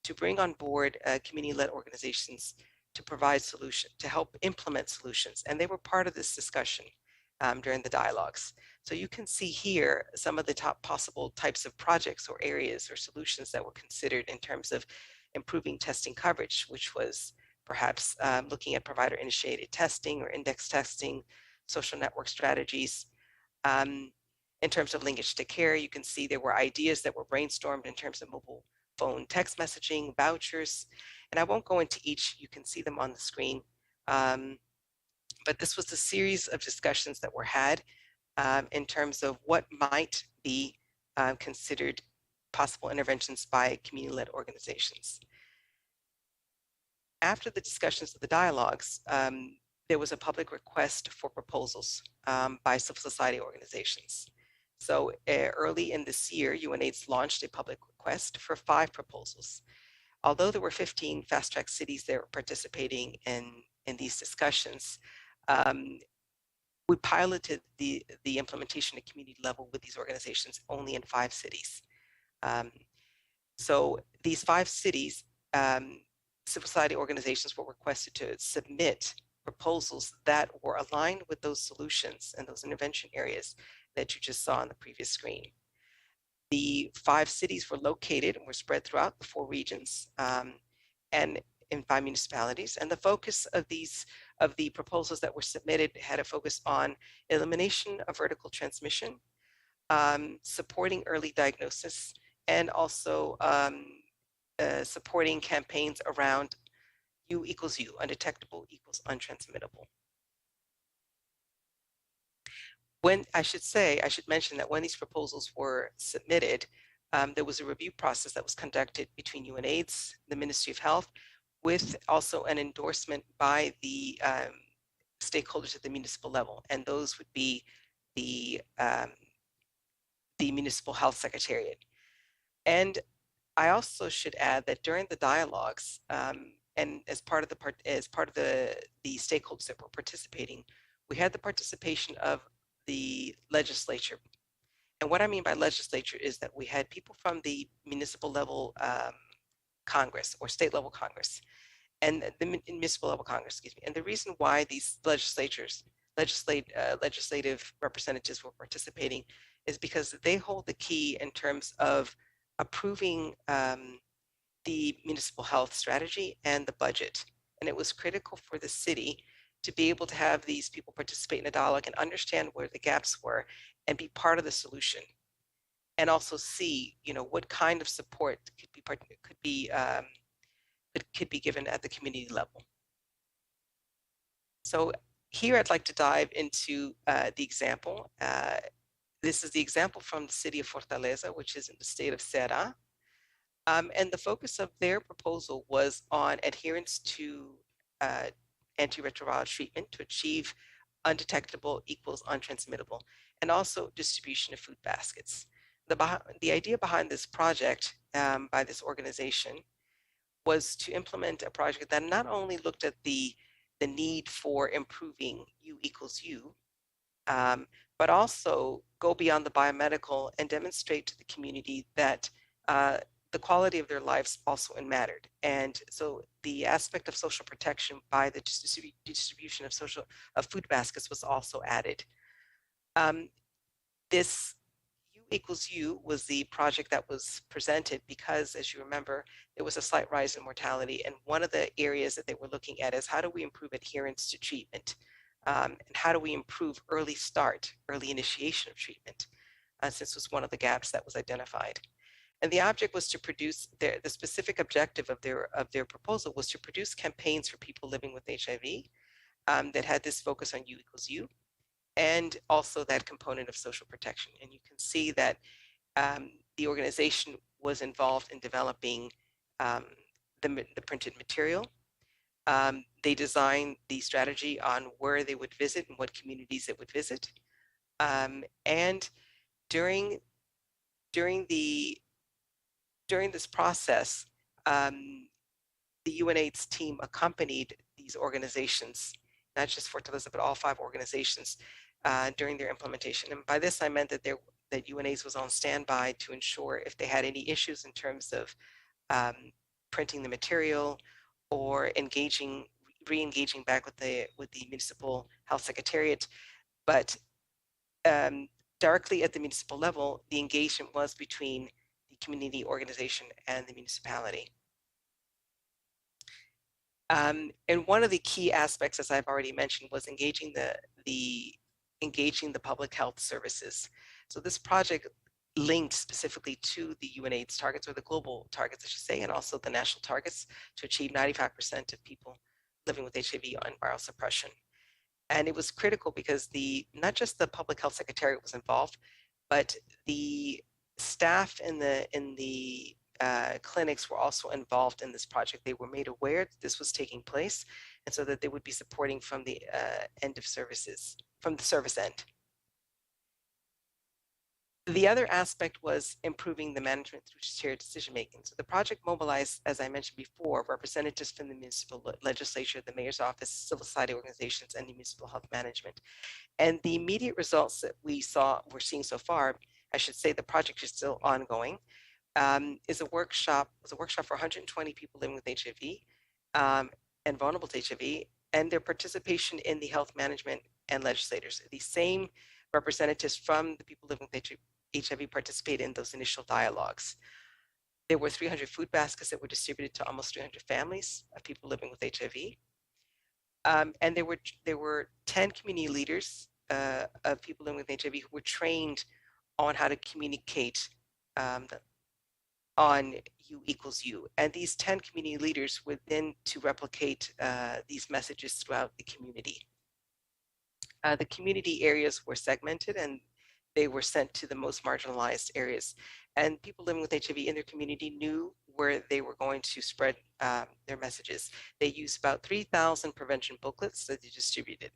to bring on board community-led organizations to provide solutions, to help implement solutions. And they were part of this discussion during the dialogues. So you can see here some of the top possible types of projects or areas or solutions that were considered in terms of improving testing coverage, which was perhaps looking at provider-initiated testing or index testing, social network strategies. In terms of linkage to care, you can see there were ideas that were brainstormed in terms of mobile phone text messaging, vouchers, and I won't go into each, you can see them on the screen. But this was a series of discussions that were had in terms of what might be considered possible interventions by community-led organizations. After the discussions of the dialogues, there was a public request for proposals by civil society organizations. So early in this year, UNAIDS launched a public request for 5 proposals. Although there were 15 fast-track cities that were participating in these discussions, we piloted the implementation at community level with these organizations only in 5 cities. So these 5 cities, civil society organizations were requested to submit proposals that were aligned with those solutions and those intervention areas that you just saw on the previous screen. The 5 cities were located and were spread throughout the 4 regions and in 5 municipalities. And the focus of the proposals that were submitted had a focus on elimination of vertical transmission, supporting early diagnosis, and also supporting campaigns around U equals U, undetectable equals untransmittable. When I should mention that when these proposals were submitted, there was a review process that was conducted between UNAIDS, the Ministry of Health, with also an endorsement by the stakeholders at the municipal level, and those would be the Municipal Health Secretariat. And I also should add that during the dialogues, and as part of the stakeholders that were participating, we had the participation of the legislature. And what I mean by legislature is that we had people from the municipal level Congress or state level Congress and the municipal level Congress, excuse me. And the reason why these legislative representatives were participating is because they hold the key in terms of approving the municipal health strategy and the budget. And it was critical for the city to be able to have these people participate in a dialogue and understand where the gaps were and be part of the solution, and also see, what kind of support could be given at the community level. So here I'd like to dive into the example. This is the example from the city of Fortaleza, which is in the state of Ceará. And the focus of their proposal was on adherence to antiretroviral treatment to achieve undetectable equals untransmittable, and also distribution of food baskets. The idea behind this project by this organization was to implement a project that not only looked at the need for improving U equals U, but also go beyond the biomedical and demonstrate to the community that the quality of their lives also mattered. And so the aspect of social protection by the distribution of food baskets was also added. This U equals U was the project that was presented because, as you remember, there was a slight rise in mortality. And one of the areas that they were looking at is how do we improve adherence to treatment? And how do we improve early initiation of treatment? Since this was one of the gaps that was identified. And the object was to produce, the specific objective of their proposal was to produce campaigns for people living with HIV that had this focus on U equals U, and also that component of social protection. And you can see that The organization was involved in developing the printed material. They designed the strategy on where they would visit and what communities it would visit. And during this process, the UNAIDS team accompanied these organizations, not just Fortaleza, but all 5 organizations during their implementation. And by this, I meant that UNAIDS was on standby to ensure if they had any issues in terms of printing the material or re-engaging back with the municipal health secretariat. But directly at the municipal level, the engagement was between the community organization and the municipality. And one of the key aspects, as I've already mentioned, was engaging the public health services. So this project linked specifically to the UNAIDS targets, or the global targets, I should say, and also the national targets to achieve 95% of people living with HIV on viral suppression. And it was critical because not just the public health secretariat was involved, but the staff in the clinics were also involved in this project. They were made aware that this was taking place, and so that they would be supporting from the end of services, from the service end. The other aspect was improving the management through shared decision making. So the project mobilized, as I mentioned before, representatives from the municipal legislature, the mayor's office, civil society organizations, and the municipal health management. And the immediate results that we're seeing so far, I should say the project is still ongoing, was a workshop for 120 people living with HIV and vulnerable to HIV, and their participation in the health management and legislators. The same representatives from the people living with HIV participated in those initial dialogues. There were 300 food baskets that were distributed to almost 300 families of people living with HIV. And there were 10 community leaders of people living with HIV who were trained on how to communicate on U equals U. And these 10 community leaders were then to replicate these messages throughout the community. The community areas were segmented, and they were sent to the most marginalized areas. And people living with HIV in their community knew where they were going to spread their messages. They used about 3,000 prevention booklets that they distributed.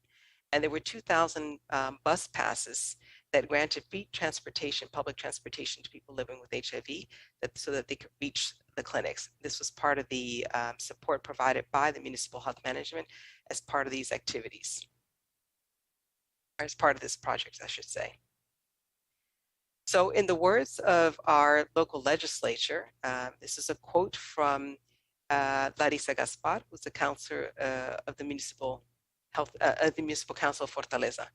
And there were 2,000 bus passes that granted free transportation, public transportation to people living with HIV so that they could reach the clinics. This was part of the support provided by the municipal health management as part of these activities, or as part of this project, I should say. So in the words of our local legislature, this is a quote from Larissa Gaspar, who's the counselor of the Municipal Council of Fortaleza,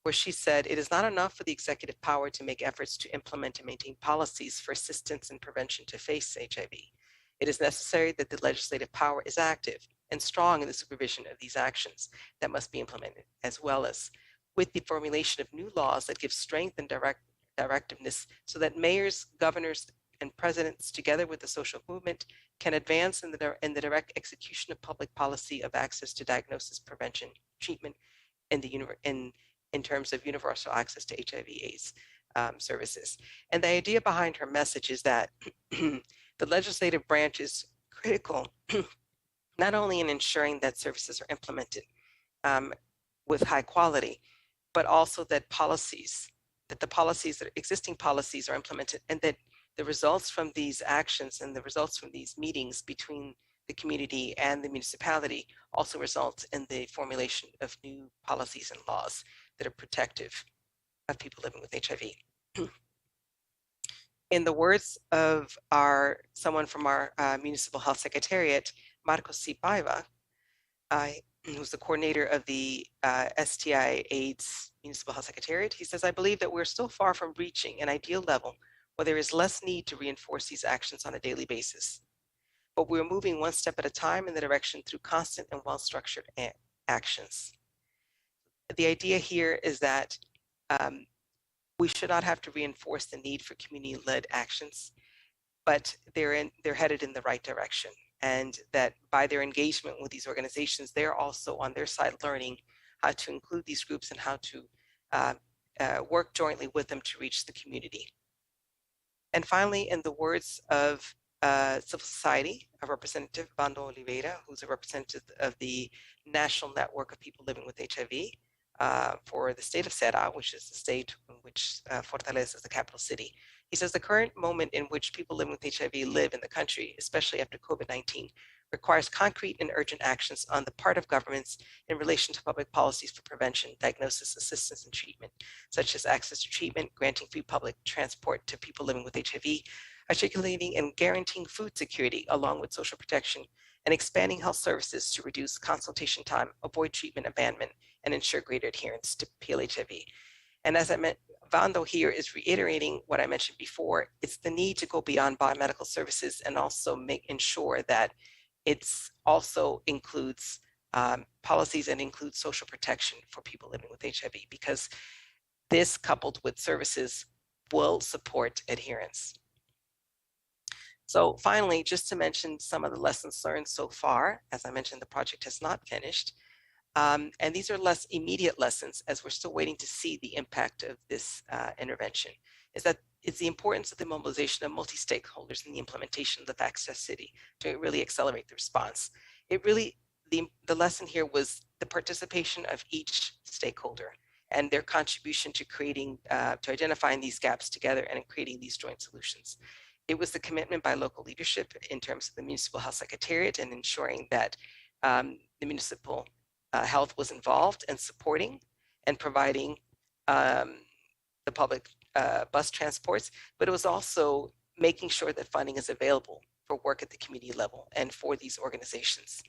where she said, "It is not enough for the executive power to make efforts to implement and maintain policies for assistance and prevention to face HIV. It is necessary that the legislative power is active and strong in the supervision of these actions that must be implemented, as well as with the formulation of new laws that give strength and directiveness so that mayors, governors, and presidents, together with the social movement, can advance in the direct execution of public policy of access to diagnosis, prevention, treatment, in terms of universal access to HIV/AIDS services." And the idea behind her message is that the legislative branch is critical, not only in ensuring that services are implemented with high quality, but also that existing policies are implemented, and that the results from these actions and the results from these meetings between the community and the municipality also result in the formulation of new policies and laws that are protective of people living with HIV. In the words of someone from our municipal health secretariat, Marcos C. Paiva, who's the coordinator of the STI AIDS Municipal Health Secretariat, he says, "I believe that we're still far from reaching an ideal level where there is less need to reinforce these actions on a daily basis. But we're moving one step at a time in the direction through constant and well-structured actions." The idea here is that we should not have to reinforce the need for community-led actions, but they're headed in the right direction. And that by their engagement with these organizations, they're also on their side learning how to include these groups and how to work jointly with them to reach the community. And finally, in the words of civil society, a representative, Vando Oliveira, who's a representative of the National Network of People Living with HIV for the state of Ceará, which is the state in which Fortaleza is the capital city. He says the current moment in which people living with HIV live in the country, especially after COVID-19, requires concrete and urgent actions on the part of governments in relation to public policies for prevention, diagnosis, assistance, and treatment, such as access to treatment, granting free public transport to people living with HIV, articulating and guaranteeing food security along with social protection, and expanding health services to reduce consultation time, avoid treatment abandonment, and ensure greater adherence to PLHIV. And as I meant, Vando here is reiterating what I mentioned before. It's the need to go beyond biomedical services and also ensure that it's also includes policies and includes social protection for people living with HIV, because this coupled with services will support adherence. So finally, just to mention some of the lessons learned so far, as I mentioned, the project has not finished. And these are less immediate lessons as we're still waiting to see the impact of this intervention, is that it's the importance of the mobilization of multi-stakeholders in the implementation of the Access City to really accelerate the response. It really, the lesson here was the participation of each stakeholder and their contribution to creating, to identifying these gaps together and in creating these joint solutions. It was the commitment by local leadership in terms of the Municipal Health Secretariat and ensuring that the municipal health was involved and supporting and providing the public bus transports, but it was also making sure that funding is available for work at the community level and for these organizations.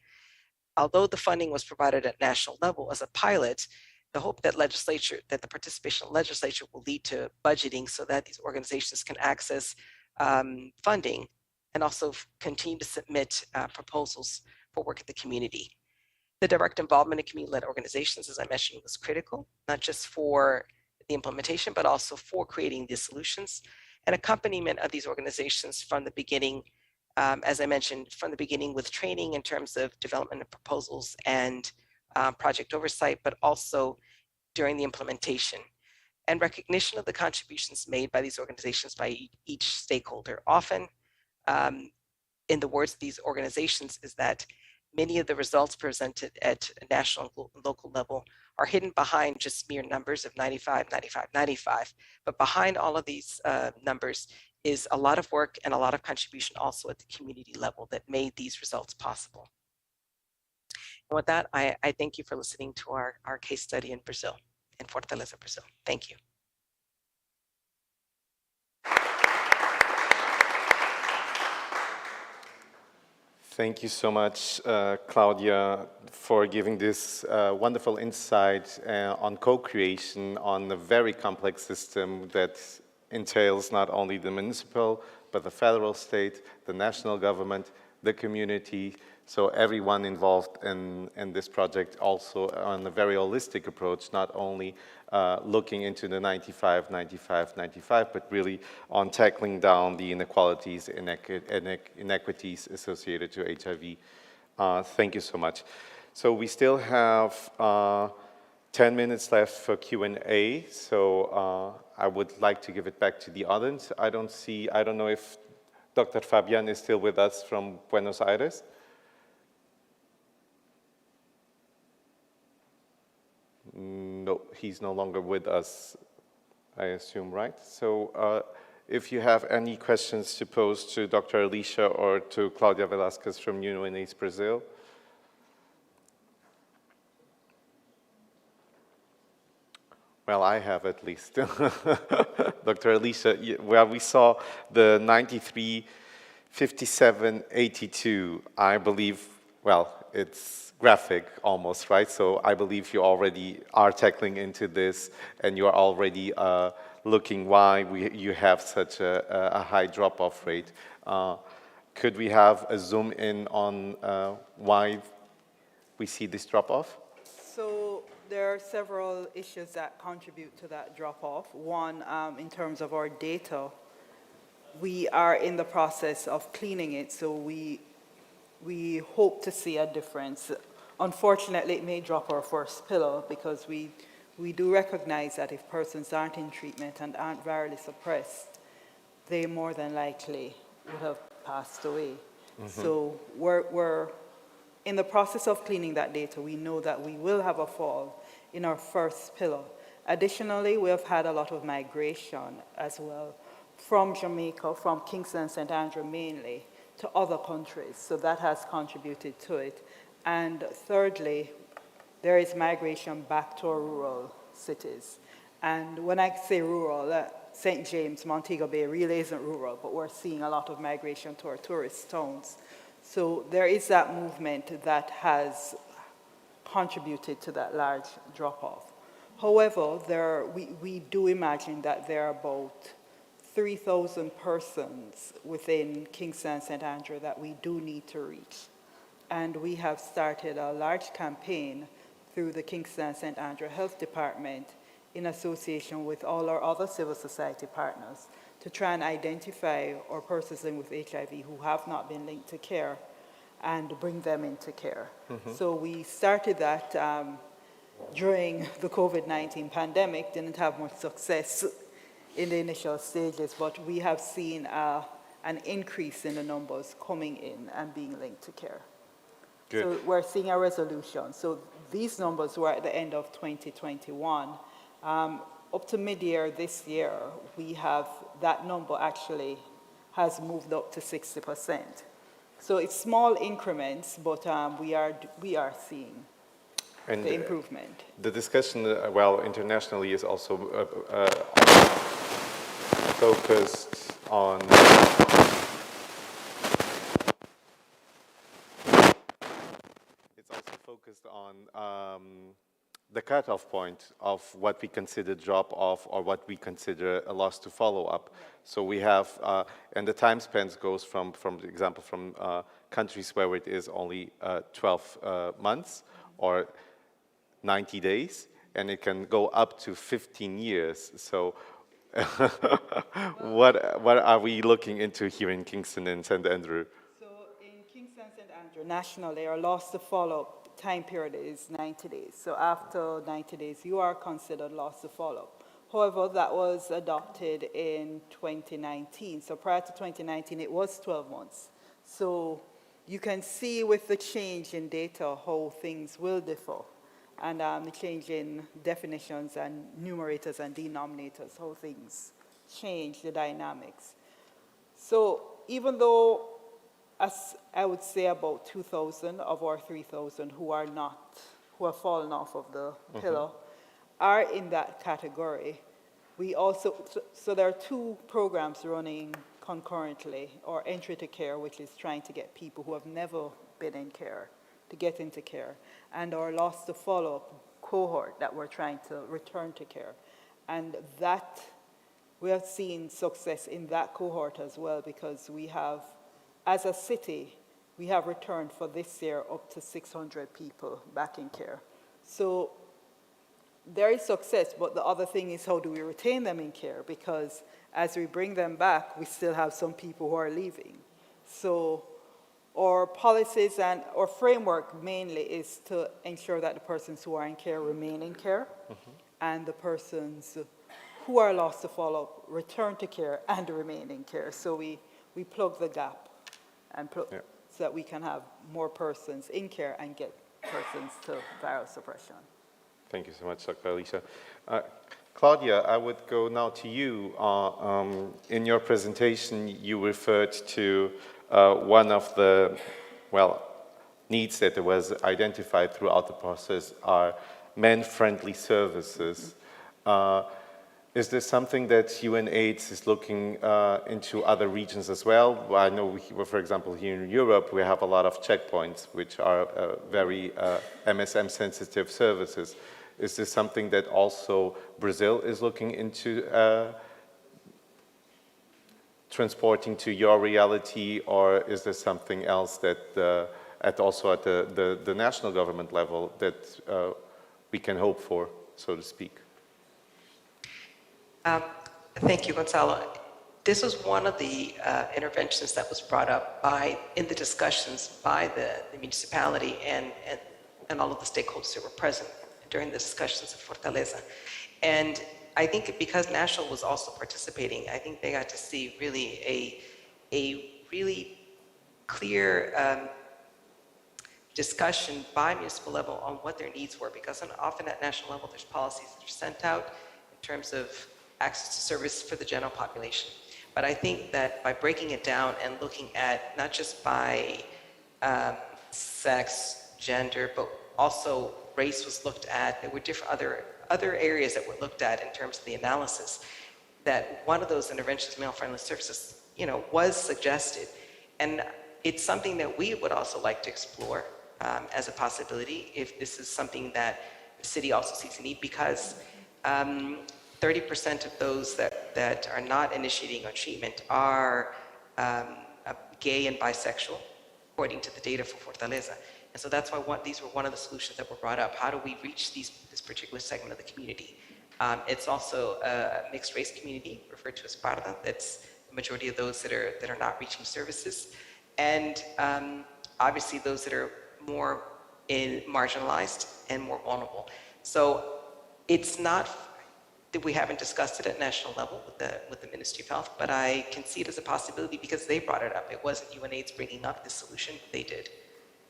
Although the funding was provided at national level as a pilot, the hope that the participation of legislature will lead to budgeting so that these organizations can access funding and also continue to submit proposals for work at the community. The direct involvement in community-led organizations, as I mentioned, was critical, not just for the implementation, but also for creating these solutions and accompaniment of these organizations from the beginning, as I mentioned, from the beginning with training in terms of development of proposals and project oversight, but also during the implementation. And recognition of the contributions made by these organizations by each stakeholder. Often, in the words of these organizations, is that many of the results presented at a national and local level are hidden behind just mere numbers of 95, 95, 95. But behind all of these numbers is a lot of work and a lot of contribution also at the community level that made these results possible. And with that, I thank you for listening to our case study in Brazil, in Fortaleza, Brazil. Thank you. Thank you so much, Claudia, for giving this wonderful insight on co-creation on a very complex system that entails not only the municipal, but the federal state, the national government, the community, so everyone involved in this project also on a very holistic approach, not only looking into the 95, 95, 95, but really on tackling down the inequalities and inequities associated to HIV. Thank you so much. So we still have 10 minutes left for Q&A, so I would like to give it back to the audience. I don't know if Dr. Fabian is still with us from Buenos Aires. No, he's no longer with us, I assume, right? So if you have any questions to pose to Dr. Alicia or to Claudia Velasquez from UNAIDS Brazil. Well, I have at least. Dr. Alicia, well, we saw the 93, 57, 82, I believe, well, it's graphic almost, right? So I believe you already are tackling into this and you're already looking why you have such a high drop-off rate. Could we have a zoom in on why we see this drop-off? So there are several issues that contribute to that drop-off. One, in terms of our data, we are in the process of cleaning it, so we hope to see a difference. Unfortunately, it may drop our first pillar because we do recognize that if persons aren't in treatment and aren't virally suppressed, they more than likely would have passed away. So we're in the process of cleaning that data. We know that we will have a fall in our first pillar. Additionally, we have had a lot of migration as well from Jamaica, from Kingston and St. Andrew mainly, to other countries. So that has contributed to it. And thirdly, there is migration back to our rural cities. And when I say rural, St. James, Montego Bay really isn't rural, but we're seeing a lot of migration to our tourist towns. So there is that movement that has contributed to that large drop-off. However, we do imagine that there are about 3,000 persons within Kingston and St. Andrew that we do need to reach. And we have started a large campaign through the Kingston and St. Andrew Health Department in association with all our other civil society partners to try and identify our persons living with HIV who have not been linked to care and bring them into care. So we started that during the COVID-19 pandemic, didn't have much success in the initial stages, but we have seen an increase in the numbers coming in and being linked to care. Good. So we're seeing a resolution. So these numbers were at the end of 2021. Up to mid-year this year, we have that number actually has moved up to 60%. So it's small increments, but we are seeing the improvement. The discussion, well, internationally is also focused on the cutoff point of what we consider drop-off or what we consider a loss to follow-up. So we have, and the time spans goes from the example, from countries where it is only 12 months or 90 days, and it can go up to 15 years. So what are we looking into here in Kingston and St. Andrew? So in Kingston and St. Andrew, nationally, our loss to follow-up time period is 90 days. So after 90 days, you are considered loss to follow-up. However, that was adopted in 2019. So prior to 2019, it was 12 months. So you can see with the change in data how things will differ, and the change in definitions and numerators and denominators, how things change the dynamics. So even though, as I would say, about 2,000 of our 3,000 who have fallen off of the pillar are in that category, we also, so there are two programs running concurrently, or Entry to Care, which is trying to get people who have never been in care to get into care, and our loss to follow-up cohort that we're trying to return to care. And that, we have seen success in that cohort as well, because we have, as a city, we have returned for this year up to 600 people back in care. So there is success, but the other thing is how do we retain them in care? Because as we bring them back, we still have some people who are leaving. So our policies and our framework mainly is to ensure that the persons who are in care remain in care, and the persons who are lost to follow-up return to care and remain in care. So we plug the gap and so that we can have more persons in care and get persons to viral suppression. Thank you so much, Dr. Alicia. Claudia, I would go now to you. In your presentation, you referred to one of the, needs that was identified throughout the process are men-friendly services. Is this something that UNAIDS is looking into other regions as well? I know, for example, here in Europe, we have a lot of checkpoints, which are very MSM-sensitive services. Is this something that also Brazil is looking into transporting to your reality, or is there something else that, also at the national government level, that we can hope for, so to speak? Thank you, Gonzalo. This was one of the interventions that was brought up in the discussions by the municipality and all of the stakeholders that were present during the discussions of Fortaleza. And I think because National was also participating, I think they got to see really a really clear discussion by municipal level on what their needs were, because often at national level there's policies that are sent out in terms of access to service for the general population. But I think that by breaking it down and looking at not just by sex, gender, but also race was looked at, there were different other areas that were looked at in terms of the analysis, that one of those interventions, male-friendly services, was suggested. And it's something that we would also like to explore as a possibility if this is something that the city also sees a need, because 30% of those that are not initiating on treatment are gay and bisexual, according to the data for Fortaleza. And so that's why these were one of the solutions that were brought up. How do we reach this particular segment of the community? It's also a mixed race community, referred to as Parda. That's the majority of those that are not reaching services. And obviously those that are more marginalized and more vulnerable. So it's not that we haven't discussed it at national level with the Ministry of Health, but I can see it as a possibility because they brought it up. It wasn't UNAIDS bringing up this solution, they did.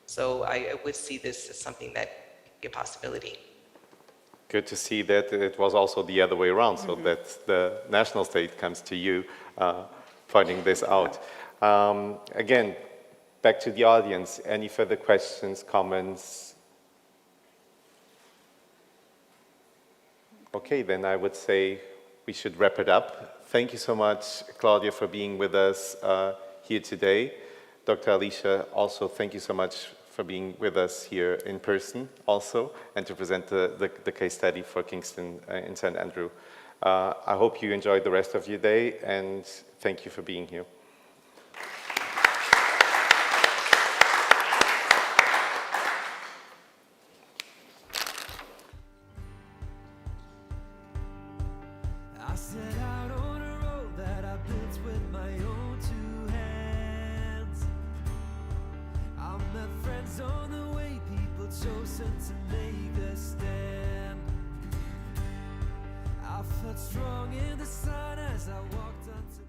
So I would see this as something that could be a possibility. Good to see that it was also the other way around, so that the national state comes to you pointing this out. Again, back to the audience. Any further questions, comments? Okay, then I would say we should wrap it up. Thank you so much, Claudia, for being with us here today. Dr. Alicia, also thank you so much for being with us here in person also, and to present the case study for Kingston in St. Andrew. I hope you enjoyed the rest of your day, and thank you for being here. I set out on a road that I built with my own two hands. I met friends on the way, people chosen to make a stand. I felt strong in the sun as I walked onto